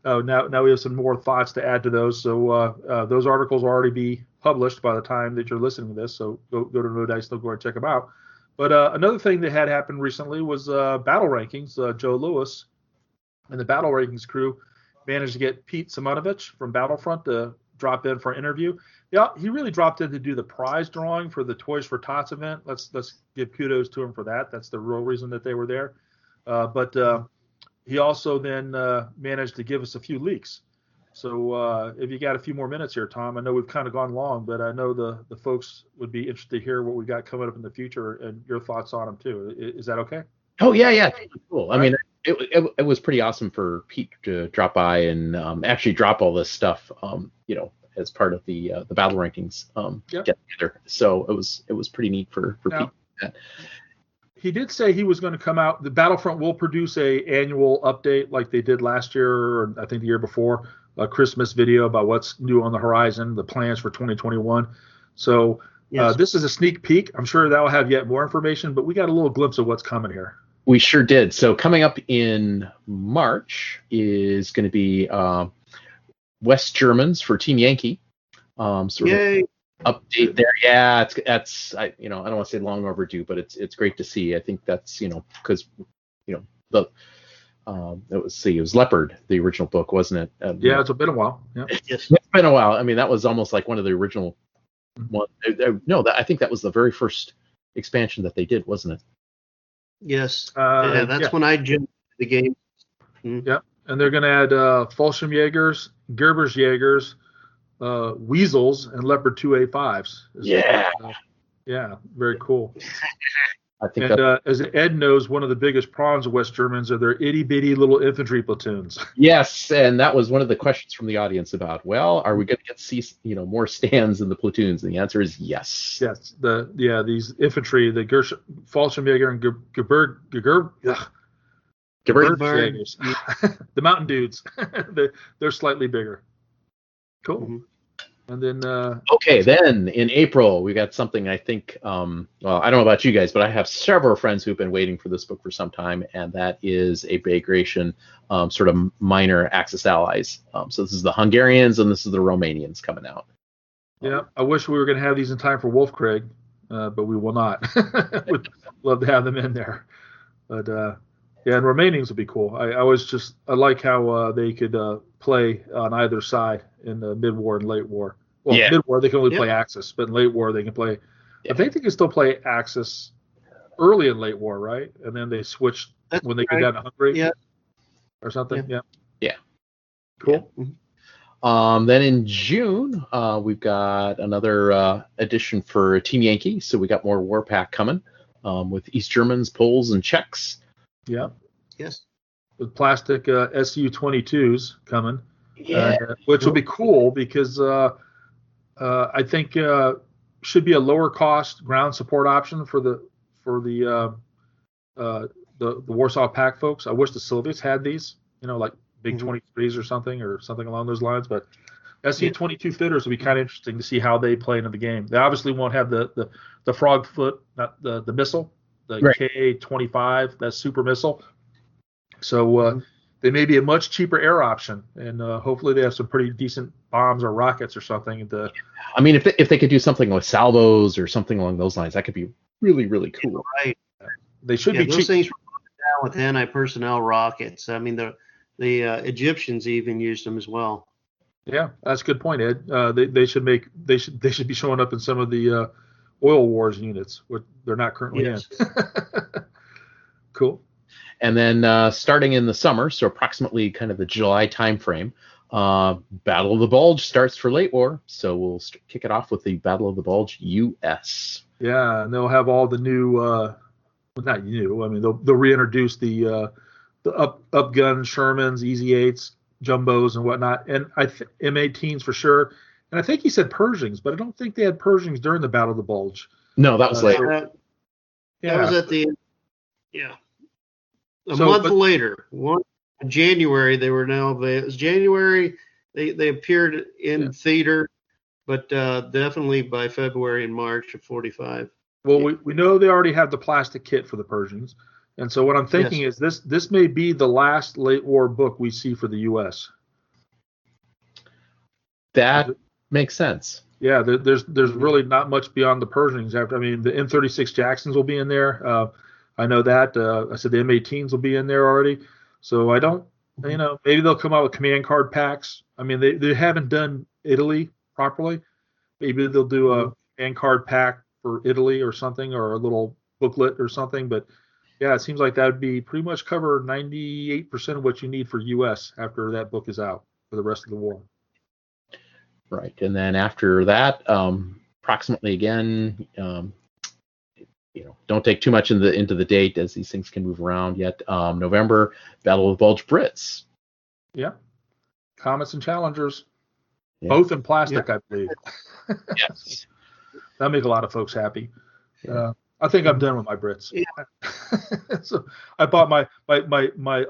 now we have some more thoughts to add to those. So those articles will already be published by the time that you're listening to this, so go to No Dice, No Glory and check them out. But another thing that had happened recently was battle rankings. Joe Lewis and the Battle Rankings crew managed to get Pete Simonovich from Battlefront to drop in for an interview. Yeah, he really dropped in to do the prize drawing for the Toys for Tots event. Let's give kudos to him for that. That's the real reason that they were there. But he also then managed to give us a few leaks. So if you got a few more minutes here, Tom, I know we've kind of gone long, but I know the folks would be interested to hear what we got coming up in the future and your thoughts on them too. Is that okay? Oh yeah, cool. I mean, it was pretty awesome for Pete to drop by and actually drop all this stuff, as part of the battle rankings get together. So it was pretty neat for Pete. He did say he was going to come out. The Battlefront will produce a annual update like they did last year, or I think the year before, a Christmas video about what's new on the horizon, the plans for 2021. So Yes. This is a sneak peek. I'm sure that will have yet more information, but we got a little glimpse of what's coming here. We sure did. So coming up in March is going to be West Germans for Team Yankee. Yay. Update there. Yeah, I don't want to say long overdue, but it's great to see. I think that's because it was Leopard, the original book, wasn't it? Yeah, it's been a while. Yeah. Yes. It's been a while. I mean, that was almost like one of the original one. No, I think that was the very first expansion that they did, wasn't it? Yes. That's when I jumped the game. Yep. And they're going to add Fallschirm Jaegers, Gerber's Jaegers, Weasels, and Leopard 2A5s. Yeah, very cool. I think as Ed knows, one of the biggest problems of West Germans are their itty-bitty little infantry platoons. Yes, and that was one of the questions from the audience about, well, are we going to get more stands in the platoons? And the answer is yes. Yes, these infantry, the Fallschirmjäger and Gebirgsjägers, the mountain dudes, they're slightly bigger. Cool. Mm-hmm. And then then in April we got something I think I don't know about you guys, but I have several friends who've been waiting for this book for some time, and that is a Bagration sort of minor Axis allies. So this is the Hungarians and this is the Romanians coming out. Yeah, I wish we were going to have these in time for Wolfkrieg, but we will not. We'd love to have them in there, but and Romanians would be cool. I like how they could play on either side in the mid-war and late war. Well, mid-war they can only play Axis, but in late war they can play. I think they can still play Axis early in late war, right? And then they switch when they go down to Hungary, or something. Yeah. Cool. Yeah. Then in June we've got another edition for Team Yankee. So we got more War Pack coming with East Germans, Poles, and Czechs. Yeah. Yes. With plastic Su-22s coming, which will be cool because I think should be a lower cost ground support option for the Warsaw Pact folks. I wish the Soviets had these, like big 23s or something along those lines. But Su-22 fitters will be kind of interesting to see how they play into the game. They obviously won't have the frog foot, not the missile, the Ka-25, that super missile. So they may be a much cheaper air option, and hopefully they have some pretty decent bombs or rockets or something. I mean, if they could do something with salvos or something along those lines, that could be really, really cool. Right. They should be those cheap. Things down with anti-personnel rockets. I mean, the Egyptians even used them as well. Yeah, that's a good point, Ed. They should be showing up in some of the oil wars units, which they're not currently in. Cool. And then starting in the summer, so approximately kind of the July timeframe, Battle of the Bulge starts for late war. So we'll kick it off with the Battle of the Bulge US. Yeah, and they'll have all the new, not new. I mean, they'll reintroduce the up gun Shermans, Easy 8s, Jumbos, and whatnot, and M18s for sure. And I think he said Pershings, but I don't think they had Pershings during the Battle of the Bulge. No, that was later. That was at the A month later, January, they were now. It was January. They appeared in theater, but definitely by February and March of 45. Well, we know they already have the plastic kit for the Persians, and so what I'm thinking is this may be the last late war book we see for the U.S. That makes sense. Yeah, there's really not much beyond the Persians. The M36 Jacksons will be in there. I know that. I said the M18s will be in there already. So I don't, maybe they'll come out with command card packs. I mean, they haven't done Italy properly. Maybe they'll do a command card pack for Italy or something, or a little booklet or something. But yeah, it seems like that would be pretty much cover 98% of what you need for U.S. after that book is out for the rest of the war. Right. And then after that, approximately again, don't take too much into the date, as these things can move around yet. November, Battle of the Bulge Brits. Yeah. Comets and Challengers. Yeah. Both in plastic, I believe. Yes. That makes a lot of folks happy. Yeah. I think I'm done with my Brits. Yeah. So I bought my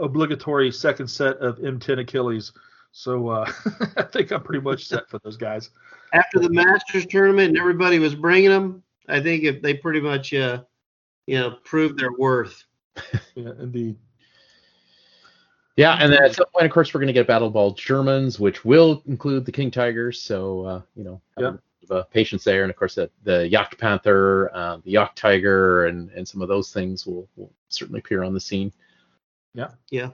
obligatory second set of M10 Achilles. So I think I'm pretty much set for those guys. after the Masters tournament and everybody was bringing them, I think if they pretty much, proved their worth. Yeah, indeed. Yeah, and then at some point, of course, we're going to get BattleVault Germans, which will include the King Tigers. So, patience there. And of course, the Jagd Panther, the Jagd Tiger, and some of those things will certainly appear on the scene. Yeah. Yeah.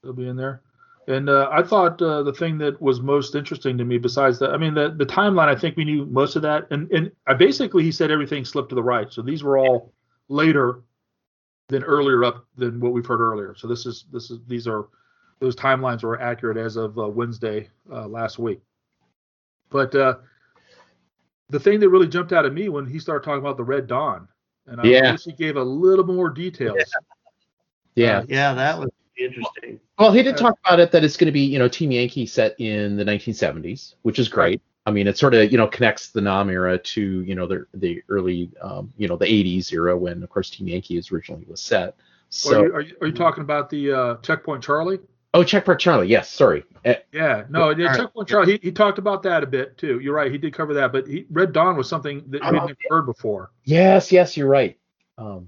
They'll be in there. And I thought the thing that was most interesting to me, besides that, I mean, the timeline, I think we knew most of that. And basically, he said everything slipped to the right. So these were all later than earlier up than what we've heard earlier. So those timelines were accurate as of Wednesday last week. But the thing that really jumped out at me when he started talking about the Red Dawn, and I wish he gave a little more details. Yeah, that was interesting. Well, he did talk about it, that it's going to be, Team Yankee set in the 1970s, which is great. Right. I mean, it sort of, connects the Nam era to, the early, the 80s era when, of course, Team Yankee originally was set. So, are you talking about the Checkpoint Charlie? Oh, Checkpoint Charlie. Yes, sorry. Checkpoint Charlie. He talked about that a bit too. You're right. He did cover that, but Red Dawn was something that we hadn't heard before. Yes, you're right. I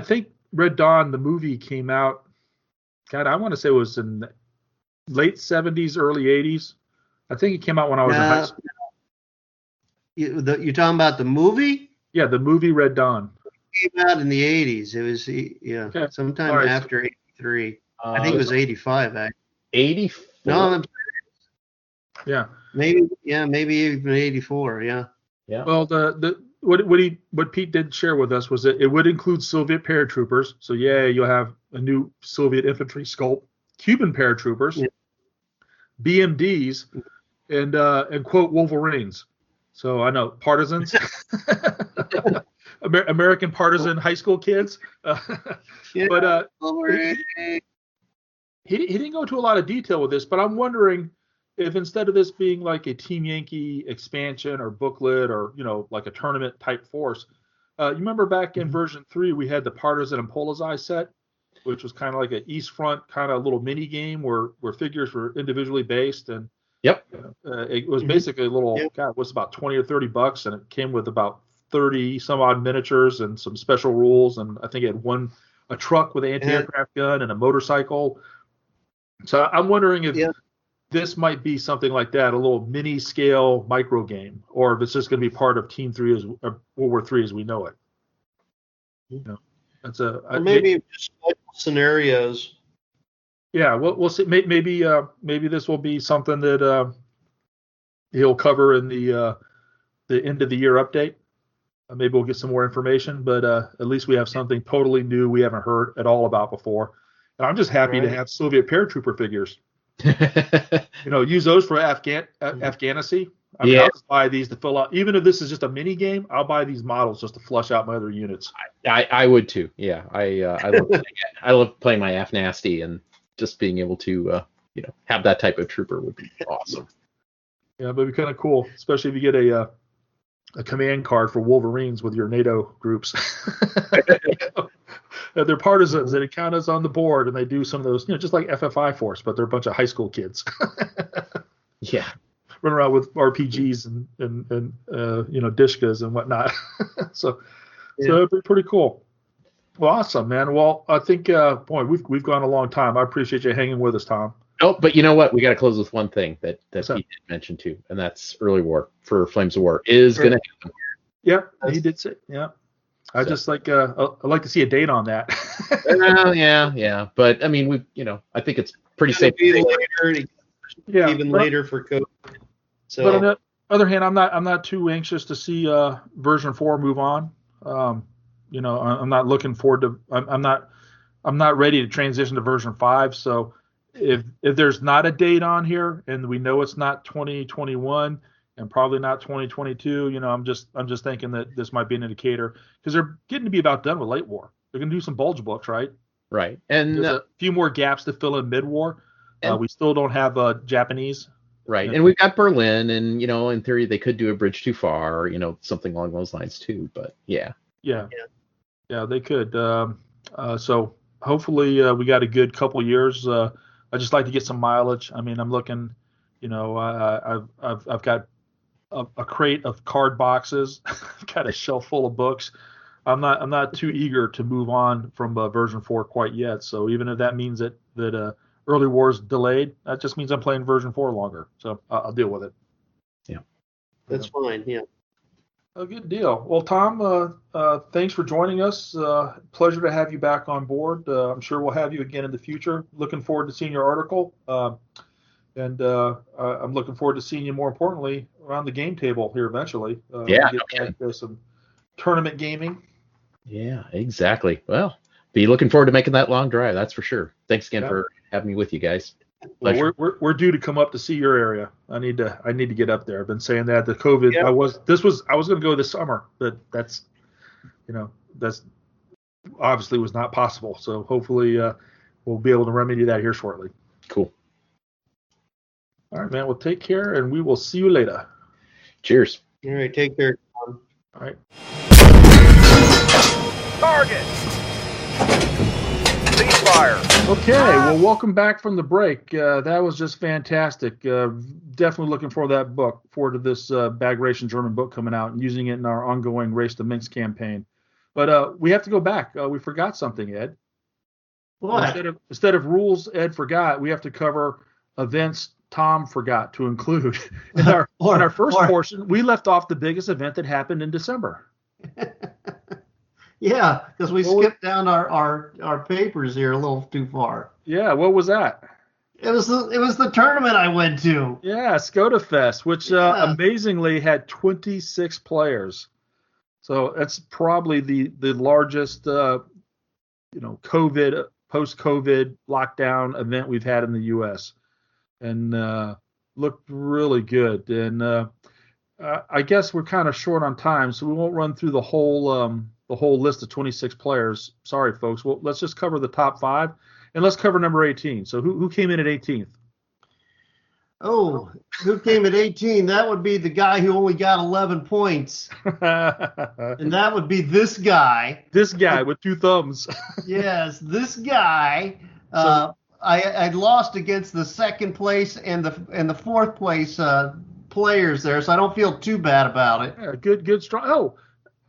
think Red Dawn, the movie, came out. God, I want to say it was in the late 70s, early 80s. I think it came out when I was in high school. You're talking about the movie? Yeah, the movie Red Dawn. It came out in the 80s. It was sometime after 83. I think it was 85. Actually. 84. No, yeah. Maybe even 84. Yeah. Yeah. Well, what Pete did share with us was that it would include Soviet paratroopers. So you'll have a new Soviet infantry sculpt, Cuban paratroopers, BMDs, and quote Wolverines. So I know partisans, American partisan high school kids. But he didn't go into a lot of detail with this. But I'm wondering if instead of this being like a Team Yankee expansion or booklet or, like a tournament type force, you remember back in version 3, we had the Partisan and Polizei set, which was kind of like an East Front kind of little mini game where figures were individually based. And it was basically a little, it was about $20 or $30, and it came with about 30 some odd miniatures and some special rules. And I think it had a truck with an anti-aircraft gun and a motorcycle. So I'm wondering if this might be something like that, a little mini scale micro game, or if it's just going to be part of Team 3 World War 3 as we know it. That's or maybe just scenarios. Yeah, we'll see. Maybe this will be something that he'll cover in the end of the year update. Maybe we'll get some more information, but at least we have something totally new we haven't heard at all about before. And I'm just happy to have Soviet paratrooper figures. Use those for Afghanistan. I'll just buy these to fill out. Even if this is just a mini game, I'll buy these models just to flush out my other units. I would too. Yeah, I love playing my Afnasty, and just being able to have that type of trooper would be awesome. Yeah, but it'd be kind of cool, especially if you get a command card for Wolverines with your NATO groups. They're partisans, and it counts on the board, and they do some of those, just like FFI Force, but they're a bunch of high school kids. Yeah. Run around with RPGs and Dishkas and whatnot. So it'd be pretty cool. Well, awesome, man. Well, I think, we've gone a long time. I appreciate you hanging with us, Tom. Oh, but you know what? We got to close with one thing that Pete did mention too, and that's early war for Flames of War is going to happen. Yeah, he did say. Yeah, I just like I'd like to see a date on that. Yeah. But I mean, I think it's pretty safe. Later for COVID. So, but on the other hand, I'm not too anxious to see version 4 move on. I'm not looking forward to. I'm not ready to transition to version 5. So if there's not a date on here, and we know it's not 2021 and probably not 2022, I'm just thinking that this might be an indicator, because they're getting to be about done with late war. They're going to do some bulge books, right? Right. And there's a few more gaps to fill in mid-war. We still don't have Japanese. Right. And we've got Berlin, and, in theory, they could do a bridge too far, or, something along those lines too. But yeah, they could. So hopefully we got a good couple years. I just like to get some mileage. I mean, I'm looking I've got a crate of card boxes. I've got a shelf full of books. I'm not too eager to move on from version 4 quite yet. So even if that means that early war's delayed, that just means I'm playing version 4 longer. So I'll deal with it. Yeah, that's fine. Yeah. A good deal. Well, Tom, thanks for joining us. Pleasure to have you back on board. I'm sure we'll have you again in the future. Looking forward to seeing your article. And I'm looking forward to seeing you, more importantly, around the game table here eventually. Yeah. Get back to some tournament gaming. Yeah, exactly. Well, be looking forward to making that long drive. That's for sure. Thanks again for having me with you guys. Well, we're due to come up to see your area. I need to get up there. I've been saying that the COVID. Yep. I was going to go this summer, but that's obviously was not possible. So hopefully we'll be able to remedy that here shortly. Cool. All right, man. Well, take care, and we will see you later. Cheers. All right, take care. All right. Target. Ceasefire. Okay, well, welcome back from the break. That was just fantastic. Definitely looking forward to this Bagration German book coming out and using it in our ongoing Race to Minsk campaign. But we have to go back. We forgot something, Ed. What? Instead of rules Ed forgot, we have to cover events Tom forgot to include. In our first portion, we left off the biggest event that happened in December. Yeah, because we skipped down our papers here a little too far. Yeah, what was that? It was the tournament I went to. Yeah, Scotafest, which amazingly had 26 players. So that's probably the largest COVID post-COVID lockdown event we've had in the U.S. and looked really good. And I guess we're kind of short on time, so we won't run through the whole list of 26 players. Sorry, folks. Well, let's just cover the top 5, and let's cover number 18. So who came in at 18th? Oh, who came at 18? That would be the guy who only got 11 points. And that would be this guy. This guy with 2 thumbs. Yes, this guy. I lost against the second place and the fourth place players there, so I don't feel too bad about it. Yeah, good, strong. Oh,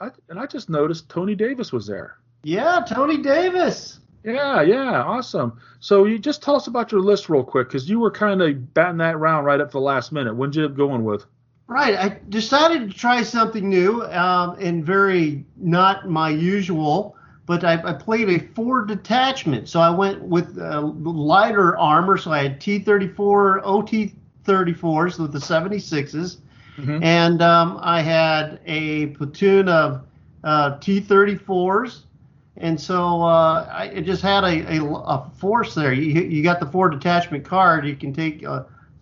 I just noticed Tony Davis was there. Yeah, Tony Davis. Yeah, awesome. So you just tell us about your list real quick, because you were kind of batting that round right up to the last minute. What did you end up going with? Right, I decided to try something new and very not my usual, but I played a 4 detachment. So I went with lighter armor, so I had T-34, OT-34s with the 76s, and I had a platoon of T-34s. And so I just had a force there. You got the 4 detachment card. You can take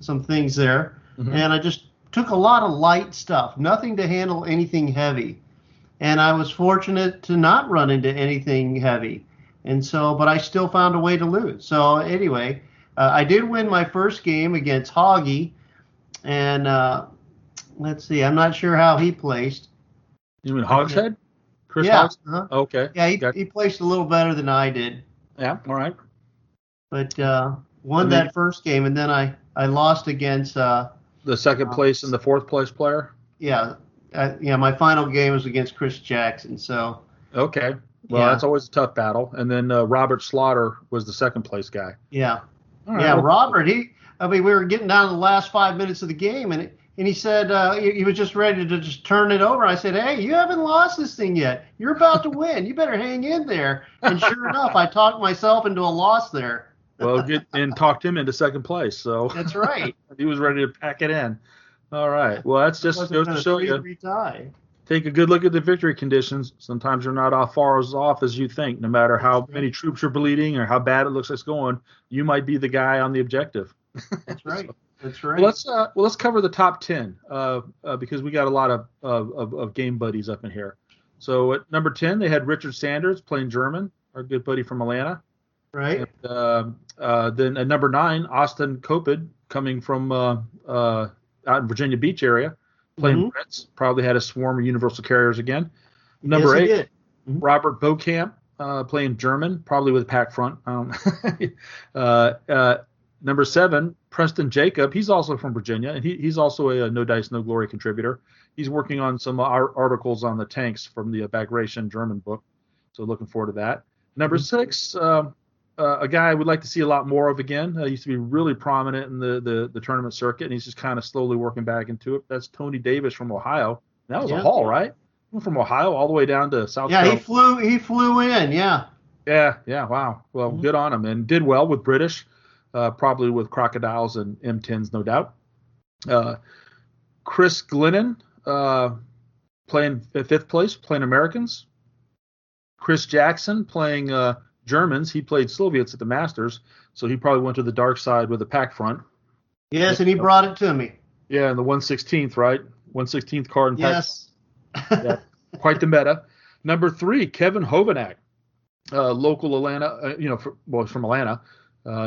some things there. And I just took a lot of light stuff, nothing to handle anything heavy. And I was fortunate to not run into anything heavy. And so, but I still found a way to lose. So anyway, I did win my first game against Hoggy. And let's see, I'm not sure how he placed. You mean Hogshead? Chris Yeah. Hogshead? Okay. Yeah, he placed a little better than I did. Yeah, all right. But won that first game, and then I lost against the second place and the fourth place player. Yeah, my final game was against Chris Jackson. So okay, well that's always a tough battle. And then Robert Slaughter was the second place guy. Yeah, right, yeah. Robert, we were getting down to the last 5 minutes of the game, and he said he was just ready to just turn it over. I said, hey, you haven't lost this thing yet. You're about to win. You better hang in there. And sure enough, I talked myself into a loss there. Well, and talked him into second place. So that's right. He was ready to pack it in. All right. Well, that's just goes to show you. Tie. Take a good look at the victory conditions. Sometimes you're not as far off as you think. No matter how many troops are bleeding or how bad it looks like it's going, you might be the guy on the objective. That's right. That's right. Well, let's cover the top 10 because we got a lot of game buddies up in here. So at number 10, they had Richard Sanders playing German, our good buddy from Atlanta. Right. And, then at number 9, Austin Copid coming from out in Virginia Beach area, playing Brits. Probably had a swarm of Universal Carriers again. Number 8, Robert Beaucamp playing German, probably with Pack Front. Number 7, Preston Jacob. He's also from Virginia, and he's also a No Dice, No Glory contributor. He's working on some articles on the tanks from the Bagration German book. So looking forward to that. Number 6, a guy I would like to see a lot more of again. He used to be really prominent in the tournament circuit, and he's just kind of slowly working back into it. That's Tony Davis from Ohio. That was a haul, right? From Ohio all the way down to South Carolina. Yeah, he flew in, yeah. Yeah, wow. Well, good on him, and did well with British, probably with Crocodiles and M10s, no doubt. Chris Glennon, playing 5th place, playing Americans. Chris Jackson playing Germans. He played Soviets at the Masters, so he probably went to the dark side with the pack front. Yes, and he brought it to me. Yeah, and the 1/16th, right? 1/16th card and pack. Yes. Yeah, quite the meta. Number 3, Kevin Hovanak, local Atlanta, from Atlanta.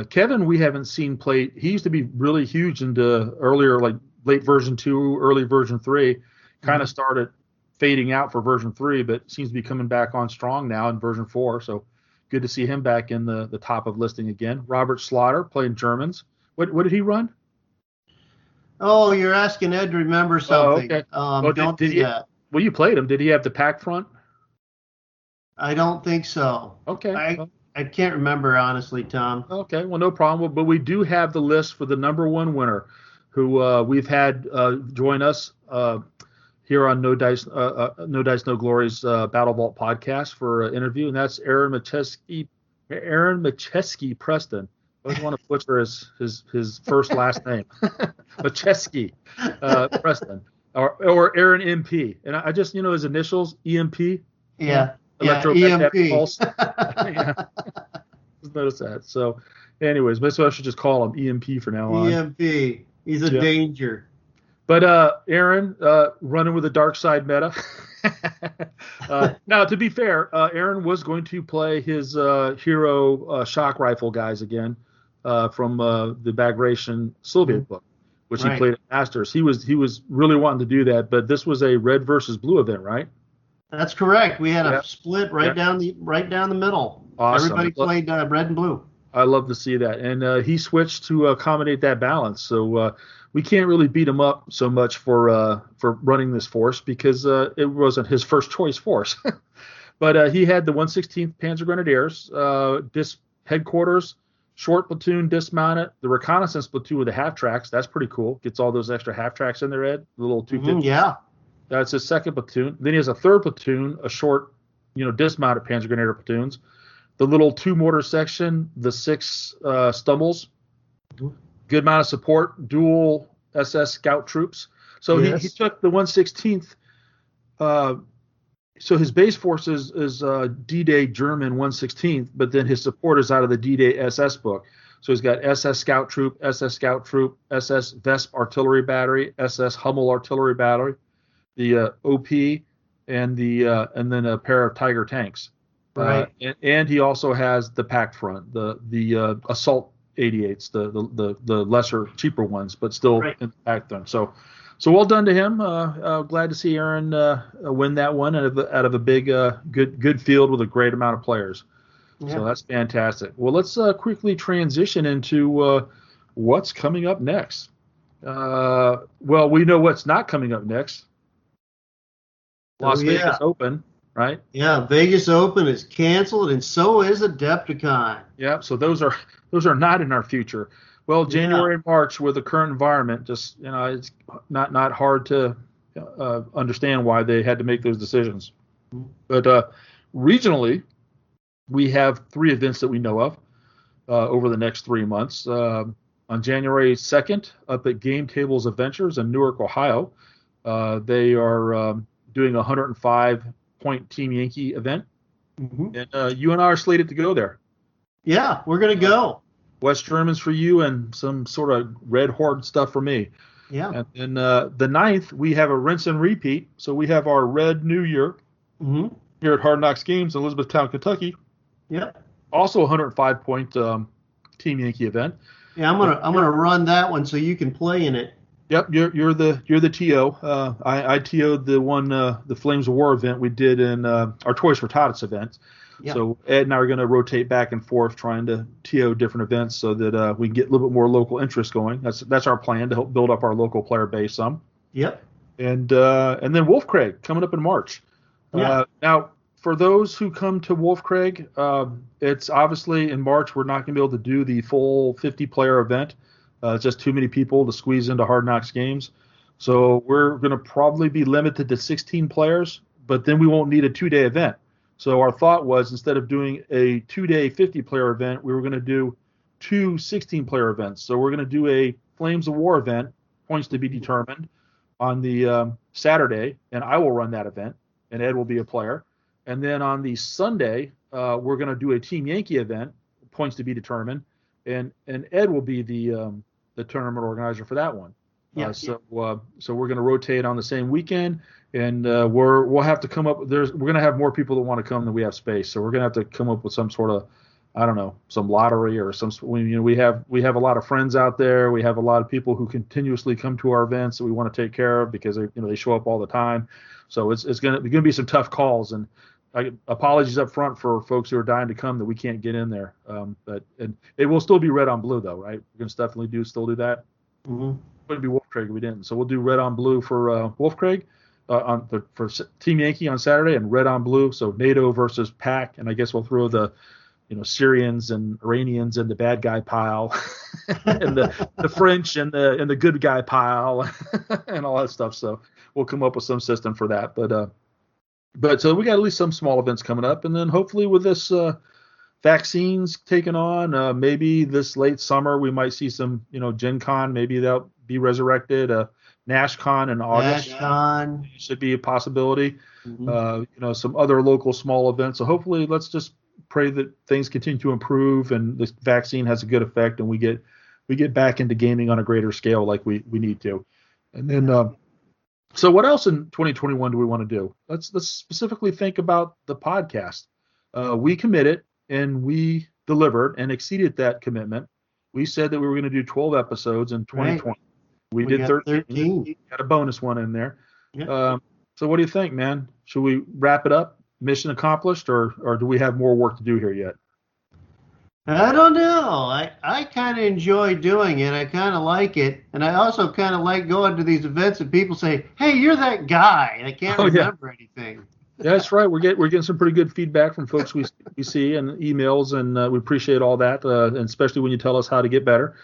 Kevin, we haven't seen play. He used to be really huge into earlier, like late version 2, early version 3. Kind of started fading out for version 3, but seems to be coming back on strong now in version 4. So good to see him back in the top of listing again. Robert Slaughter playing Germans. What did he run? Oh, you're asking Ed to remember something. Oh, okay. Don't do that. Well, you played him. Did he have the pack front? I don't think so. Okay. I can't remember, honestly, Tom. Okay, well, no problem. But we do have the list for the number 1 winner, who we've had join us here on No Dice, No Glory's BattleVault podcast for an interview, and that's Aaron Macheski Preston. I always want to butcher his first last name, Macheski Preston, or Aaron MP, and I just his initials EMP. Yeah. Electromagnetic EMP. pulse. Yeah. Just notice that. So, anyways, maybe I should just call him EMP for now on. EMP. He's a danger. But Aaron, running with the dark side meta. Now, to be fair, Aaron was going to play his hero shock rifle guys again from the Bagration Soviet book, which he played at Masters. He was really wanting to do that, but this was a red versus blue event, right? That's correct. We had a split down the middle. Awesome. Everybody played red and blue. I love to see that, and he switched to accommodate that balance. So we can't really beat him up so much for running this force because it wasn't his first choice force. But he had the 116th Panzer Grenadiers, headquarters, short platoon dismounted, the reconnaissance platoon with the half tracks. That's pretty cool. Gets all those extra half tracks in there, Ed. The little 250. Yeah. That's his 2nd platoon. Then he has a 3rd platoon, a short, dismounted Panzer Grenadier platoons. The little 2 mortar section, the 6 stumbles. Good amount of support, dual SS scout troops. So he took the 116th. So his base force is D-Day German 116th, but then his support is out of the D-Day SS book. So he's got SS Scout Troop, SS Vesp Artillery Battery, SS Hummel Artillery Battery, the OP, and then a pair of Tiger tanks. Right. And he also has the pack front, the assault 88s, the lesser, cheaper ones, but still in the pack front. So well done to him. Glad to see Aaron win that one out of a big, good field with a great amount of players. Yeah. So that's fantastic. Well, let's quickly transition into what's coming up next. Well, we know what's not coming up next. Las Vegas Open, right? Yeah, Vegas Open is canceled, and so is Adepticon. Yeah, so those are not in our future. Well, January and March with the current environment, just it's not hard to understand why they had to make those decisions. But regionally, we have 3 events that we know of over the next 3 months. On January 2nd, up at Game Tables Adventures in Newark, Ohio, they are doing a 105-point Team Yankee event. And you and I are slated to go there. Yeah, we're going to go. West Germans for you and some sort of Red Horde stuff for me. Yeah. And the 9th, we have a rinse and repeat. So we have our Red New Year here at Hard Knocks Games in Elizabethtown, Kentucky. Yep. Also a 105-point Team Yankee event. Yeah, I'm gonna run that one so you can play in it. Yep, you're the TO. I TO'd the one the Flames of War event we did in our Toys for Tots event. Yeah. So Ed and I are going to rotate back and forth trying to TO different events so that we can get a little bit more local interest going. That's our plan, to help build up our local player base some. Yep. And then Wolf Craig coming up in March. Yeah. Now, for those who come to Wolf Craig, it's obviously in March we're not going to be able to do the full 50-player event. It's just too many people to squeeze into Hard Knocks games. So we're going to probably be limited to 16 players, but then we won't need a 2-day event. So our thought was, instead of doing a 2-day 50-player event, we were going to do 2 16-player events. So we're going to do a Flames of War event, points to be determined, on the Saturday, and I will run that event, and Ed will be a player. And then on the Sunday, we're going to do a Team Yankee event, points to be determined, and Ed will be the tournament organizer for that one. Yeah. So we're going to rotate on the same weekend, and we'll have to come up. We're going to have more people that want to come than we have space. So we're going to have to come up with some sort of, I don't know, some lottery or some. We have a lot of friends out there. We have a lot of people who continuously come to our events that we want to take care of because they show up all the time. So it's going to be some tough calls, and apologies up front for folks who are dying to come that we can't get in there. But it will still be red on blue though, right? We're going to definitely still do that. Mm-hmm. Wouldn't be Wolf Craig if we didn't. So we'll do red on blue for Wolf Craig for Team Yankee on Saturday, and red on blue. So NATO versus PAC, and I guess we'll throw the Syrians and Iranians in the bad guy pile, and the French and the good guy pile, and all that stuff. So we'll come up with some system for that. But so we got at least some small events coming up, and then hopefully with this vaccines taken on, maybe this late summer we might see some Gen Con. Maybe that'll be resurrected. NashCon in August should be a possibility. Mm-hmm. Some other local small events. So hopefully, let's just pray that things continue to improve and this vaccine has a good effect, and we get back into gaming on a greater scale like we need to. And then, so what else in 2021 do we want to do? Let's specifically think about the podcast. We committed and we delivered and exceeded that commitment. We said that we were going to do 12 episodes in 2020. Right. We did 13. Got a bonus one in there. Yeah. So what do you think, man? Should we wrap it up? Mission accomplished, or do we have more work to do here yet? I don't know. I kind of enjoy doing it. I kind of like it. And I also kind of like going to these events and people say, hey, you're that guy. And I can't remember anything. Yeah, that's right. We're getting some pretty good feedback from folks we see and emails, and we appreciate all that, and especially when you tell us how to get better.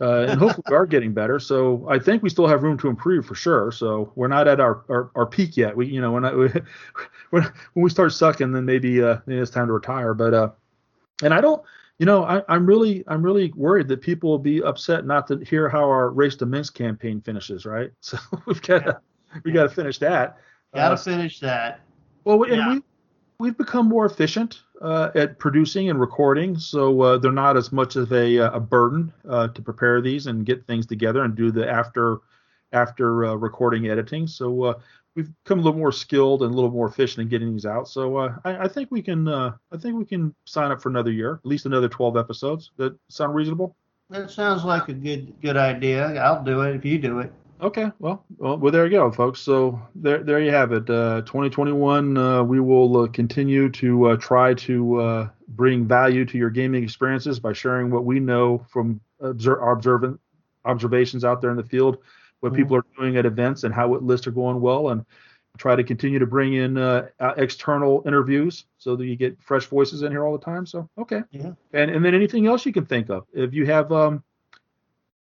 And hopefully we are getting better. So I think we still have room to improve for sure. So we're not at our peak yet. When we start sucking, then maybe it's time to retire. But and I don't, I'm really worried that people will be upset not to hear how our Race to Minsk campaign finishes, right? So we got to finish that. Got to finish that. Well, and we've become more efficient at producing and recording, so they're not as much of a burden to prepare these and get things together and do the after recording editing. So we've become a little more skilled and a little more efficient in getting these out. So I think we can sign up for another year, at least another 12 episodes. That sound reasonable? That sounds like a good idea. I'll do it if you do it. Okay, well, there you go, folks. So there you have it. 2021, we will continue to try to bring value to your gaming experiences by sharing what we know from observations out there in the field, what people are doing at events, and how lists are going well, and try to continue to bring in external interviews so that you get fresh voices in here all the time. So, okay. Yeah. And then anything else you can think of. If you have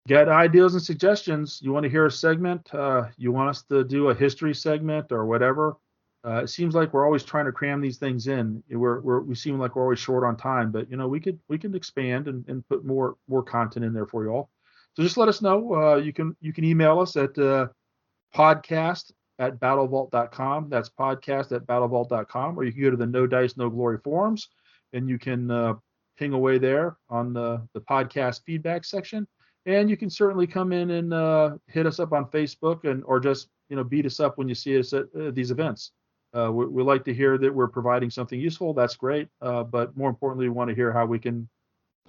got ideas and suggestions, you want to hear a segment, you want us to do a history segment or whatever, it seems like we're always trying to cram these things in. We seem like we're always short on time, but we can expand and put more content in there for you all. So just let us know. You can email us at podcast@battlavault.com. That's podcast@battlavault.com, or you can go to the No Dice No Glory forums and you can ping away there on the podcast feedback section. And you can certainly come in and hit us up on Facebook or just beat us up when you see us at these events. We like to hear that we're providing something useful. That's great. But more importantly, we want to hear how we can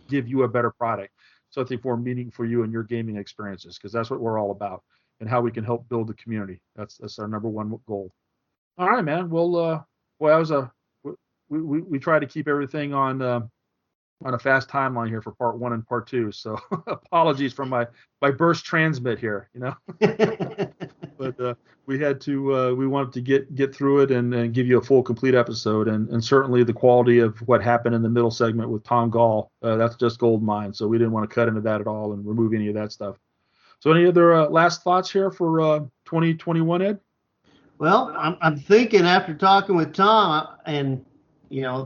give you a better product, something more meaning for you and your gaming experiences, because that's what we're all about, and how we can help build the community. That's our number one goal. All right, man. Well, that we try to keep everything on a fast timeline here for part 1 and part 2. So apologies for my burst transmit here, But we had to we wanted to get through it and give you a full complete episode, and certainly the quality of what happened in the middle segment with Tom Gall, that's just gold mine. So we didn't want to cut into that at all and remove any of that stuff. So any other last thoughts here for 2021, Ed? Well, I'm thinking after talking with Tom and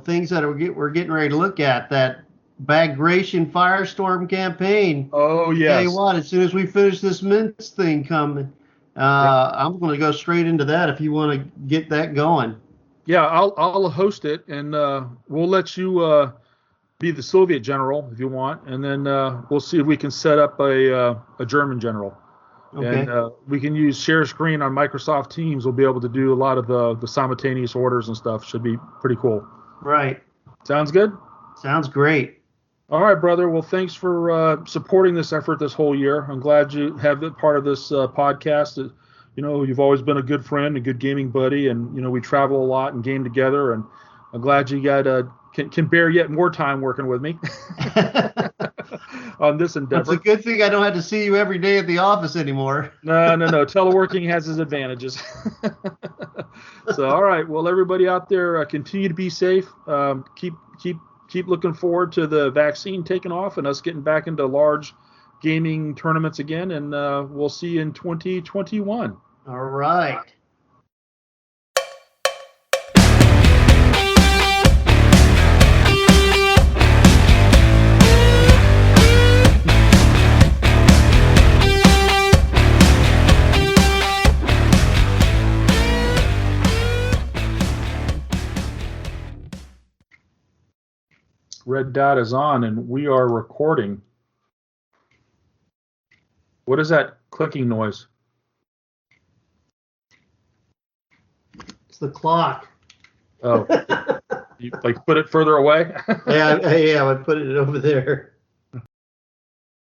things that we're getting ready to look at, that Bagration Firestorm campaign. Oh yes. Tell you what, as soon as we finish this Mints thing coming, I'm going to go straight into that if you want to get that going. Yeah, I'll host it, and we'll let you be the Soviet general if you want, and then we'll see if we can set up a German general. Okay. And we can use share screen on Microsoft Teams. We'll be able to do a lot of the simultaneous orders and stuff. Should be pretty cool. Right. Sounds good? Sounds great. All right, brother. Well, thanks for supporting this effort this whole year. I'm glad you have been part of this podcast. You've always been a good friend, a good gaming buddy, and we travel a lot and game together. And I'm glad you got can bear yet more time working with me on this endeavor. It's a good thing I don't have to see you every day at the office anymore. No. Teleworking has its advantages. So, all right. Well, everybody out there, continue to be safe. Keep looking forward to the vaccine taking off and us getting back into large gaming tournaments again. And we'll see you in 2021. All right. Red dot is on, and we are recording. What is that clicking noise? It's the clock. Oh, you put it further away? Yeah, I put it over there.